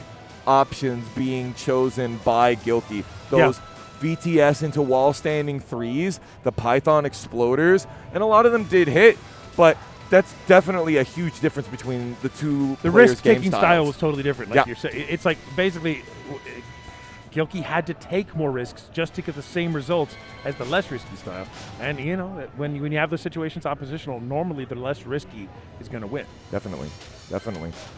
options being chosen by Gilkey. Those VTS into wall standing 3s, the Python exploders, and a lot of them did hit, but that's definitely a huge difference between the two. The risk taking style was totally different. Like you're saying, it's like basically Gilkey had to take more risks just to get the same results as the less risky style. And, you know, when you have those situations oppositional, normally the less risky is going to win. Definitely.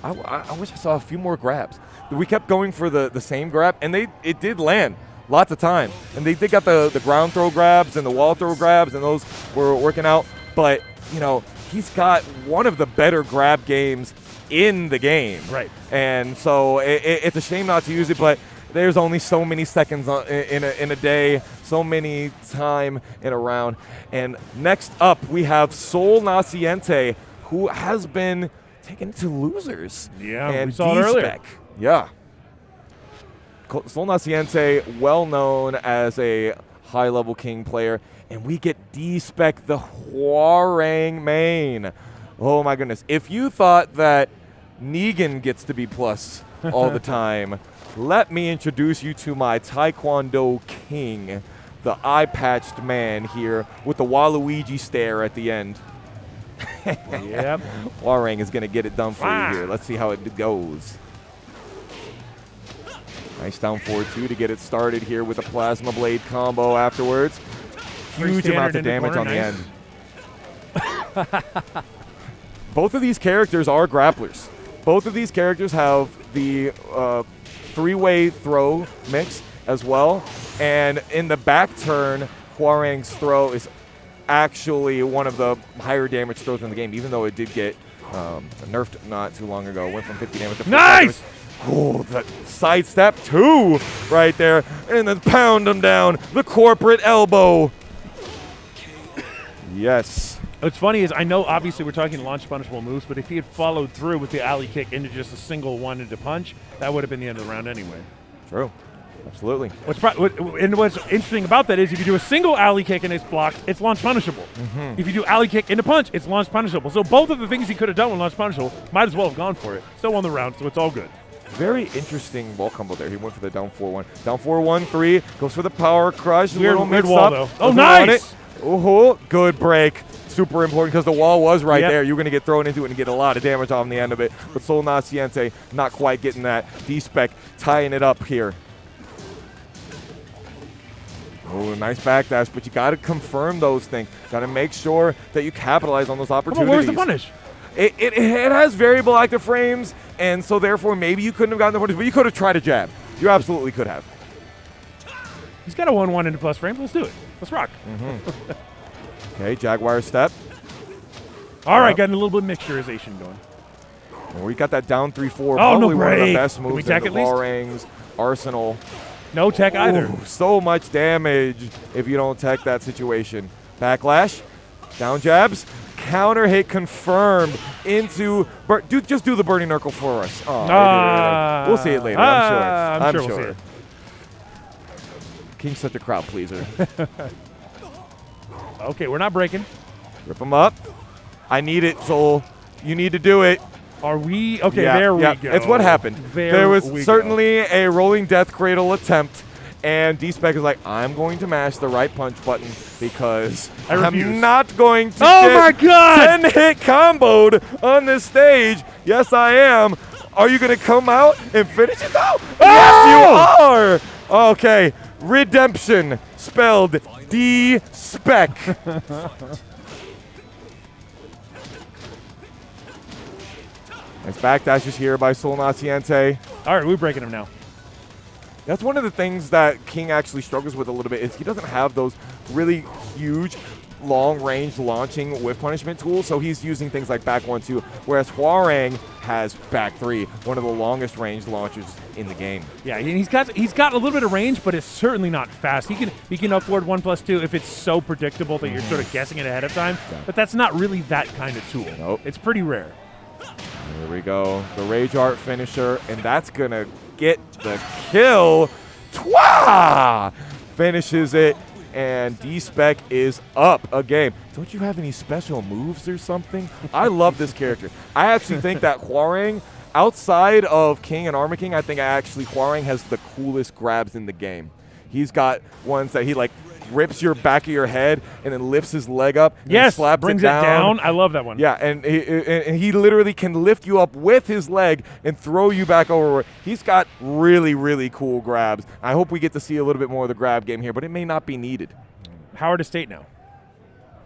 I wish I saw a few more grabs. We kept going for the same grab, and it did land lots of times. And they got the ground throw grabs and the wall throw grabs, and those were working out. But, you know, he's got one of the better grab games in the game. Right. And so it's a shame not to use it, but there's only so many seconds in a day, so many time in a round. And next up, we have Sol Naciente, who has been taken to losers. Yeah, and we saw it earlier. D-spec. Yeah. Sol Naciente, well known as a high-level King player, and we get D-spec, the Hwoarang main. Oh my goodness. If you thought that Negan gets to be plus all the time, let me introduce you to my Taekwondo king, the eye-patched man here with the Waluigi stare at the end. Yep. Hwoarang is going to get it done for you here. Let's see how it goes. Nice down forward two to get it started here with a Plasma Blade combo afterwards. Huge amount of damage on the end. Both of these characters are grapplers. Both of these characters have the three-way throw mix as well. And in the back turn, Hwoarang's throw is actually one of the higher damage throws in the game, even though it did get nerfed not too long ago. Went from 50 damage to 40 damage. Oh, that sidestep two right there. And then pound him down. The corporate elbow. Yes. What's funny is I know obviously we're talking launch punishable moves, but if he had followed through with the alley kick into just a single one-handed punch, that would have been the end of the round anyway. True. Absolutely. What's interesting about that is if you do a single alley kick and it's blocked, it's launch punishable. If you do alley kick into punch, it's launch punishable. So both of the things he could have done with launch punishable, might as well have gone for it. Still won the round, so it's all good. Very interesting wall combo there. He went for the down 4-1. Down 4-1-3. Goes for the power crush. Weird mix wall, up. though. Oh, nice! Oh, good break. Super important because the wall was right there. You're going to get thrown into it and get a lot of damage on the end of it. But Sol Naciente not quite getting that. D-spec tying it up here. Oh, nice backdash, but you got to confirm those things. Got to make sure that you capitalize on those opportunities. Where's the punish? It has variable active frames, and so therefore maybe you couldn't have gotten the punish, but you could have tried a jab. You absolutely could have. He's got a 1-1 into plus frames. Let's do it. Let's rock. Okay, Jaguar step. All right, getting a little bit of mixturization going. Well, we got that down 3-4. Oh, Probably no one of the break. best Can we moves tech in at the least? Hwoarang's arsenal. No tech either. Ooh, so much damage if you don't tech that situation. Backlash, down jabs, counter hit confirmed into. Just do the Burning Knuckle for us. Oh, we'll see it later. I'm sure. I'm sure we'll see it. King's such a crowd pleaser. Okay, we're not breaking. Rip him up. I need it, Sol. You need to do it. Are we? Okay, there we go. It's what happened. There was we certainly a rolling death cradle attempt, and D-spec is like, I'm going to mash the right punch button because I'm not going to get 10-hit comboed on this stage. Yes, I am. Are you going to come out and finish it though? Oh! Yes, you are. Okay, redemption spelled D-spec. Nice backdashes here by Sol Naciente. All right, we're breaking him now. That's one of the things that King actually struggles with a little bit is he doesn't have those really huge, long-range launching whiff punishment tools, so he's using things like back 1-2, whereas Hwoarang has back 3, one of the longest range launchers in the game. Yeah, and he's got a little bit of range, but it's certainly not fast. He can afford 1+2 if it's so predictable that you're sort of guessing it ahead of time, but that's not really that kind of tool. Nope. It's pretty rare. Here we go. The Rage Art finisher, and that's going to get the kill. Twa! Finishes it, and D-spec is up a game. Don't you have any special moves or something? I love this character. I actually think that Hwoarang, outside of King and Armor King, I think Hwoarang has the coolest grabs in the game. He's got ones that he like grips your back of your head and then lifts his leg up and Yes, slaps brings it down. I love that one. Yeah, and he literally can lift you up with his leg and throw you back over. He's got really, really cool grabs. I hope we get to see a little bit more of the grab game here, but it may not be needed. Howard Estate now.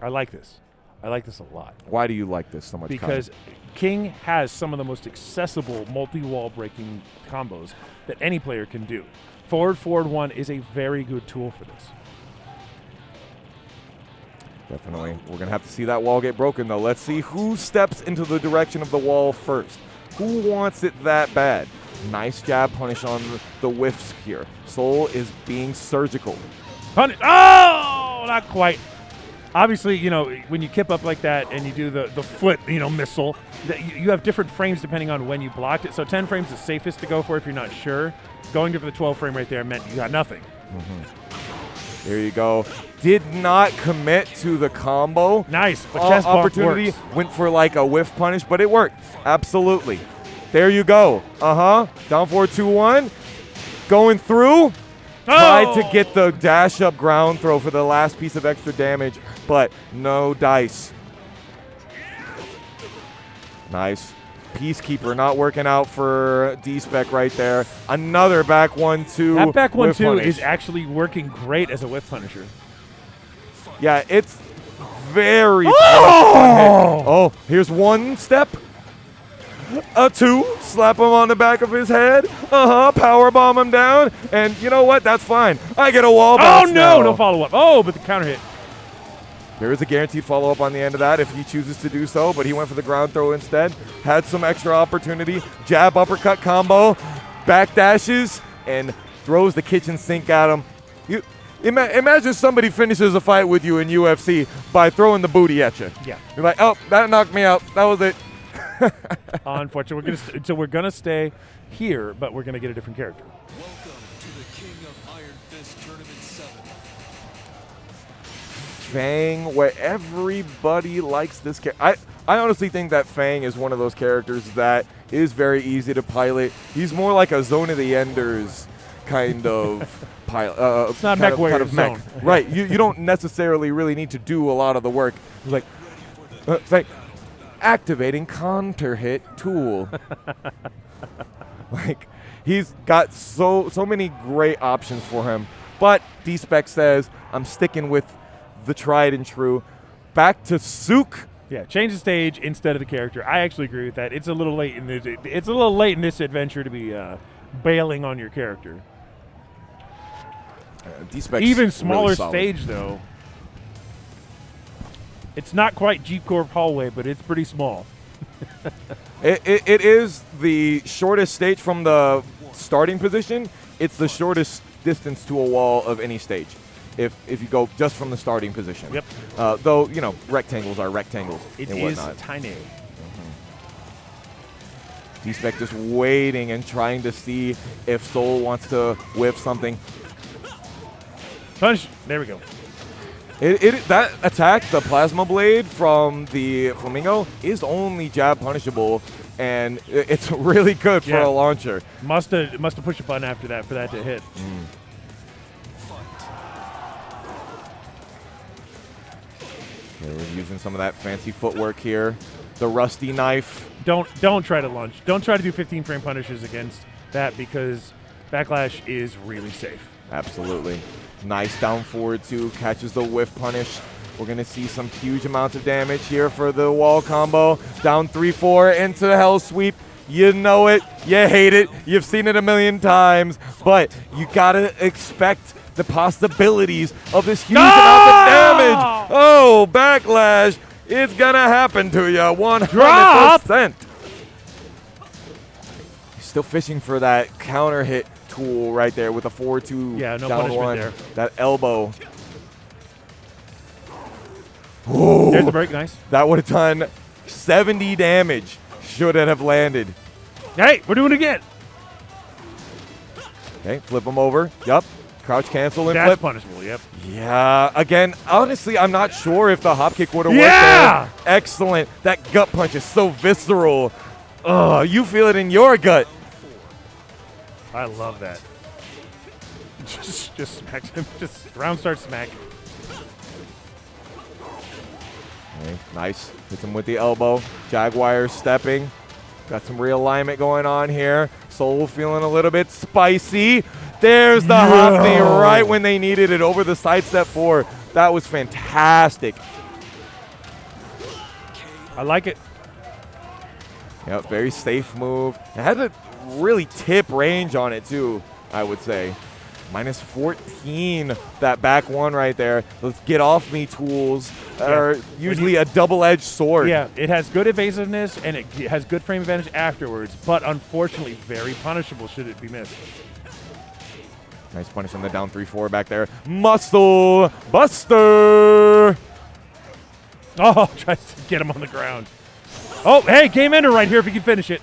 I like this. I like this a lot. Why do you like this so much? Because King has some of the most accessible multi-wall breaking combos that any player can do. Forward 1 is a very good tool for this. Definitely. We're going to have to see that wall get broken, though. Let's see who steps into the direction of the wall first. Who wants it that bad? Nice jab punish on the whiffs here. Soul is being surgical. Punish. Oh, not quite. Obviously, you know, when you kip up like that and you do the foot, missile, you have different frames depending on when you blocked it. So 10 frames is safest to go for if you're not sure. Going to the 12 frame right there meant you got nothing. Mm-hmm. There you go. Did not commit to the combo. Nice, but chest bump opportunity works. Went for like a whiff punish, but it worked. Absolutely. There you go. Down forward 2-1. Going through. Tried to get the dash up ground throw for the last piece of extra damage, but no dice. Nice. Peacekeeper not working out for D-spec right there. Another back 1-2. That back 1-2 punish. is actually working great as a whiff punisher. Yeah, it's very Oh, here's one step. A 2, slap him on the back of his head. Power bomb him down. And you know what? That's fine. I get a wall bounce now. No follow-up. Oh, but the counter hit. There is a guaranteed follow-up on the end of that if he chooses to do so, but he went for the ground throw instead. Had some extra opportunity. Jab uppercut combo. Back dashes and throws the kitchen sink at him. You imagine somebody finishes a fight with you in UFC by throwing the booty at you. Yeah. You're like, oh, that knocked me out. That was it. Unfortunately, we're gonna stay here, but we're gonna get a different character. Welcome to the King of Iron Fist Tournament 7. Fang, where everybody likes this character. I honestly think that Fang is one of those characters that is very easy to pilot. He's more like a Zone of the Enders kind of pilot. It's not MechWarrior Zone. Right. You don't necessarily really need to do a lot of the work. It's like activating counter hit tool. Like, he's got so many great options for him. But D-spec says, I'm sticking with the tried and true. Back to Sook. Yeah, change the stage instead of the character. I actually agree with that. It's a little late in this. It's a little late in this adventure to be bailing on your character. D-spec even smaller really stage though. It's not quite Jeep Corp hallway, but it's pretty small. It is the shortest stage from the starting position. It's the shortest distance to a wall of any stage. If you go just from the starting position. Yep. Though, rectangles are rectangles It and is whatnot. tiny. D-spec just waiting and trying to see if Soul wants to whiff something. Punch. There we go. That attack, the plasma blade from the Flamingo, is only jab punishable, and it's really good for a launcher. Must have pushed a button after that for that to hit. Okay, we're using some of that fancy footwork here. The rusty knife. Don't try to launch. Don't try to do 15 frame punishes against that because Backlash is really safe. Absolutely. Nice down forward two, catches the whiff punish. We're going to see some huge amounts of damage here for the wall combo. Down 3-4 into the hell sweep. You know it. You hate it. You've seen it a million times. But you got to expect the possibilities of this huge amount of damage. Oh, Backlash. It's going to happen to you 100%. He's still fishing for that counter hit tool right there with a 4-2 no down one. there. That elbow. Ooh, There's the break. Nice. that would have done 70 damage. Should it have landed. Hey, we're doing it again. Okay, flip him over. Yup. Crouch cancel and That's flip. punishable. Yep. Yeah. Again, honestly, I'm not sure if the hop kick would have Yeah! worked there. Excellent. That gut punch is so visceral. Oh, you feel it in your gut. I love that. Just smacked him. Just round start smack. Okay, nice. Hits him with the elbow. Jaguar stepping. Got some realignment going on here. Soul feeling a little bit spicy. There's the hop knee right when they needed it over the sidestep 4. That was fantastic. I like it. Yep, very safe move. It had a really tip range on it too, I would say. Minus 14, that back one right there. Those get off me tools are usually a double-edged sword. Yeah, it has good evasiveness and it has good frame advantage afterwards, but unfortunately very punishable should it be missed. Nice punish on the down 3-4 back there. Muscle Buster! Oh, tries to get him on the ground. Oh, hey, game ender right here if he can finish it.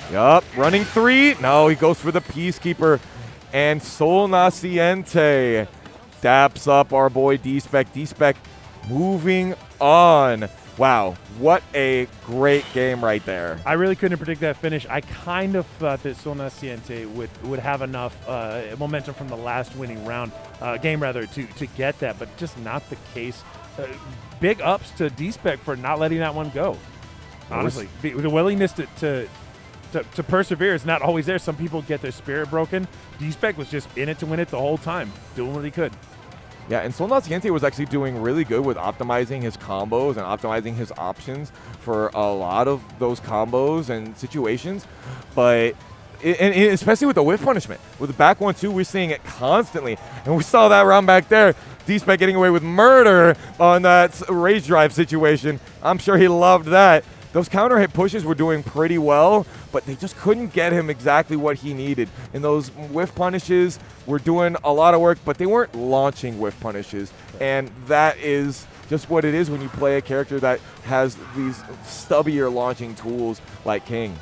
Yup, running 3. No, he goes for the Peacekeeper. And Sol Naciente daps up our boy D-spec. D-spec moving on. Wow, what a great game right there. I really couldn't predict that finish. I kind of thought that Sol Naciente would have enough momentum from the last winning round, game rather, to get that, but just not the case. Big ups to D-spec for not letting that one go. Honestly, the willingness to persevere is not always there. Some people get their spirit broken. D-spec was just in it to win it the whole time, doing what he could. Yeah, and Sol Naciente was actually doing really good with optimizing his combos and optimizing his options for a lot of those combos and situations. But, and especially with the whiff punishment. With the back 1-2, we're seeing it constantly. And we saw that round back there. D-spec getting away with murder on that rage drive situation. I'm sure he loved that. Those counter hit pushes were doing pretty well, but they just couldn't get him exactly what he needed. And those whiff punishes were doing a lot of work, but they weren't launching whiff punishes. And that is just what it is when you play a character that has these stubbier launching tools like King.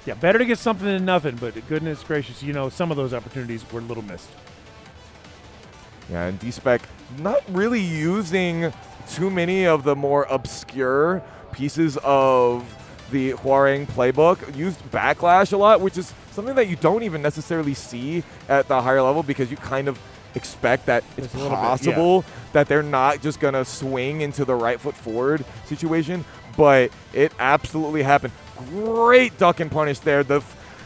Yeah, better to get something than nothing, but goodness gracious, you know, some of those opportunities were a little missed. Yeah, and D-spec not really using too many of the more obscure pieces of the Hwoarang playbook. Used backlash a lot, which is something that you don't even necessarily see at the higher level because you kind of expect that it's possible that they're not just going to swing into the right foot forward situation, but it absolutely happened. Great duck and punish there.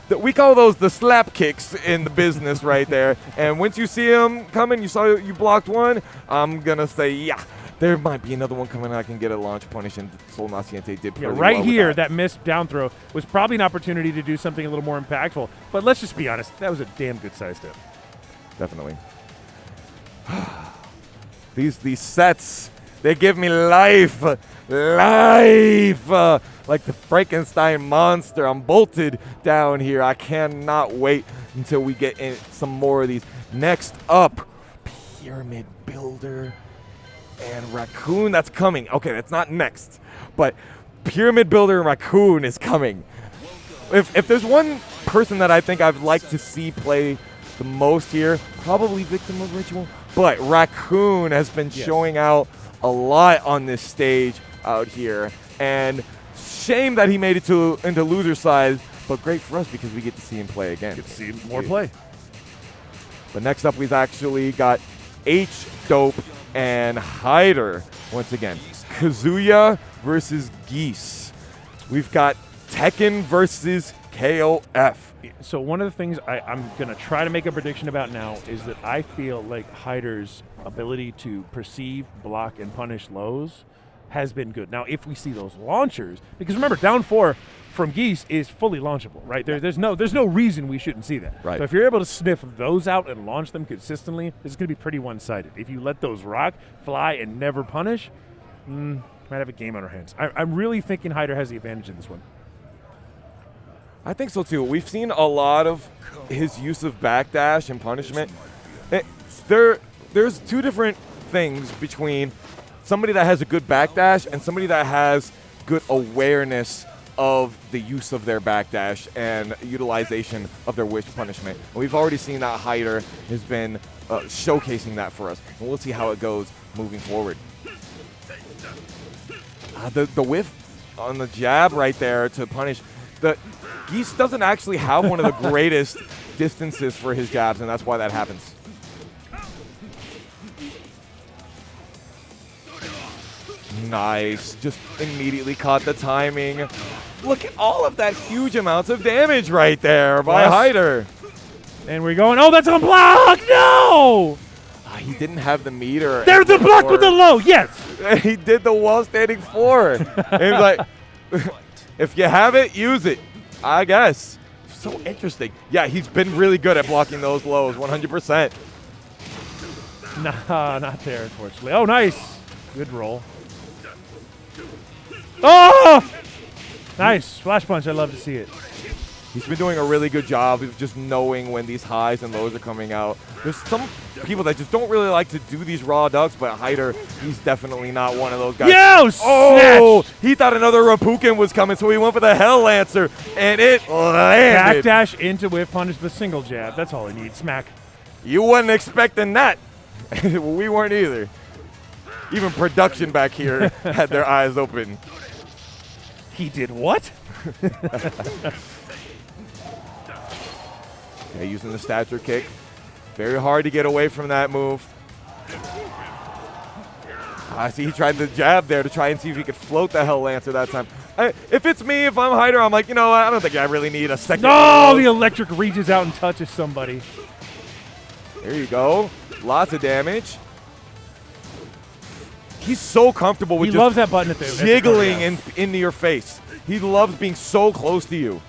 We call those the slap kicks in the business right there. And once you see them coming, you blocked one, I'm going to say, yeah. There might be another one coming. I can get a launch punish, and Sol Naciente did pretty well right with here, that missed down throw was probably an opportunity to do something a little more impactful. But let's just be honest, that was a damn good side step. Definitely. These sets, they give me life. Life. Like the Frankenstein monster. I'm bolted down here. I cannot wait until we get in some more of these. Next up, Pyramid Builder and Raccoon. That's coming. Okay, that's not next. But Pyramid Builder and Raccoon is coming. If there's one person that I think I'd like to see play the most here, probably Victim of Ritual. But Raccoon has been showing out a lot on this stage out here. And shame that he made it into loser side, but great for us because we get to see him play again. Get to see more play. But next up, we've actually got H-Dope and Hyder. Once again, Kazuya versus Geese. We've got Tekken versus KOF. So one of the things I'm going to try to make a prediction about now is that I feel like Hyder's ability to perceive, block, and punish lows has been good. Now, if we see those launchers, because remember, down 4 from Geese is fully launchable, right? There's no reason we shouldn't see that. Right. So if you're able to sniff those out and launch them consistently, this is going to be pretty one-sided. If you let those rock, fly, and never punish, might have a game on our hands. I'm really thinking Hyder has the advantage in this one. I think so too. We've seen a lot of his use of backdash and punishment. There's two different things between somebody that has a good backdash and somebody that has good awareness of the use of their backdash and utilization of their wish punishment. And we've already seen that Hyder has been showcasing that for us. And we'll see how it goes moving forward. The whiff on the jab right there to punish. The Geese doesn't actually have one of the greatest distances for his jabs, and that's why that happens. Nice. Just immediately caught the timing. Look at all of that huge amounts of damage right there by Hyder. And we're going, oh, that's on block! No! He didn't have the meter. There's the block with the low, yes! He did the wall standing 4. And he was like, if you have it, use it, I guess. So interesting. Yeah, he's been really good at blocking those lows, 100%. Nah, not there, unfortunately. Oh, nice. Good roll. Oh! Nice. Flash punch. I love to see it. He's been doing a really good job of just knowing when these highs and lows are coming out. There's some people that just don't really like to do these raw ducks, but Hyder, he's definitely not one of those guys. Oh, he thought another Raccoon was coming, so he went for the Hell Lancer, and it landed. Backdash into whiff punish the single jab. That's all I need. Smack. You wasn't expecting that. We weren't either. Even production back here had their eyes open. He did what? Yeah, using the stature kick. Very hard to get away from that move. I see he tried the jab there to try and see if he could float the Hell Lancer that time. If it's me, if I'm Hyder, I'm like, you know, I don't think I really need a second. No, the electric reaches out and touches somebody. There you go. Lots of damage. He's so comfortable with he loves that button at the jiggling into your face. He loves being so close to you.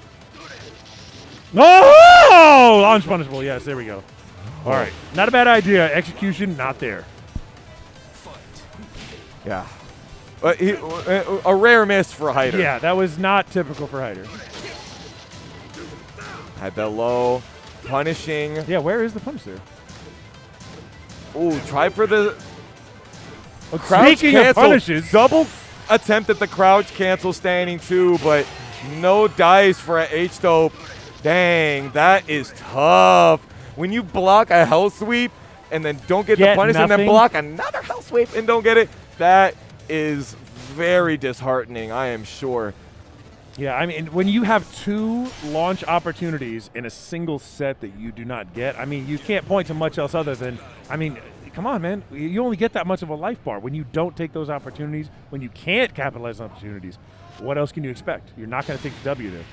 Oh! Launch punishable. Yes, there we go. All right. Not a bad idea. Execution, not there. Yeah. A rare miss for Hyder. Yeah, that was not typical for Hyder. Had the low. Punishing. Yeah, where is the punish there? Ooh, try for the crouch Speaking cancel. of punishes. Double attempt at the crouch cancel standing 2, but no dice for an H-dope. Dang, that is tough. When you block a hell sweep and then don't get the punish and then block another hell sweep and don't get it, that is very disheartening, I am sure. Yeah, I mean, when you have 2 launch opportunities in a single set that you do not get, I mean, you can't point to much else other than, I mean, come on, man. You only get that much of a life bar. When you don't take those opportunities, when you can't capitalize on opportunities, what else can you expect? You're not going to take the W there.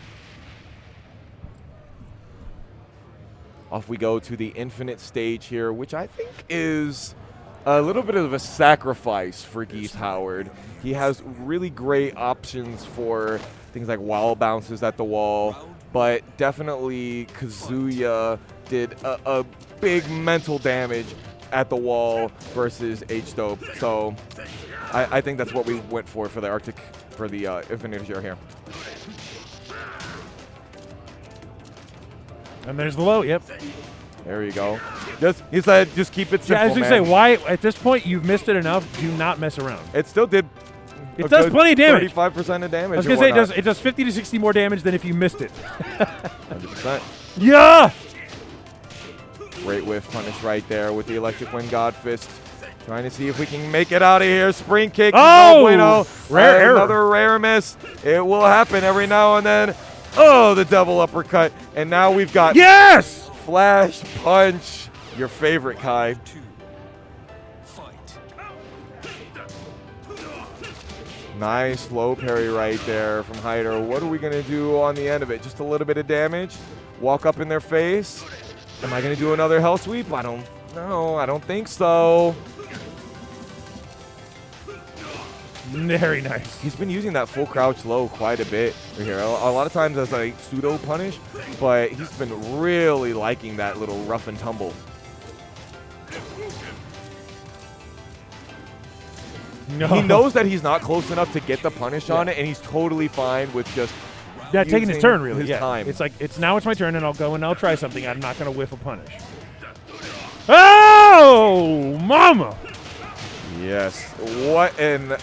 Off we go to the infinite stage here, which I think is a little bit of a sacrifice for Geese Howard. He has really great options for things like wall bounces at the wall, but definitely Kazuya did a big mental damage at the wall versus H-Dope. So I think that's what we went for the Arctic, for the infinite here. And there's the low, yep. There you go. He said, just keep it simple, yeah, I was going to say, why, at this point, you've missed it enough, do not mess around. It still did. It does plenty of damage. 35% of damage. I was going to say, it does 50 to 60 more damage than if you missed it. 100%. Yeah! Great whiff punish right there with the Electric Wind God Fist. Trying to see if we can make it out of here. Spring kick. Oh! No bueno. Rare error. Another rare miss. It will happen every now and then. Oh, the double uppercut. And now we've got yes! Flash punch. Your favorite, Kai. Nice low parry right there from Hyder. What are we going to do on the end of it? Just a little bit of damage? Walk up in their face? Am I going to do another hell sweep? I don't know. I don't think so. Very nice. He's been using that full crouch low quite a bit here. A lot of times as a pseudo punish, but he's been really liking that little rough and tumble. No. He knows that he's not close enough to get the punish on it, and he's totally fine with just taking his turn, really. His time. It's like, now it's my turn, and I'll go and I'll try something. I'm not going to whiff a punish. Oh, mama! Yes. What an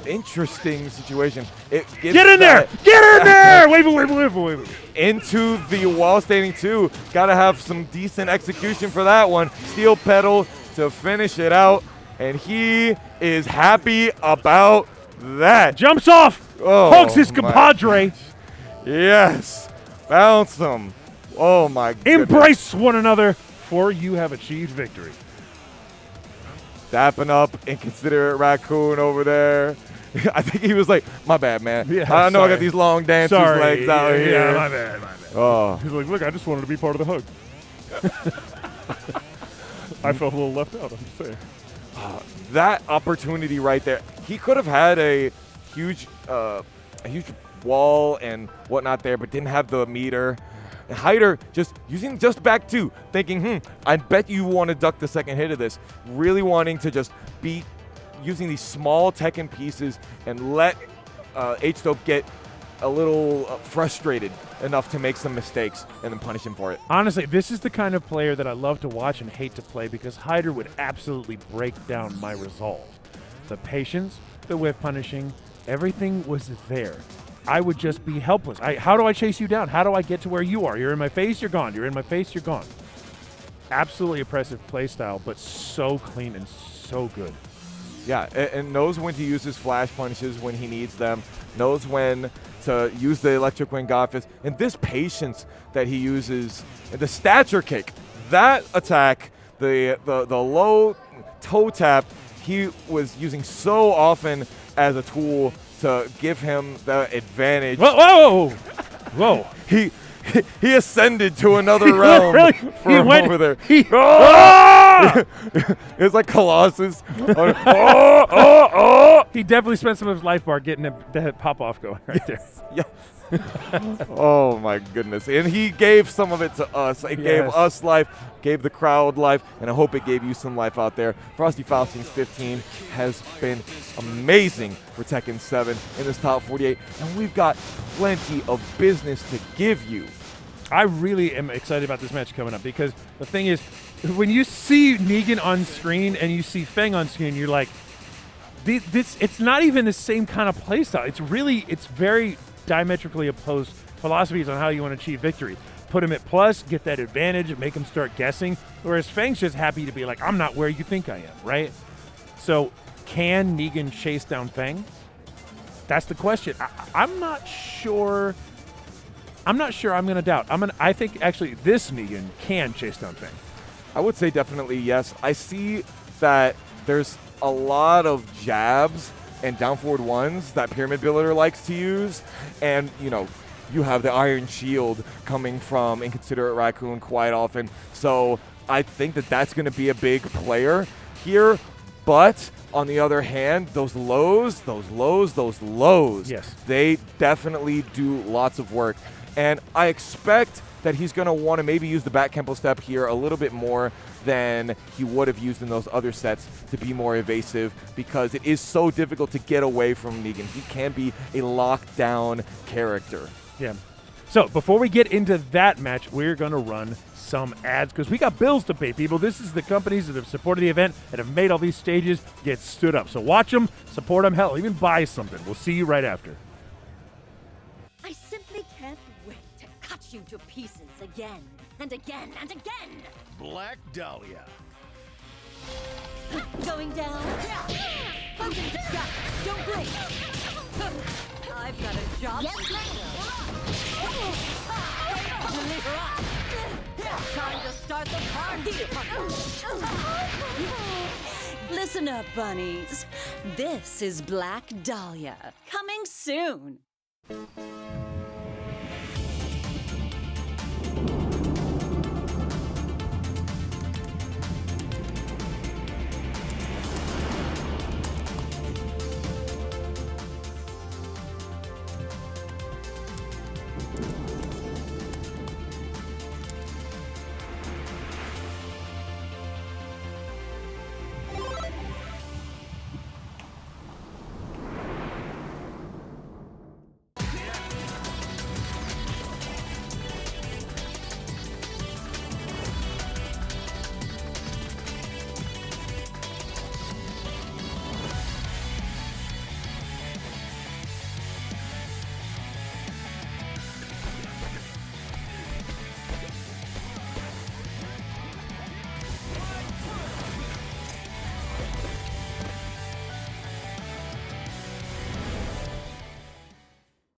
interesting situation. It gives Get in there! Get in there! Wave. Into the wall standing 2. Got to have some decent execution for that one. Steel pedal to finish it out. And he is happy about that. Jumps off. Oh, hugs his compadre. Yes. Bounce him. Oh, my goodness. Embrace one another, for you have achieved victory. dapping up Inconsiderate Raccoon over there. I think he was like, my bad, man. Yeah, I know I sorry. got these long dancer's Sorry. legs out here. Yeah, my bad. Oh. He's like, look, I just wanted to be part of the hug. I felt a little left out, I'm just saying. That opportunity right there, he could have had a huge wall and whatnot there, but didn't have the meter. And Hyder just using just back two, thinking, I bet you want to duck the second hit of this. Really wanting to just be using these small Tekken pieces and let H-Dope get a little frustrated enough to make some mistakes and then punish him for it. Honestly, this is the kind of player that I love to watch and hate to play because Hyder would absolutely break down my resolve. The patience, the whiff punishing, everything was there. I would just be helpless. How do I chase you down? How do I get to where you are? You're in my face, you're gone. You're in my face, you're gone. Absolutely oppressive play style, but so clean and so good. Yeah, and knows when to use his flash punishes when he needs them, knows when to use the electric wing godfist, and this patience that he uses, and the stature kick, that attack, the low toe tap, he was using so often as a tool to give him the advantage. Whoa! Whoa! He ascended to another realm from over there. It was like Colossus. He definitely spent some of his life bar getting that pop off going right there. Yes. Oh my goodness. And he gave some of it to us. It gave us life, gave the crowd life, and I hope it gave you some life out there. Frosty Faustings 15 has been amazing for Tekken 7 in this top 48, and we've got plenty of business to give you. I really am excited about this match coming up because the thing is, when you see Negan on screen and you see Feng on screen, you're like, it's not even the same kind of playstyle. It's very diametrically opposed philosophies on how you want to achieve victory. Put him at plus, get that advantage, make him start guessing, whereas Feng's just happy to be like, I'm not where you think I am, right? So can Negan chase down Feng? That's the question. I'm not sure. I'm going to doubt. I think actually this Negan can chase down Feng. I would say definitely yes. I see that there's a lot of jabs and down forward ones that Pyramid Builder likes to use. And, you have the Iron Shield coming from Inconsiderate Raccoon quite often. So I think that that's going to be a big player here. But on the other hand, those lows, yes, they definitely do lots of work. And I expect that he's going to want to maybe use the back Kempo step here a little bit more than he would have used in those other sets to be more evasive because it is so difficult to get away from Negan. He can be a lockdown character. Yeah. So before we get into that match, we're going to run some ads because we got bills to pay, people. This is the companies that have supported the event that have made all these stages get stood up. So watch them, support them, hell, even buy something. We'll see you right after. I simply can't wait to cut you to pieces again and again and again. Black Dahlia. Going down. Focus, stop. Don't blink. I've got a job. Yes, time to start the party. Listen up, bunnies. This is Black Dahlia. Coming soon.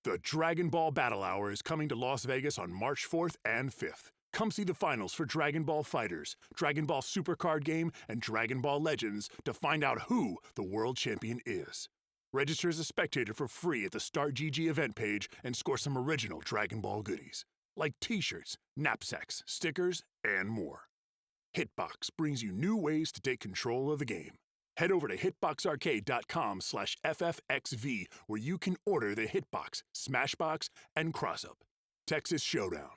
The Dragon Ball Battle Hour is coming to Las Vegas on March 4th and 5th. Come see the finals for Dragon Ball FighterZ, Dragon Ball Super Card Game, and Dragon Ball Legends to find out who the world champion is. Register as a spectator for free at the Start GG event page and score some original Dragon Ball goodies, like t-shirts, knapsacks, stickers, and more. Hitbox brings you new ways to take control of the game. Head over to hitboxarcade.com/FFXV where you can order the Hitbox, Smashbox, and Crossup. Texas Showdown.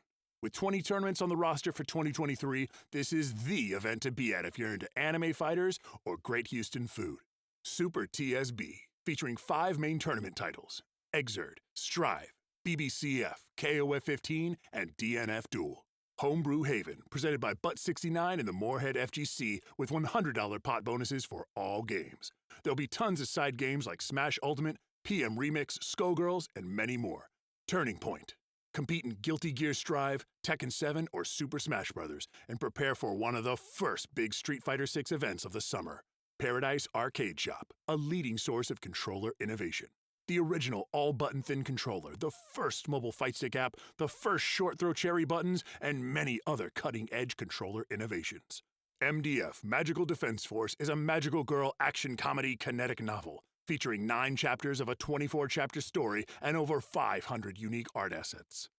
With 20 tournaments on the roster for 2023, this is the event to be at if you're into anime fighters or Great Houston food. Super TSB, featuring 5 main tournament titles: Exert, Strive, BBCF, KOF 15, and DNF Duel. Homebrew Haven, presented by Butt69 and the Moorhead FGC, with $100 pot bonuses for all games. There'll be tons of side games like Smash Ultimate, PM Remix, Skullgirls, and many more. Turning Point. Compete in Guilty Gear Strive, Tekken 7, or Super Smash Bros. And prepare for one of the first big Street Fighter 6 events of the summer. Paradise Arcade Shop, a leading source of controller innovation. The original all-button thin controller, the first mobile fight stick app, the first short-throw cherry buttons, and many other cutting-edge controller innovations. MDF, Magical Defense Force, is a magical girl action comedy kinetic novel featuring 9 chapters of a 24-chapter story and over 500 unique art assets.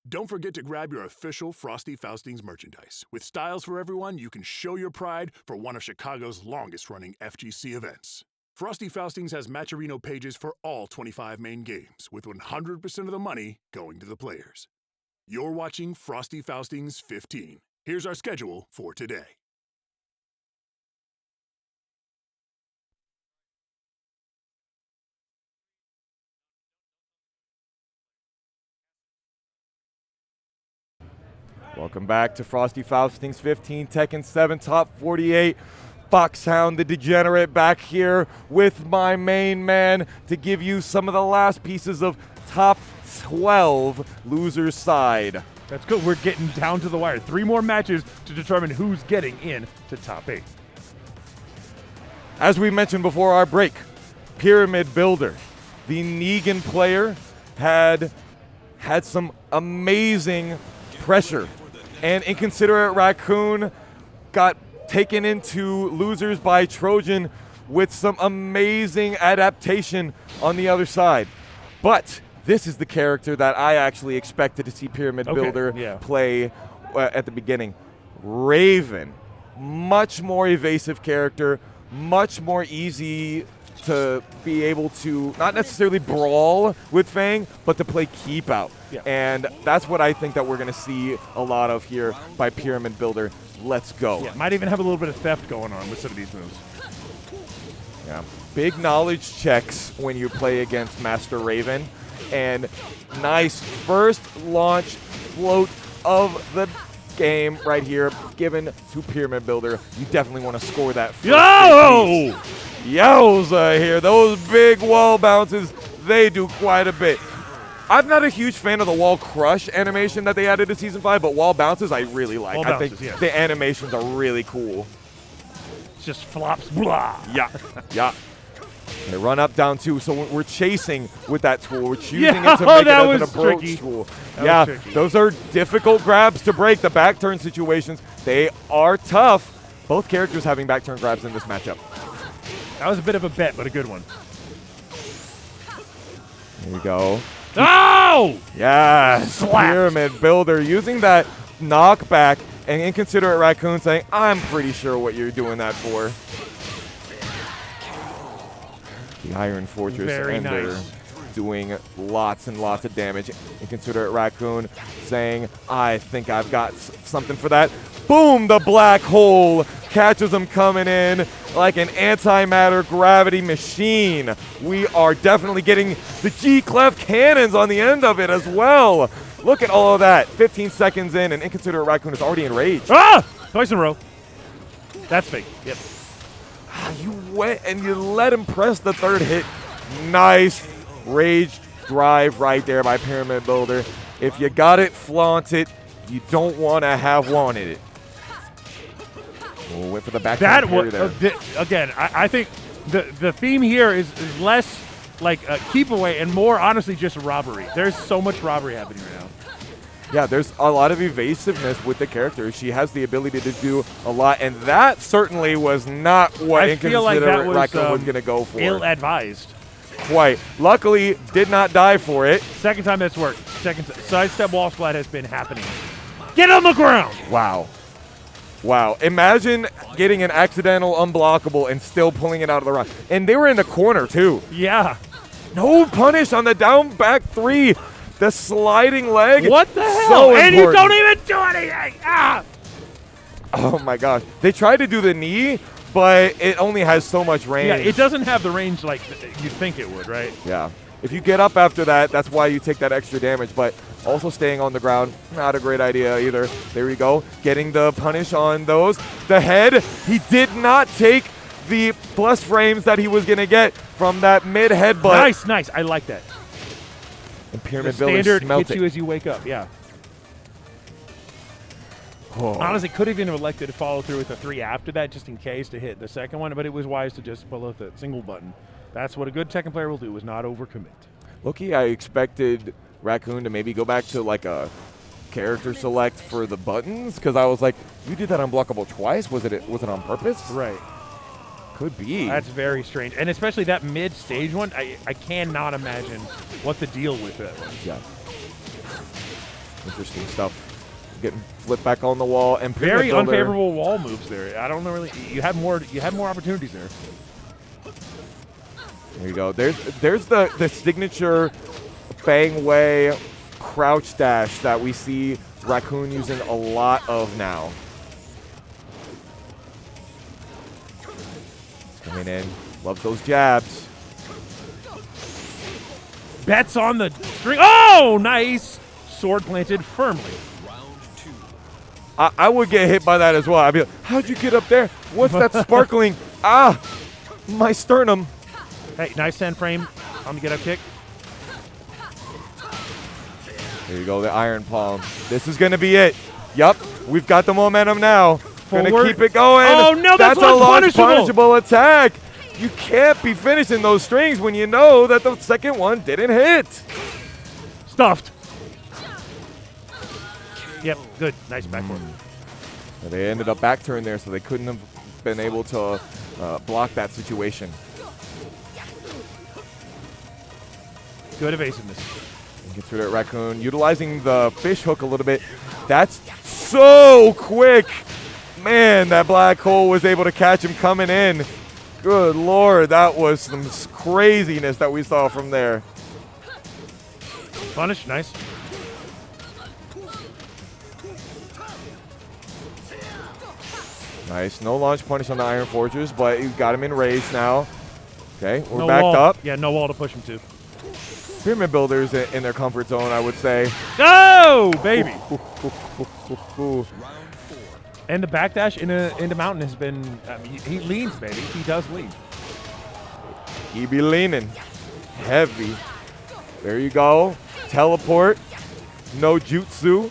Don't forget to grab your official Frosty Faustings merchandise. With styles for everyone, you can show your pride for one of Chicago's longest-running FGC events. Frosty Faustings has Matcherino pages for all 25 main games, with 100% of the money going to the players. You're watching Frosty Faustings 15. Here's our schedule for today. Welcome back to Frosty Faustings 15, Tekken 7, Top 48. Foxhound the Degenerate back here with my main man to give you some of the last pieces of Top 12 loser's side. That's good. We're getting down to the wire. 3 more matches to determine who's getting in to top 8. As we mentioned before our break, Pyramid Builder, the Negan player, had some amazing pressure. And Inconsiderate Raccoon got taken into losers by Trojan with some amazing adaptation on the other side. But this is the character that I actually expected to see Pyramid Builder play at the beginning. Raven, much more evasive character, much more easy to be able to not necessarily brawl with Fang, but to play keep out. Yeah. And that's what I think that we're going to see a lot of here by Pyramid Builder. Let's go. Yeah, might even have a little bit of theft going on with some of these moves. Yeah. Big knowledge checks when you play against Master Raven. And nice first launch float of the game right here given to Pyramid Builder. You definitely want to score that first. Yo! Yowza here. Those big wall bounces, they do quite a bit. I'm not a huge fan of the wall crush animation that they added to Season 5, but wall bounces I really like. Wall I bounces, think yes. the animations are really cool. Just flops, blah. Yeah, yeah. They run up, down, 2. So we're chasing with that tool. We're choosing it to make it as an approach tool. Yeah, those are difficult grabs to break. The back turn situations, they are tough. Both characters having back turn grabs in this matchup. That was a bit of a bet, but a good one. There you go. Oh! Yes, Slapped. Pyramid Builder using that knockback, and Inconsiderate Raccoon saying, I'm pretty sure what you're doing that for. The Iron Fortress Very Ender nice. doing lots and lots of damage. Inconsiderate Raccoon saying, I think I've got something for that. Boom, the black hole catches him coming in like an antimatter gravity machine. We are definitely getting the G-clef cannons on the end of it as well. Look at all of that. 15 seconds in, and Inconsiderate Raccoon is already enraged. Ah! Twice in a row. That's fake. Yep. You went and you let him press the 3rd hit. Nice rage drive right there by Pyramid Builder. If you got it, flaunt it. You don't want to have wanted it. We'll wait for the back That parry was, there. again, I think the theme here is less like a keep away and more honestly just robbery. There's so much robbery happening right now. Yeah, there's a lot of evasiveness with the character. She has the ability to do a lot, and that certainly was not what I feel like that was, Raccoon was going to go for. Ill-advised. Quite. Luckily, did not die for it. Second time that's worked. Sidestep wall splat has been happening. Get on the ground! Wow. Wow. Imagine getting an accidental unblockable and still pulling it out of the run. And they were in the corner, too. Yeah. No punish on the down back 3. The sliding leg. What the hell? So and you important. don't even do anything! Ah! Oh, my gosh. They tried to do the knee, but it only has so much range. Yeah, it doesn't have the range like you'd think it would, right? Yeah. If you get up after that, that's why you take that extra damage. But also staying on the ground, not a great idea either. There we go. Getting the punish on those. The head, he did not take the plus frames that he was going to get from that mid headbutt. Nice. I like that. And The Pyramid Builder standard smelt hits it. you as you wake up, yeah. Oh. Honestly, could have even elected to follow through with the 3 after that just in case to hit the second one, but it was wise to just pull out the single button. That's what a good Tekken player will do, is not overcommit. Loki, I expected Raccoon to maybe go back to like a character select for the buttons, because I was like, you did that unblockable twice? Was it on purpose? Right. Could be. That's very strange. And especially that mid-stage one, I cannot imagine what the deal with that was. Yeah. Interesting stuff. Getting flipped back on the wall and Pyramid Very Builder. unfavorable wall moves there. I don't know really. You had more opportunities there. There you go. There's the signature Fang Wei crouch dash that we see Raccoon using a lot of now. Coming in. Love those jabs. Bets on the string. Oh, nice. Sword planted firmly. I would get hit by that as well. I'd be like, how'd you get up there? What's that sparkling? My sternum. Hey, nice 10 frame on the get up kick. There you go, the iron palm. This is going to be it. Yup, we've got the momentum now. Going to keep it going. Oh, no, that's a launch punishable. punishable attack. You can't be finishing those strings when you know that the second one didn't hit. Stuffed. Yep, good. Nice backboard. They ended up back turn there, so they couldn't have been able to block that situation. Good evasiveness. Gets rid of Raccoon, utilizing the fish hook a little bit. That's so quick. Man, that black hole was able to catch him coming in. Good Lord, that was some craziness that we saw from there. Punish, nice. Nice, no launch punish on the Iron Fortress, but you got him in rage now. Okay, we're No backed wall. up. Yeah, no wall to push him to. Pyramid Builders in their comfort zone, I would say. Go, baby. Ooh. And the backdash into Mountain has been, I mean, he leans, baby. He does lean. He be leaning heavy. There you go. Teleport. No jutsu.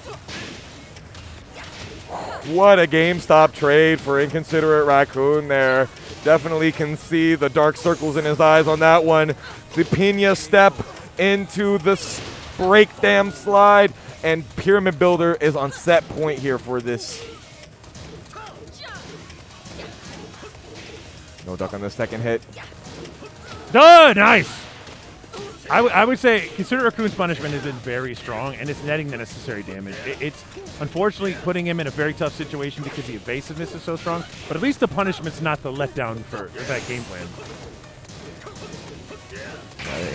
What a GameStop trade for Inconsiderate Raccoon there. Definitely can see the dark circles in his eyes on that one. The Pina step into the breakdown slide, and Pyramid Builder is on set point here for this. No duck on the second hit. Done! Nice! I would say consider Raccoon's punishment has been very strong, and it's netting the necessary damage. It's unfortunately putting him in a very tough situation because the evasiveness is so strong, but at least the punishment's not the letdown for that game plan.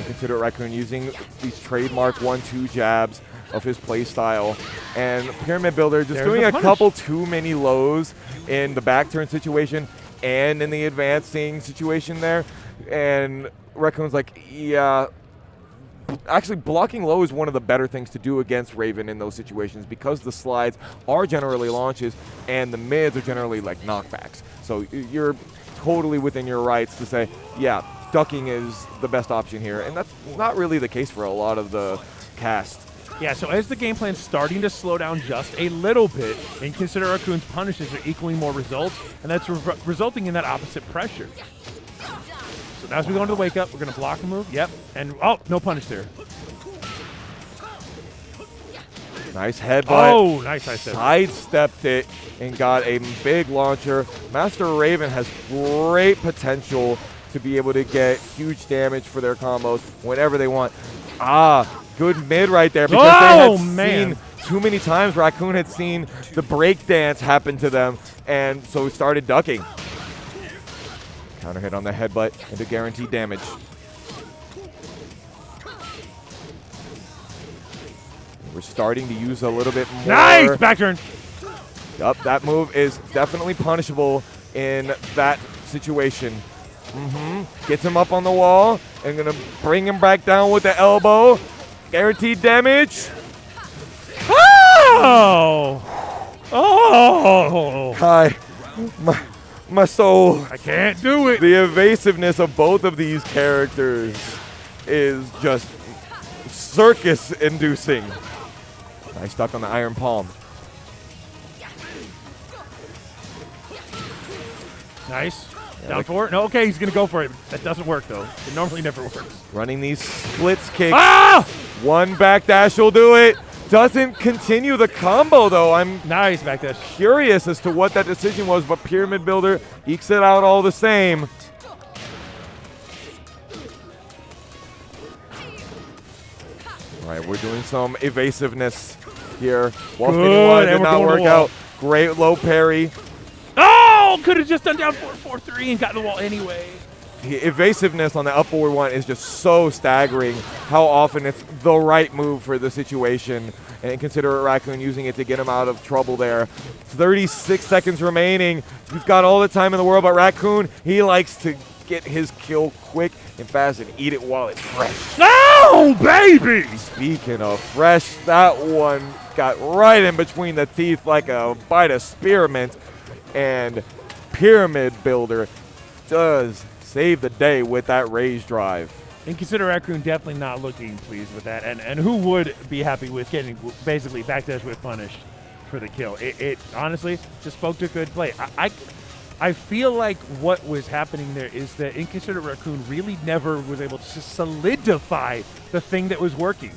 Consider Raccoon using these trademark 1-2 jabs of his play style, and Pyramid Builder just doing a couple too many lows in the back turn situation and in the advancing situation there, and Raccoon's like, yeah. Actually, blocking low is one of the better things to do against Raven in those situations because the slides are generally launches and the mids are generally like knockbacks. So you're totally within your rights to say, yeah, ducking is the best option here. And that's not really the case for a lot of the cast. Yeah, so as the game plan's starting to slow down just a little bit, and consider Raccoon's punishes are equaling more results, and that's resulting in that opposite pressure. So now as we go into the wake up, we're going to block a move. Yep. And, oh, no punish there. Nice headbutt. Oh, nice headbutt. Sidestepped it and got a big launcher. Master Raven has great potential to be able to get huge damage for their combos whenever they want. Good mid right there because they had seen too many times Raccoon had seen the break dance happen to them, and so he started ducking. Counter hit on the headbutt into guaranteed damage. We're starting to use a little bit more. Nice back turn. Yup, that move is definitely punishable in that situation. Gets him up on the wall and gonna bring him back down with the elbow. Guaranteed damage. Oh! Oh! Hi, my soul. I can't do it. The evasiveness of both of these characters is just circus-inducing. Nice stuck on the iron palm. Nice. Down for it. No, okay, he's going to go for it. That doesn't work, though. It normally never works. Running these splits kicks. Ah! One backdash will do it. Doesn't continue the combo, though. I'm nice backdash. Curious as to what that decision was, but Pyramid Builder ekes it out all the same. All right, we're doing some evasiveness here. Wall spinning one did not work out. Great low parry. Oh, could have just done down 4-4-3 and gotten the wall anyway. The evasiveness on the up forward one is just so staggering how often it's the right move for the situation. And consider Raccoon using it to get him out of trouble there. 36 seconds remaining. You've got all the time in the world, but Raccoon, he likes to get his kill quick and fast and eat it while it's fresh. No, baby! Speaking of fresh, that one got right in between the teeth like a bite of spearmint. And Pyramid Builder does save the day with that raise drive. And consider Raccoon definitely not looking pleased with that. And who would be happy with getting basically backdash with punish for the kill? It honestly just spoke to good play. I feel like what was happening there is that Inconsiderate Raccoon really never was able to solidify the thing that was working.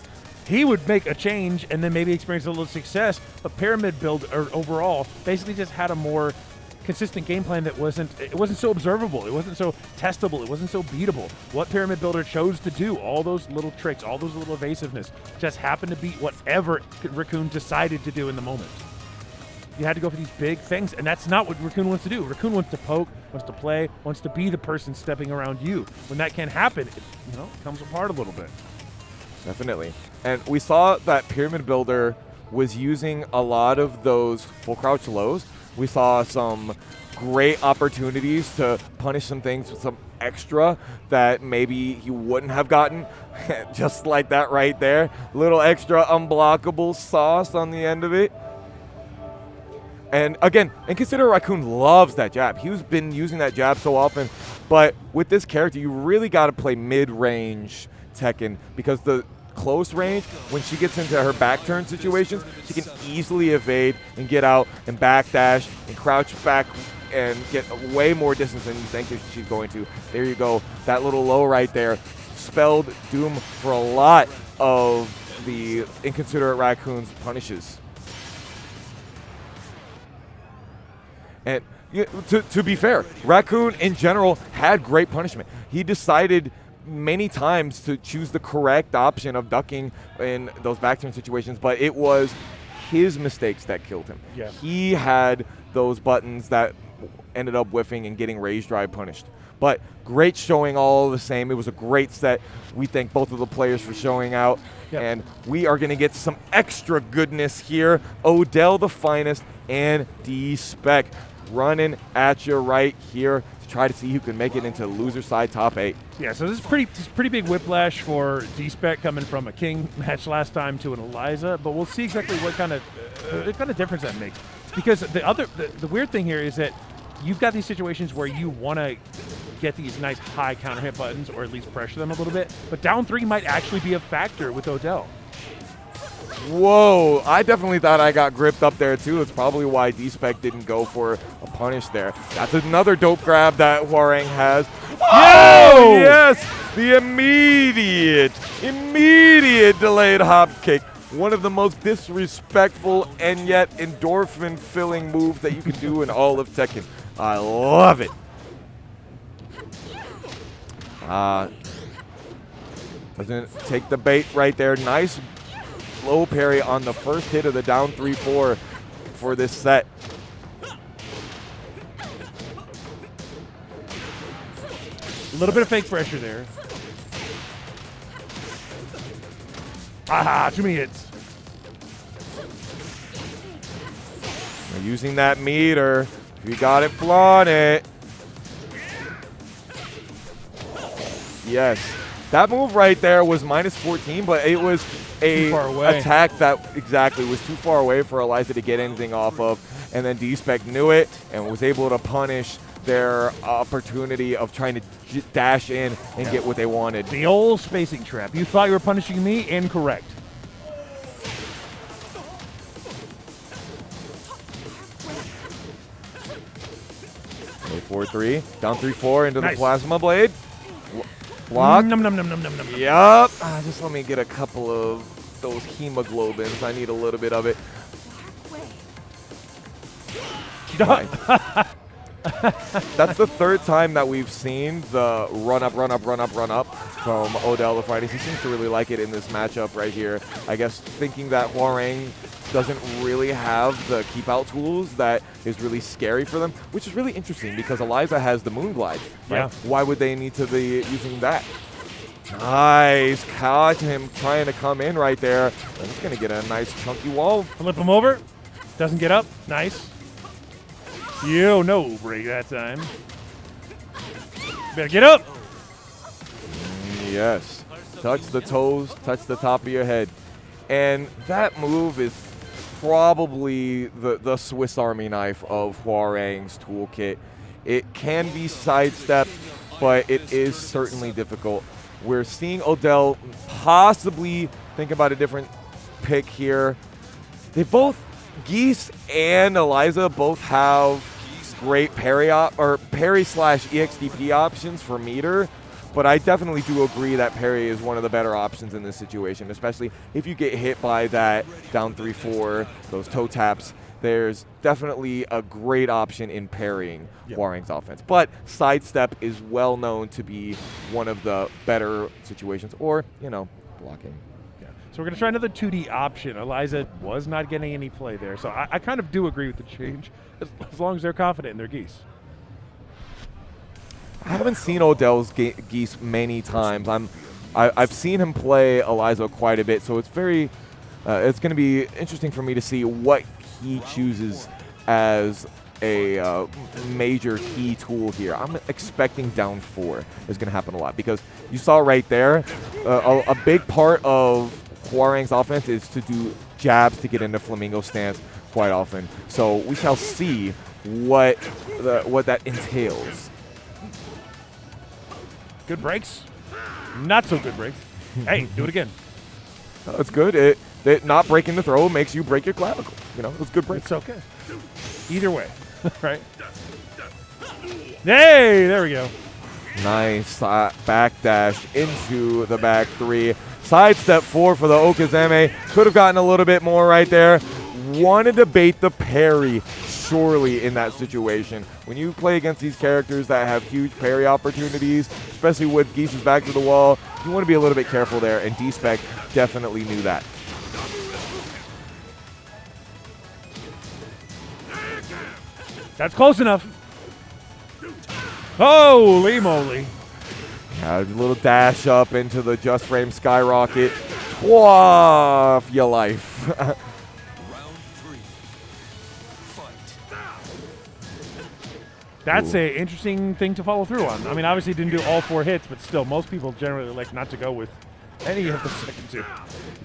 He would make a change and then maybe experience a little success, but Pyramid Build overall basically just had a more consistent game plan that wasn't so observable, it wasn't so testable, it wasn't so beatable. What Pyramid Builder chose to do, all those little tricks, all those little evasiveness, just happened to beat whatever Raccoon decided to do in the moment. You had to go for these big things, and that's not what Raccoon wants to do. Raccoon wants to poke, wants to play, wants to be the person stepping around you. When that can happen, it comes apart a little bit. Definitely. And we saw that Pyramid Builder was using a lot of those full crouch lows. We saw some great opportunities to punish some things with some extra that maybe he wouldn't have gotten. Just like that right there. Little extra unblockable sauce on the end of it. And again, and consider Raccoon loves that jab. He's been using that jab so often. But with this character, you really got to play mid-range Tekken because the close range, when she gets into her back turn situations, she can easily evade and get out and backdash and crouch back and get way more distance than you think she's going to. There you go. That little low right there spelled doom for a lot of the Inconsiderate Raccoon's punishes. And to be fair, Raccoon in general had great punishment. He decided many times to choose the correct option of ducking in those back turn situations, but it was his mistakes that killed him. Yeah. He had those buttons that ended up whiffing and getting raise drive punished. But great showing all the same. It was a great set. We thank both of the players for showing out. Yep. And we are going to get some extra goodness here. Odell the Finest and D-spec running at you right here. Try to see who can make it into loser side top 8. Yeah, so this is pretty big whiplash for D-spec coming from a King match last time to an Eliza, but we'll see exactly what kind of difference that makes. Because the weird thing here is that you've got these situations where you want to get these nice high counter hit buttons or at least pressure them a little bit, but down 3 might actually be a factor with Odell. Whoa, I definitely thought I got gripped up there too. It's probably why D-spec didn't go for a punish there. That's another dope grab that Hwoarang has. Oh, yes! The immediate delayed hop kick One of the most disrespectful and yet endorphin-filling moves that you can do in all of Tekken. I love it. Doesn't take the bait right there. Nice low parry on the first hit of the down 3-4 for this set. A little bit of fake pressure there. Aha, too many hits. We're using that meter. If you got it, flaunt it. Yes. That move right there was minus 14, but it was a attack that exactly was too far away for Eliza to get anything off of. And then D-spec knew it and was able to punish their opportunity of trying to dash in and get what they wanted. The old spacing trap. You thought you were punishing me? Incorrect. Okay, 4-3. Down 3-4 into the plasma blade. Block. Num, num, num, num, num, num. Yup. Just let me get a couple of those hemoglobins. I need a little bit of it. Nice. That's the third time that we've seen the run up from Odell the Frosties. He seems to really like it in this matchup right here. I guess thinking that Hwoarang doesn't really have the keep out tools that is really scary for them, which is really interesting because Eliza has the Moonglide. Right? Yeah. Why would they need to be using that? Nice. Caught him trying to come in right there. And he's going to get a nice chunky wall. Flip him over. Doesn't get up. Nice. You no break that time. Better get up. Yes. Touch the toes, touch the top of your head. And that move is probably the Swiss Army knife of Hwoarang's toolkit. It can be sidestepped, but it is certainly difficult. We're seeing Odell possibly think about a different pick here. They both, Geese and Eliza, both have great parry slash EXDP options for meter, but I definitely do agree that parry is one of the better options in this situation, especially if you get hit by that down 3-4, those toe taps. There's definitely a great option in parrying Hwoarang's offense. But sidestep is well known to be one of the better situations, or, you know, blocking. So we're going to try another 2D option. Eliza was not getting any play there. So I kind of do agree with the change, as long as they're confident in their Geese. I haven't seen Odell's Geese many times. I've seen him play Eliza quite a bit, so it's very it's going to be interesting for me to see what he chooses as a major key tool here. I'm expecting down 4 is going to happen a lot because you saw right there a big part of Hwoarang's offense is to do jabs to get into flamingo stance quite often. So we shall see what that entails. Good breaks. Not so good breaks. Hey, do it again. No, it's good. It not breaking the throw makes you break your clavicle. You know, it's good breaks. It's okay. Either way, right? Hey, there we go. Nice backdash into the back 3. Sidestep 4 for the Okazeme. Could have gotten a little bit more right there. Wanted to bait the parry surely in that situation. When you play against these characters that have huge parry opportunities, especially with Geese's back to the wall, you want to be a little bit careful there, and D-spec definitely knew that. That's close enough. Holy moly. A little dash up into the just frame skyrocket. Off your life. Round 3. Fight. That's an interesting thing to follow through on. I mean, obviously didn't do all 4 hits, but still, most people generally like not to go with any of the second 2.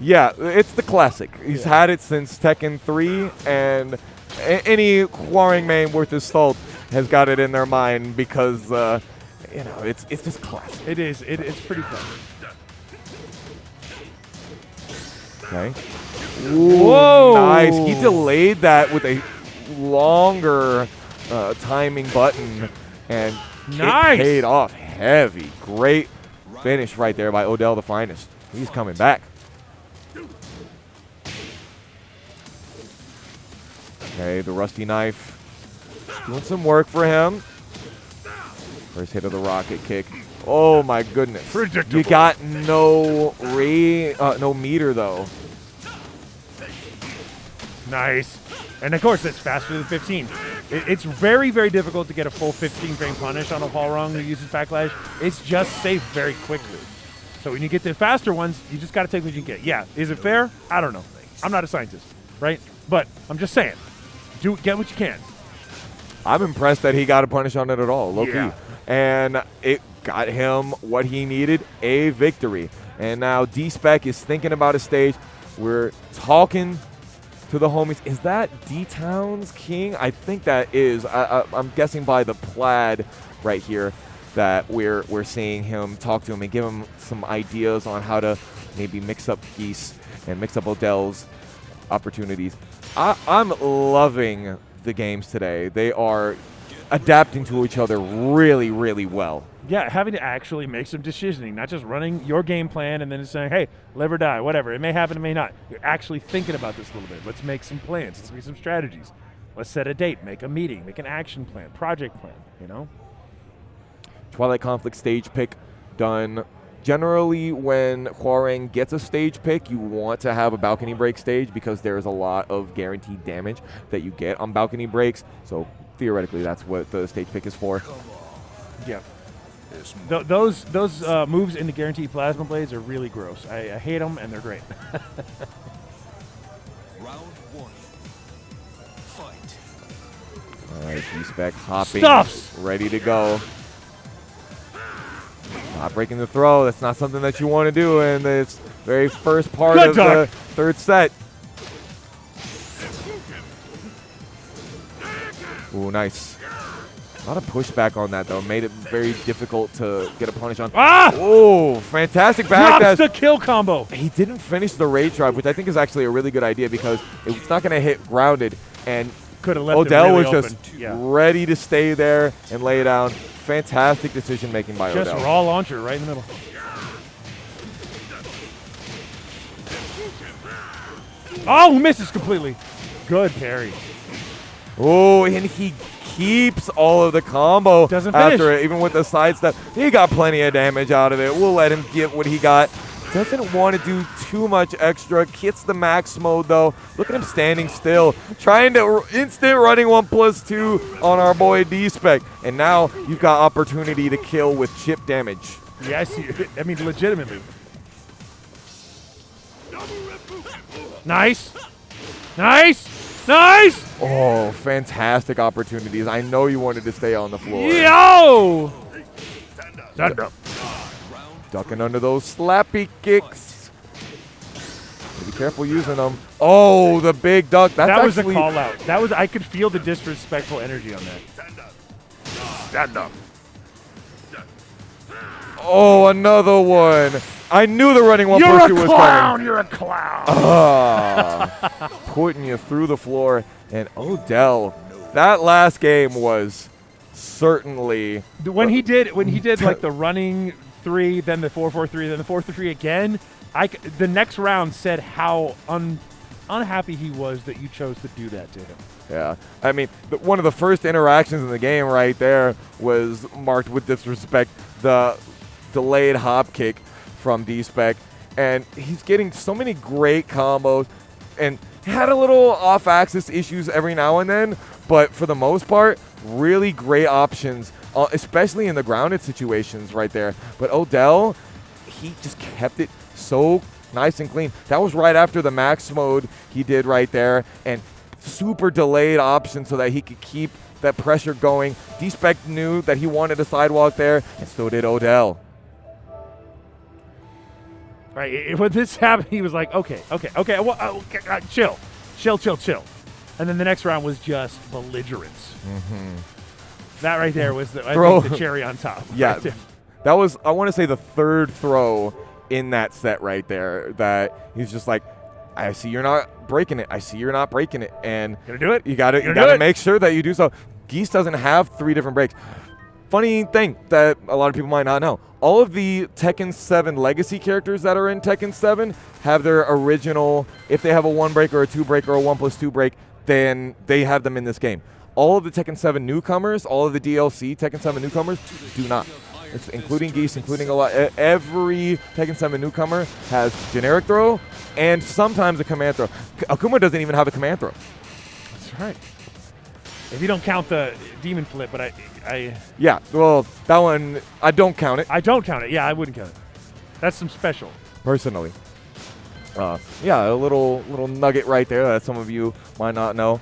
Yeah, it's the classic. He's had it since Tekken 3, and any Hwoarang main worth his salt has got it in their mind because, you know, it's just classic. It is. It's pretty clever. Okay. Ooh, whoa! Nice. He delayed that with a longer timing button, and nice. It paid off heavy. Great finish right there by Odell the Finest. He's coming back. Okay, the rusty knife doing some work for him. First hit of the rocket kick. Oh my goodness. Predictable. You got no no meter though. Nice. And of course, it's faster than 15. It's very, very difficult to get a full 15-frame punish on a Paul Rung who uses backlash. It's just safe very quickly. So when you get the faster ones, you just got to take what you can get. Yeah, is it fair? I don't know. I'm not a scientist, right? But I'm just saying, get what you can. I'm impressed that he got a punish on it at all, low Yeah. key. And it got him what he needed, a victory. And now D-spec is thinking about a stage. We're talking to the homies. Is that D-Town's king? I think that is. I'm guessing by the plaid right here that we're seeing him talk to him and give him some ideas on how to maybe mix up Geese and mix up Odell's opportunities. I'm loving the games today. They are adapting to each other really, really well. Yeah, having to actually make some decisioning, not just running your game plan and then saying, hey, live or die, whatever. It may happen, it may not. You're actually thinking about this a little bit. Let's make some plans. Let's make some strategies. Let's set a date, make a meeting, make an action plan, project plan, you know? Twilight Conflict stage pick done. Generally, when Hwoarang gets a stage pick, you want to have a balcony break stage because there's a lot of guaranteed damage that you get on balcony breaks. So theoretically, that's what the stage pick is for. Yeah. Those moves into guaranteed plasma blades are really gross. I hate them, and they're great. Round one. Fight. All right, D-spec hopping, Stuffs! ready to go. Not breaking the throw. That's not something that you want to do in this very first part Good of duck. the third set. Ooh, nice. A lot of pushback on that, though. Made it very difficult to get a punish on. Ah! Oh, fantastic back Drops dash. the kill combo. He didn't finish the rage drive, which I think is actually a really good idea because it's not going to hit grounded. And Could have left it Odell really was open. just Yeah. ready to stay there and lay down. Fantastic decision making by Just Odell. raw launcher right in the middle. Oh, misses completely. Good parry. Oh, and he keeps all of the combo Doesn't after finish. it, even with the side step. He got plenty of damage out of it. We'll let him get what he got. Doesn't want to do too much extra. Hits the max mode, though. Look at him standing still, trying to instant running 1+2 on our boy D-spec. And now you've got opportunity to kill with chip damage. Yes, I mean, legitimately. Nice. Nice. Nice. Oh, fantastic opportunities. I know you wanted to stay on the floor. Yo. Stand up. Ducking under those slappy kicks. Be careful using them. Oh, the big duck. That's That was a actually call out. That was. I could feel the disrespectful energy on that. Stand up. Oh, another one. I knew the running 1+2 You're a was clown. coming. You're a clown. Putting you through the floor. And Odell, that last game was certainly When he did like the running 3, then the 4-4-3, then the 4-3 again, the next round said how unhappy he was that you chose to do that to him. Yeah, I mean, one of the first interactions in the game right there was marked with disrespect. The delayed hop kick from D-spec, and he's getting so many great combos, and had a little off-axis issues every now and then, but for the most part, really great options, especially in the grounded situations right there. But Odell, he just kept it so nice and clean. That was right after the max mode he did right there, and super delayed option so that he could keep that pressure going. D-spec knew that he wanted a sidewalk there, and so did Odell. Right, when this happened, he was like, okay, well, chill. And then the next round was just belligerence. That right there was I think the cherry on top. Yeah, right there. that was, I want to say, the third throw in that set right there that he's just like, I see you're not breaking it. I see you're not breaking it. And Gonna do it? You got to make sure that you do so. Geese doesn't have 3 different breaks. Funny thing that a lot of people might not know, all of the Tekken 7 legacy characters that are in Tekken 7 have their original, if they have a 1 break or a 2 break or a 1+2 break, then they have them in this game. All of the Tekken 7 newcomers, all of the DLC Tekken 7 newcomers do not. It's including Geese, including a lot. Every Tekken 7 newcomer has generic throw and sometimes a command throw. Akuma doesn't even have a command throw. That's right. If you don't count the demon flip, but I Yeah, well, that one, I don't count it. I don't count it. Yeah, I wouldn't count it. That's some special. Personally. Yeah, a little nugget right there that some of you might not know.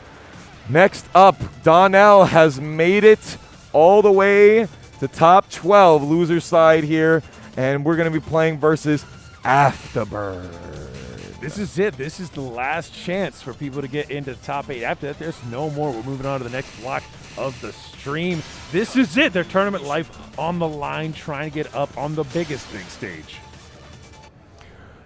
Next up, Donnell has made it all the way to top 12, loser side here, and we're going to be playing versus Afterburn. This is it. This is the last chance for people to get into the top 8. After that, there's no more. We're moving on to the next block of the stream. This is it. Their tournament life on the line, trying to get up on the biggest big stage.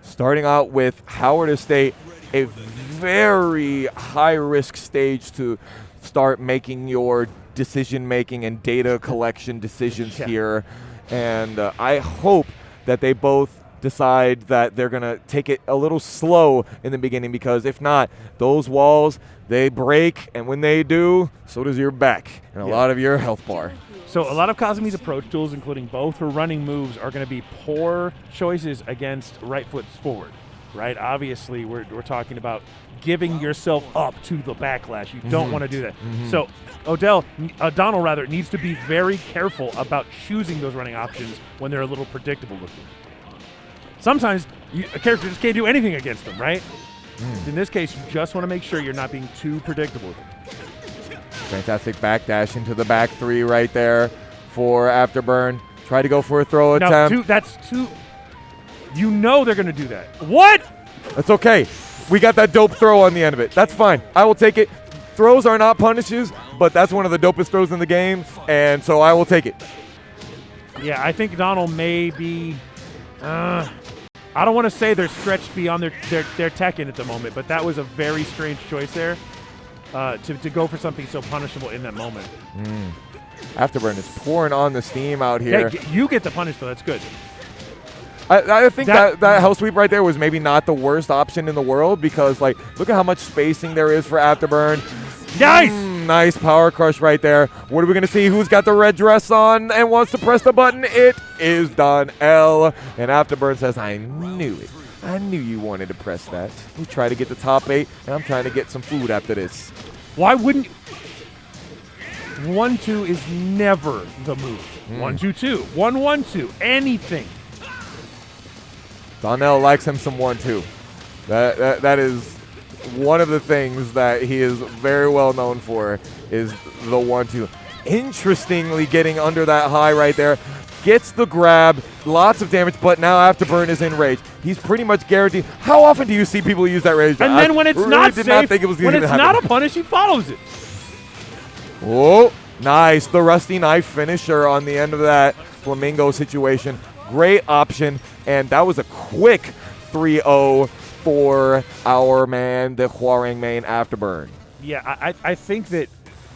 Starting out with Howard Estate, a very high-risk stage to start making your decision-making and data collection decisions here. And I hope that they both decide that they're going to take it a little slow in the beginning, because if not, those walls, they break, and when they do, so does your back and a lot of your health bar. So a lot of Kazumi's approach tools, including both her running moves, are going to be poor choices against right foot forward, right? Obviously, we're talking about giving yourself up to the backlash. You don't want to do that. So Donnell rather, needs to be very careful about choosing those running options when they're a little predictable looking. Sometimes a character just can't do anything against them, right? In this case, you just want to make sure you're not being too predictable with them. Fantastic backdash into the back three right there for Afterburn. Try to go for a throw attempt. That's two. You know they're going to do that. What? That's okay. We got that dope throw on the end of it. That's fine. I will take it. Throws are not punishes, but that's one of the dopest throws in the game, and so I will take it. Yeah, I think Donnell may be I don't want to say they're stretched beyond their Tekken at the moment, but that was a very strange choice there to go for something so punishable in that moment. Afterburn is pouring on the steam out here. Yeah, you get the punish, though. That's good. I think that hell sweep right there was maybe not the worst option in the world, because, like, look at how much spacing there is for Afterburn. Nice! Nice power crush right there. What are we going to see? Who's got the red dress on and wants to press the button? It is Donnell. And Afterburn says, I knew it. I knew you wanted to press that. We try to get the top 8, and I'm trying to get some food after this. Why wouldn't you? 1-2 is never the move. 1-2-2. 1-1-2. Anything. Donnell likes him some 1-2. That is one of the things that he is very well known for, is the 1-2. Interestingly, getting under that high right there. Gets the grab, lots of damage, but now Afterburn is in rage. He's pretty much guaranteed. How often do you see people use that rage? And then when it's not safe, when it's not a punish, he follows it. Oh, nice. The Rusty Knife finisher on the end of that Flamingo situation. Great option, and that was a quick 3-0 for our man, the Hwoarang main, Afterburn. Yeah, I think that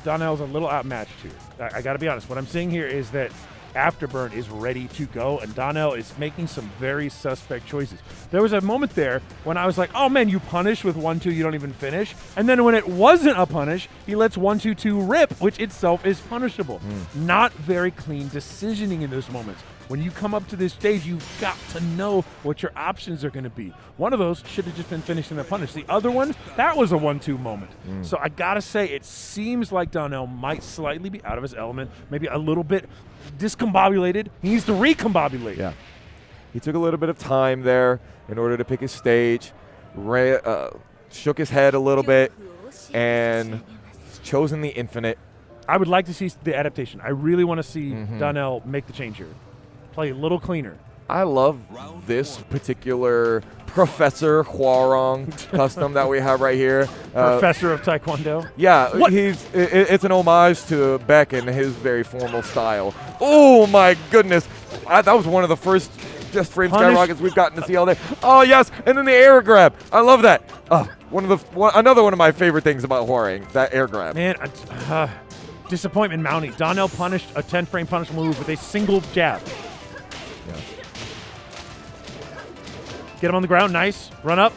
Donnell's a little outmatched here. I got to be honest. What I'm seeing here is that Afterburn is ready to go, and Donnell is making some very suspect choices. There was a moment there when I was like, oh man, you punish with 1-2, you don't even finish. And then when it wasn't a punish, he lets 1-2-2 rip, which itself is punishable. Not very clean decisioning in those moments. When you come up to this stage, you've got to know what your options are going to be. One of those should have just been finishing the punish. The other one, that was a 1-2 moment. So I got to say, it seems like Donnell might slightly be out of his element, maybe a little bit discombobulated. He needs to recombobulate. Yeah. He took a little bit of time there in order to pick his stage, shook his head a little bit, and chosen the infinite. I would like to see the adaptation. I really want to see Donnell make the change here. Play a little cleaner. I love this particular Professor Hwoarang custom that we have right here. Professor of Taekwondo. Yeah, it's an homage to Beck and his very formal style. Oh my goodness, that was one of the first just frame skyrockets we've gotten to see all day. Oh yes, and then the air grab. I love that. Another one of my favorite things about Hwoarang, that air grab. Man, disappointment mounting. Donnell punished a 10-frame punish move with a single jab. Yeah. Get him on the ground. Nice. Run up.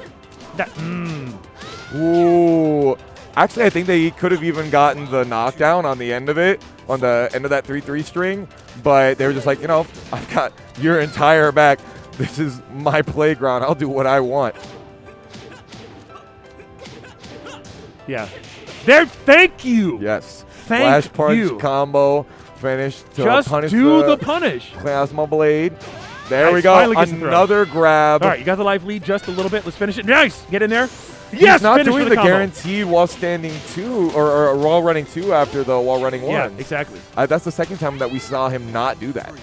Ooh. Actually, I think they could have even gotten the knockdown on the end of it, on the end of that 3-3 string, but they were just like, you know, I've got your entire back. This is my playground. I'll do what I want. Yeah. There. Thank you. Yes. Thank Flash punch you. combo finish to Just punish do the punish. Plasma blade. There Nice, we go. finally gets the throw. Another grab. All right, you got the life lead just a little bit. Let's finish it. Nice. Get in there. He's Yes. not finish doing for the combo. guaranteed while standing 2 or while running 2 after the while running 1. Yeah, exactly. That's the second time that we saw him not do that.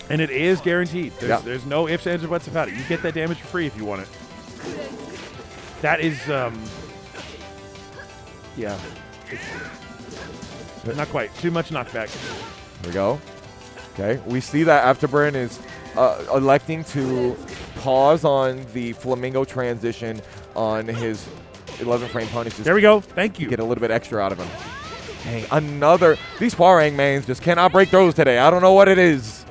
And it is guaranteed. Yeah. There's no ifs, ands, or buts about it. You get that damage for free if you want it. That is, yeah. Not quite. Too much knockback. There we go. Okay, we see that Afterburn is electing to pause on the Flamingo transition on his 11-frame punishes. There we go. Thank you. Get a little bit extra out of him. Dang, another. These Hwoarang mains just cannot break throws today. I don't know what it is.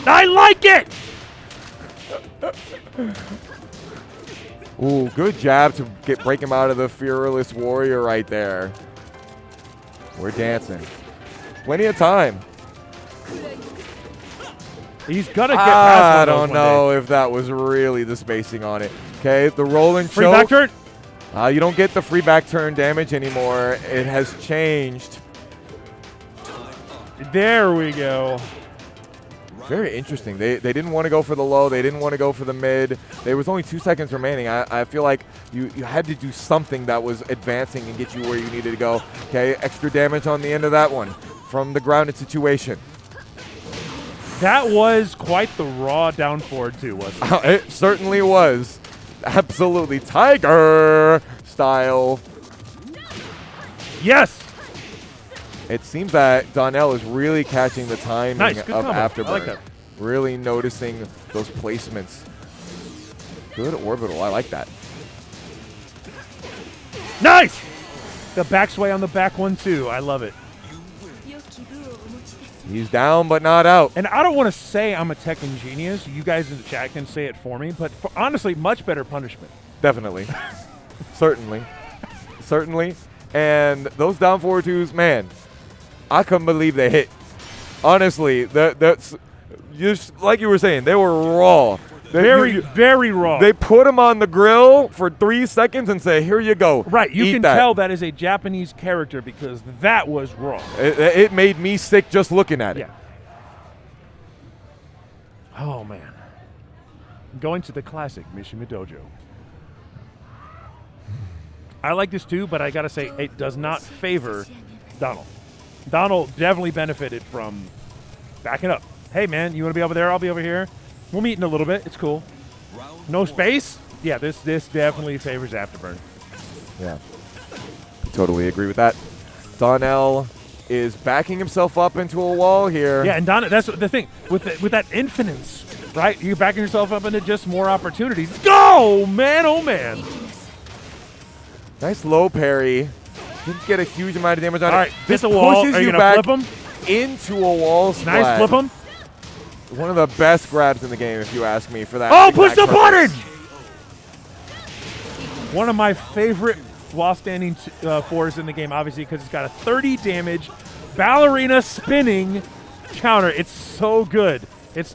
I like it! Ooh, good jab to break him out of the Fearless Warrior right there. We're dancing. Plenty of time. He's gonna get past I one of those don't one know day. if that was really the spacing on it. Okay, the roll and Free choke. back turn. You don't get the free back turn damage anymore. It has changed. There we go. Very interesting. They didn't want to go for the low. They didn't want to go for the mid. There was only 2 seconds remaining. I feel like you had to do something that was advancing and get you where you needed to go. Okay, extra damage on the end of that one from the grounded situation. That was quite the raw down forward too, wasn't it? It certainly was. Absolutely Tiger style. Yes. It seems that Donnell is really catching the timing Nice, of good combo. Afterburn. I like that. Really noticing those placements. Good orbital. I like that. Nice. The back sway on the back one too. I love it. He's down but not out. And I don't want to say I'm a Tekken genius. You guys in the chat can say it for me. But honestly, much better punishment. Definitely. Certainly. Certainly. And those down forward twos, man, I couldn't believe they hit. Honestly, that's just like you were saying, they were raw. Very raw. They put him on the grill for 3 seconds and say, here you go. Right, you Eat can that. tell that is a Japanese character because that was raw. It made me sick just looking at it. Yeah. Oh, man. Going to the classic Mishima Dojo. I like this too, but I got to say it does not favor Donnell. Donnell definitely benefited from backing up. Hey, man, you want to be over there? I'll be over here. We'll meet in a little bit. It's cool. No space? Yeah, this definitely favors Afterburn. Yeah. Totally agree with that. Donnell is backing himself up into a wall here. Yeah, and Donnell, that's the thing. With that infinite, right? You're backing yourself up into just more opportunities. Go, man, oh, man. Nice low parry. Didn't get a huge amount of damage on it. All right, This hit the wall. pushes Are you you gonna back flip him? into a wall splat. Nice flip him. One of the best grabs in the game, if you ask me, for that. Oh, push exact the button! purpose. One of my favorite while standing fours in the game, obviously, because it's got a 30 damage ballerina spinning counter. It's so good. It's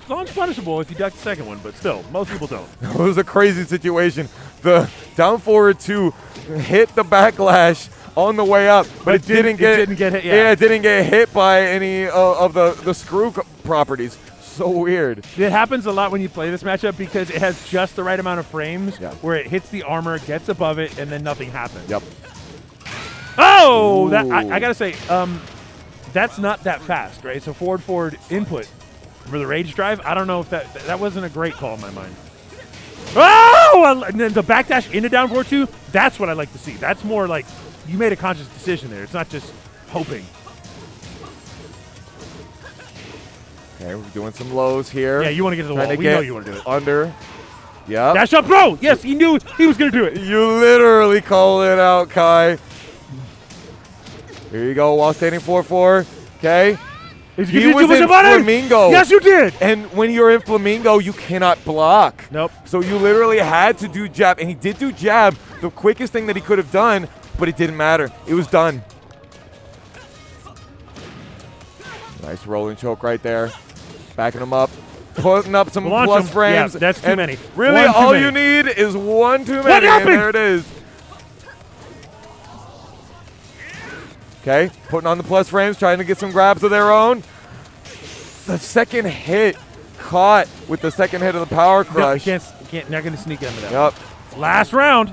launch punishable if you duck the second one, but still, most people don't. It was a crazy situation. The down forward 2 hit the backlash on the way up, but it didn't get hit. Yeah. it didn't get hit by any of the screw properties. So weird. It happens a lot when you play this matchup because it has just the right amount of frames where it hits the armor, gets above it, and then nothing happens. Yep. Oh, that Ooh. I gotta say, that's not that fast, right? So forward input for the rage drive. I don't know if that wasn't a great call in my mind. Oh, and then the backdash into down forward 2. That's what I like to see. That's more like you made a conscious decision there. It's not just hoping. Okay, we're doing some lows here. Yeah, you want to get to the Trying wall. to We get know you want to do it. Under. Yep. Dash up, bro. Yes, he knew he was gonna do it. You literally call it out, Kai. Here you go, while standing 4-4. Okay. He was in Flamingo. Yes, you did. And when you're in Flamingo, you cannot block. Nope. So you literally had to do jab. And he did do jab, the quickest thing that he could have done, but it didn't matter. It was done. Nice rolling choke right there. Backing him up. Putting up some plus frames. Yeah, that's too many. Really, all you need is one too many. And there it is. Okay, putting on the plus frames, trying to get some grabs of their own. The second hit caught with the second hit of the power crush. No, you can't, not going to sneak into that. Yep. Last round.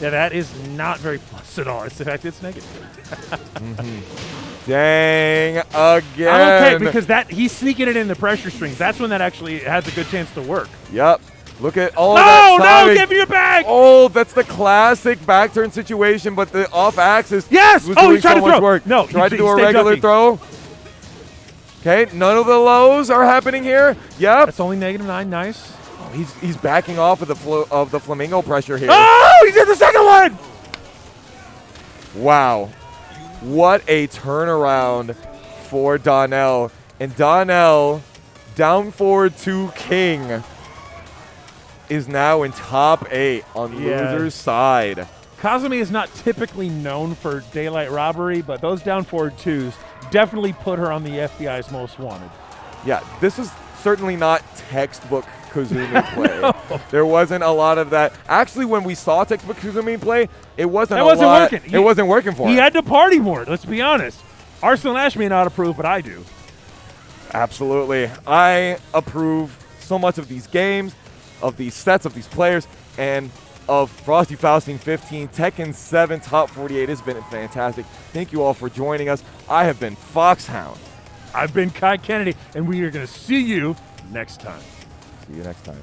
Yeah, that is not very plus at all. It's the fact it's negative. Dang, again. I'm okay because he's sneaking it in the pressure strings. That's when that actually has a good chance to work. Yep. Look at all that timing. No, give me your bag. Oh, that's the classic back turn situation, but the off axis yes! was doing he's trying so to much throw. work. No, tried to do a regular throw. Okay, none of the lows are happening here. Yep. That's only -9. Nice. Oh, he's backing off of the Flamingo pressure here. Oh, he did the second one. Wow. What a turnaround for Donnell. And Donnell, down forward 2 king, is now in top 8 on loser's side. Kazumi is not typically known for daylight robbery, but those down forward 2s definitely put her on the FBI's most wanted. Yeah, this is certainly not textbook Kazumi play. No. There wasn't a lot of that. Actually, when we saw textbook Kazumi play, it wasn't working. It wasn't working for him. He had to party more, let's be honest. Arsenal Ash may not approve, but I do. Absolutely. I approve so much of these games, of these sets, of these players, and of Frosty Fausting 15. Tekken 7 Top 48 has been fantastic. Thank you all for joining us. I have been Foxhound. I've been Kai Kennedy, and we are going to see you next time. See you next time.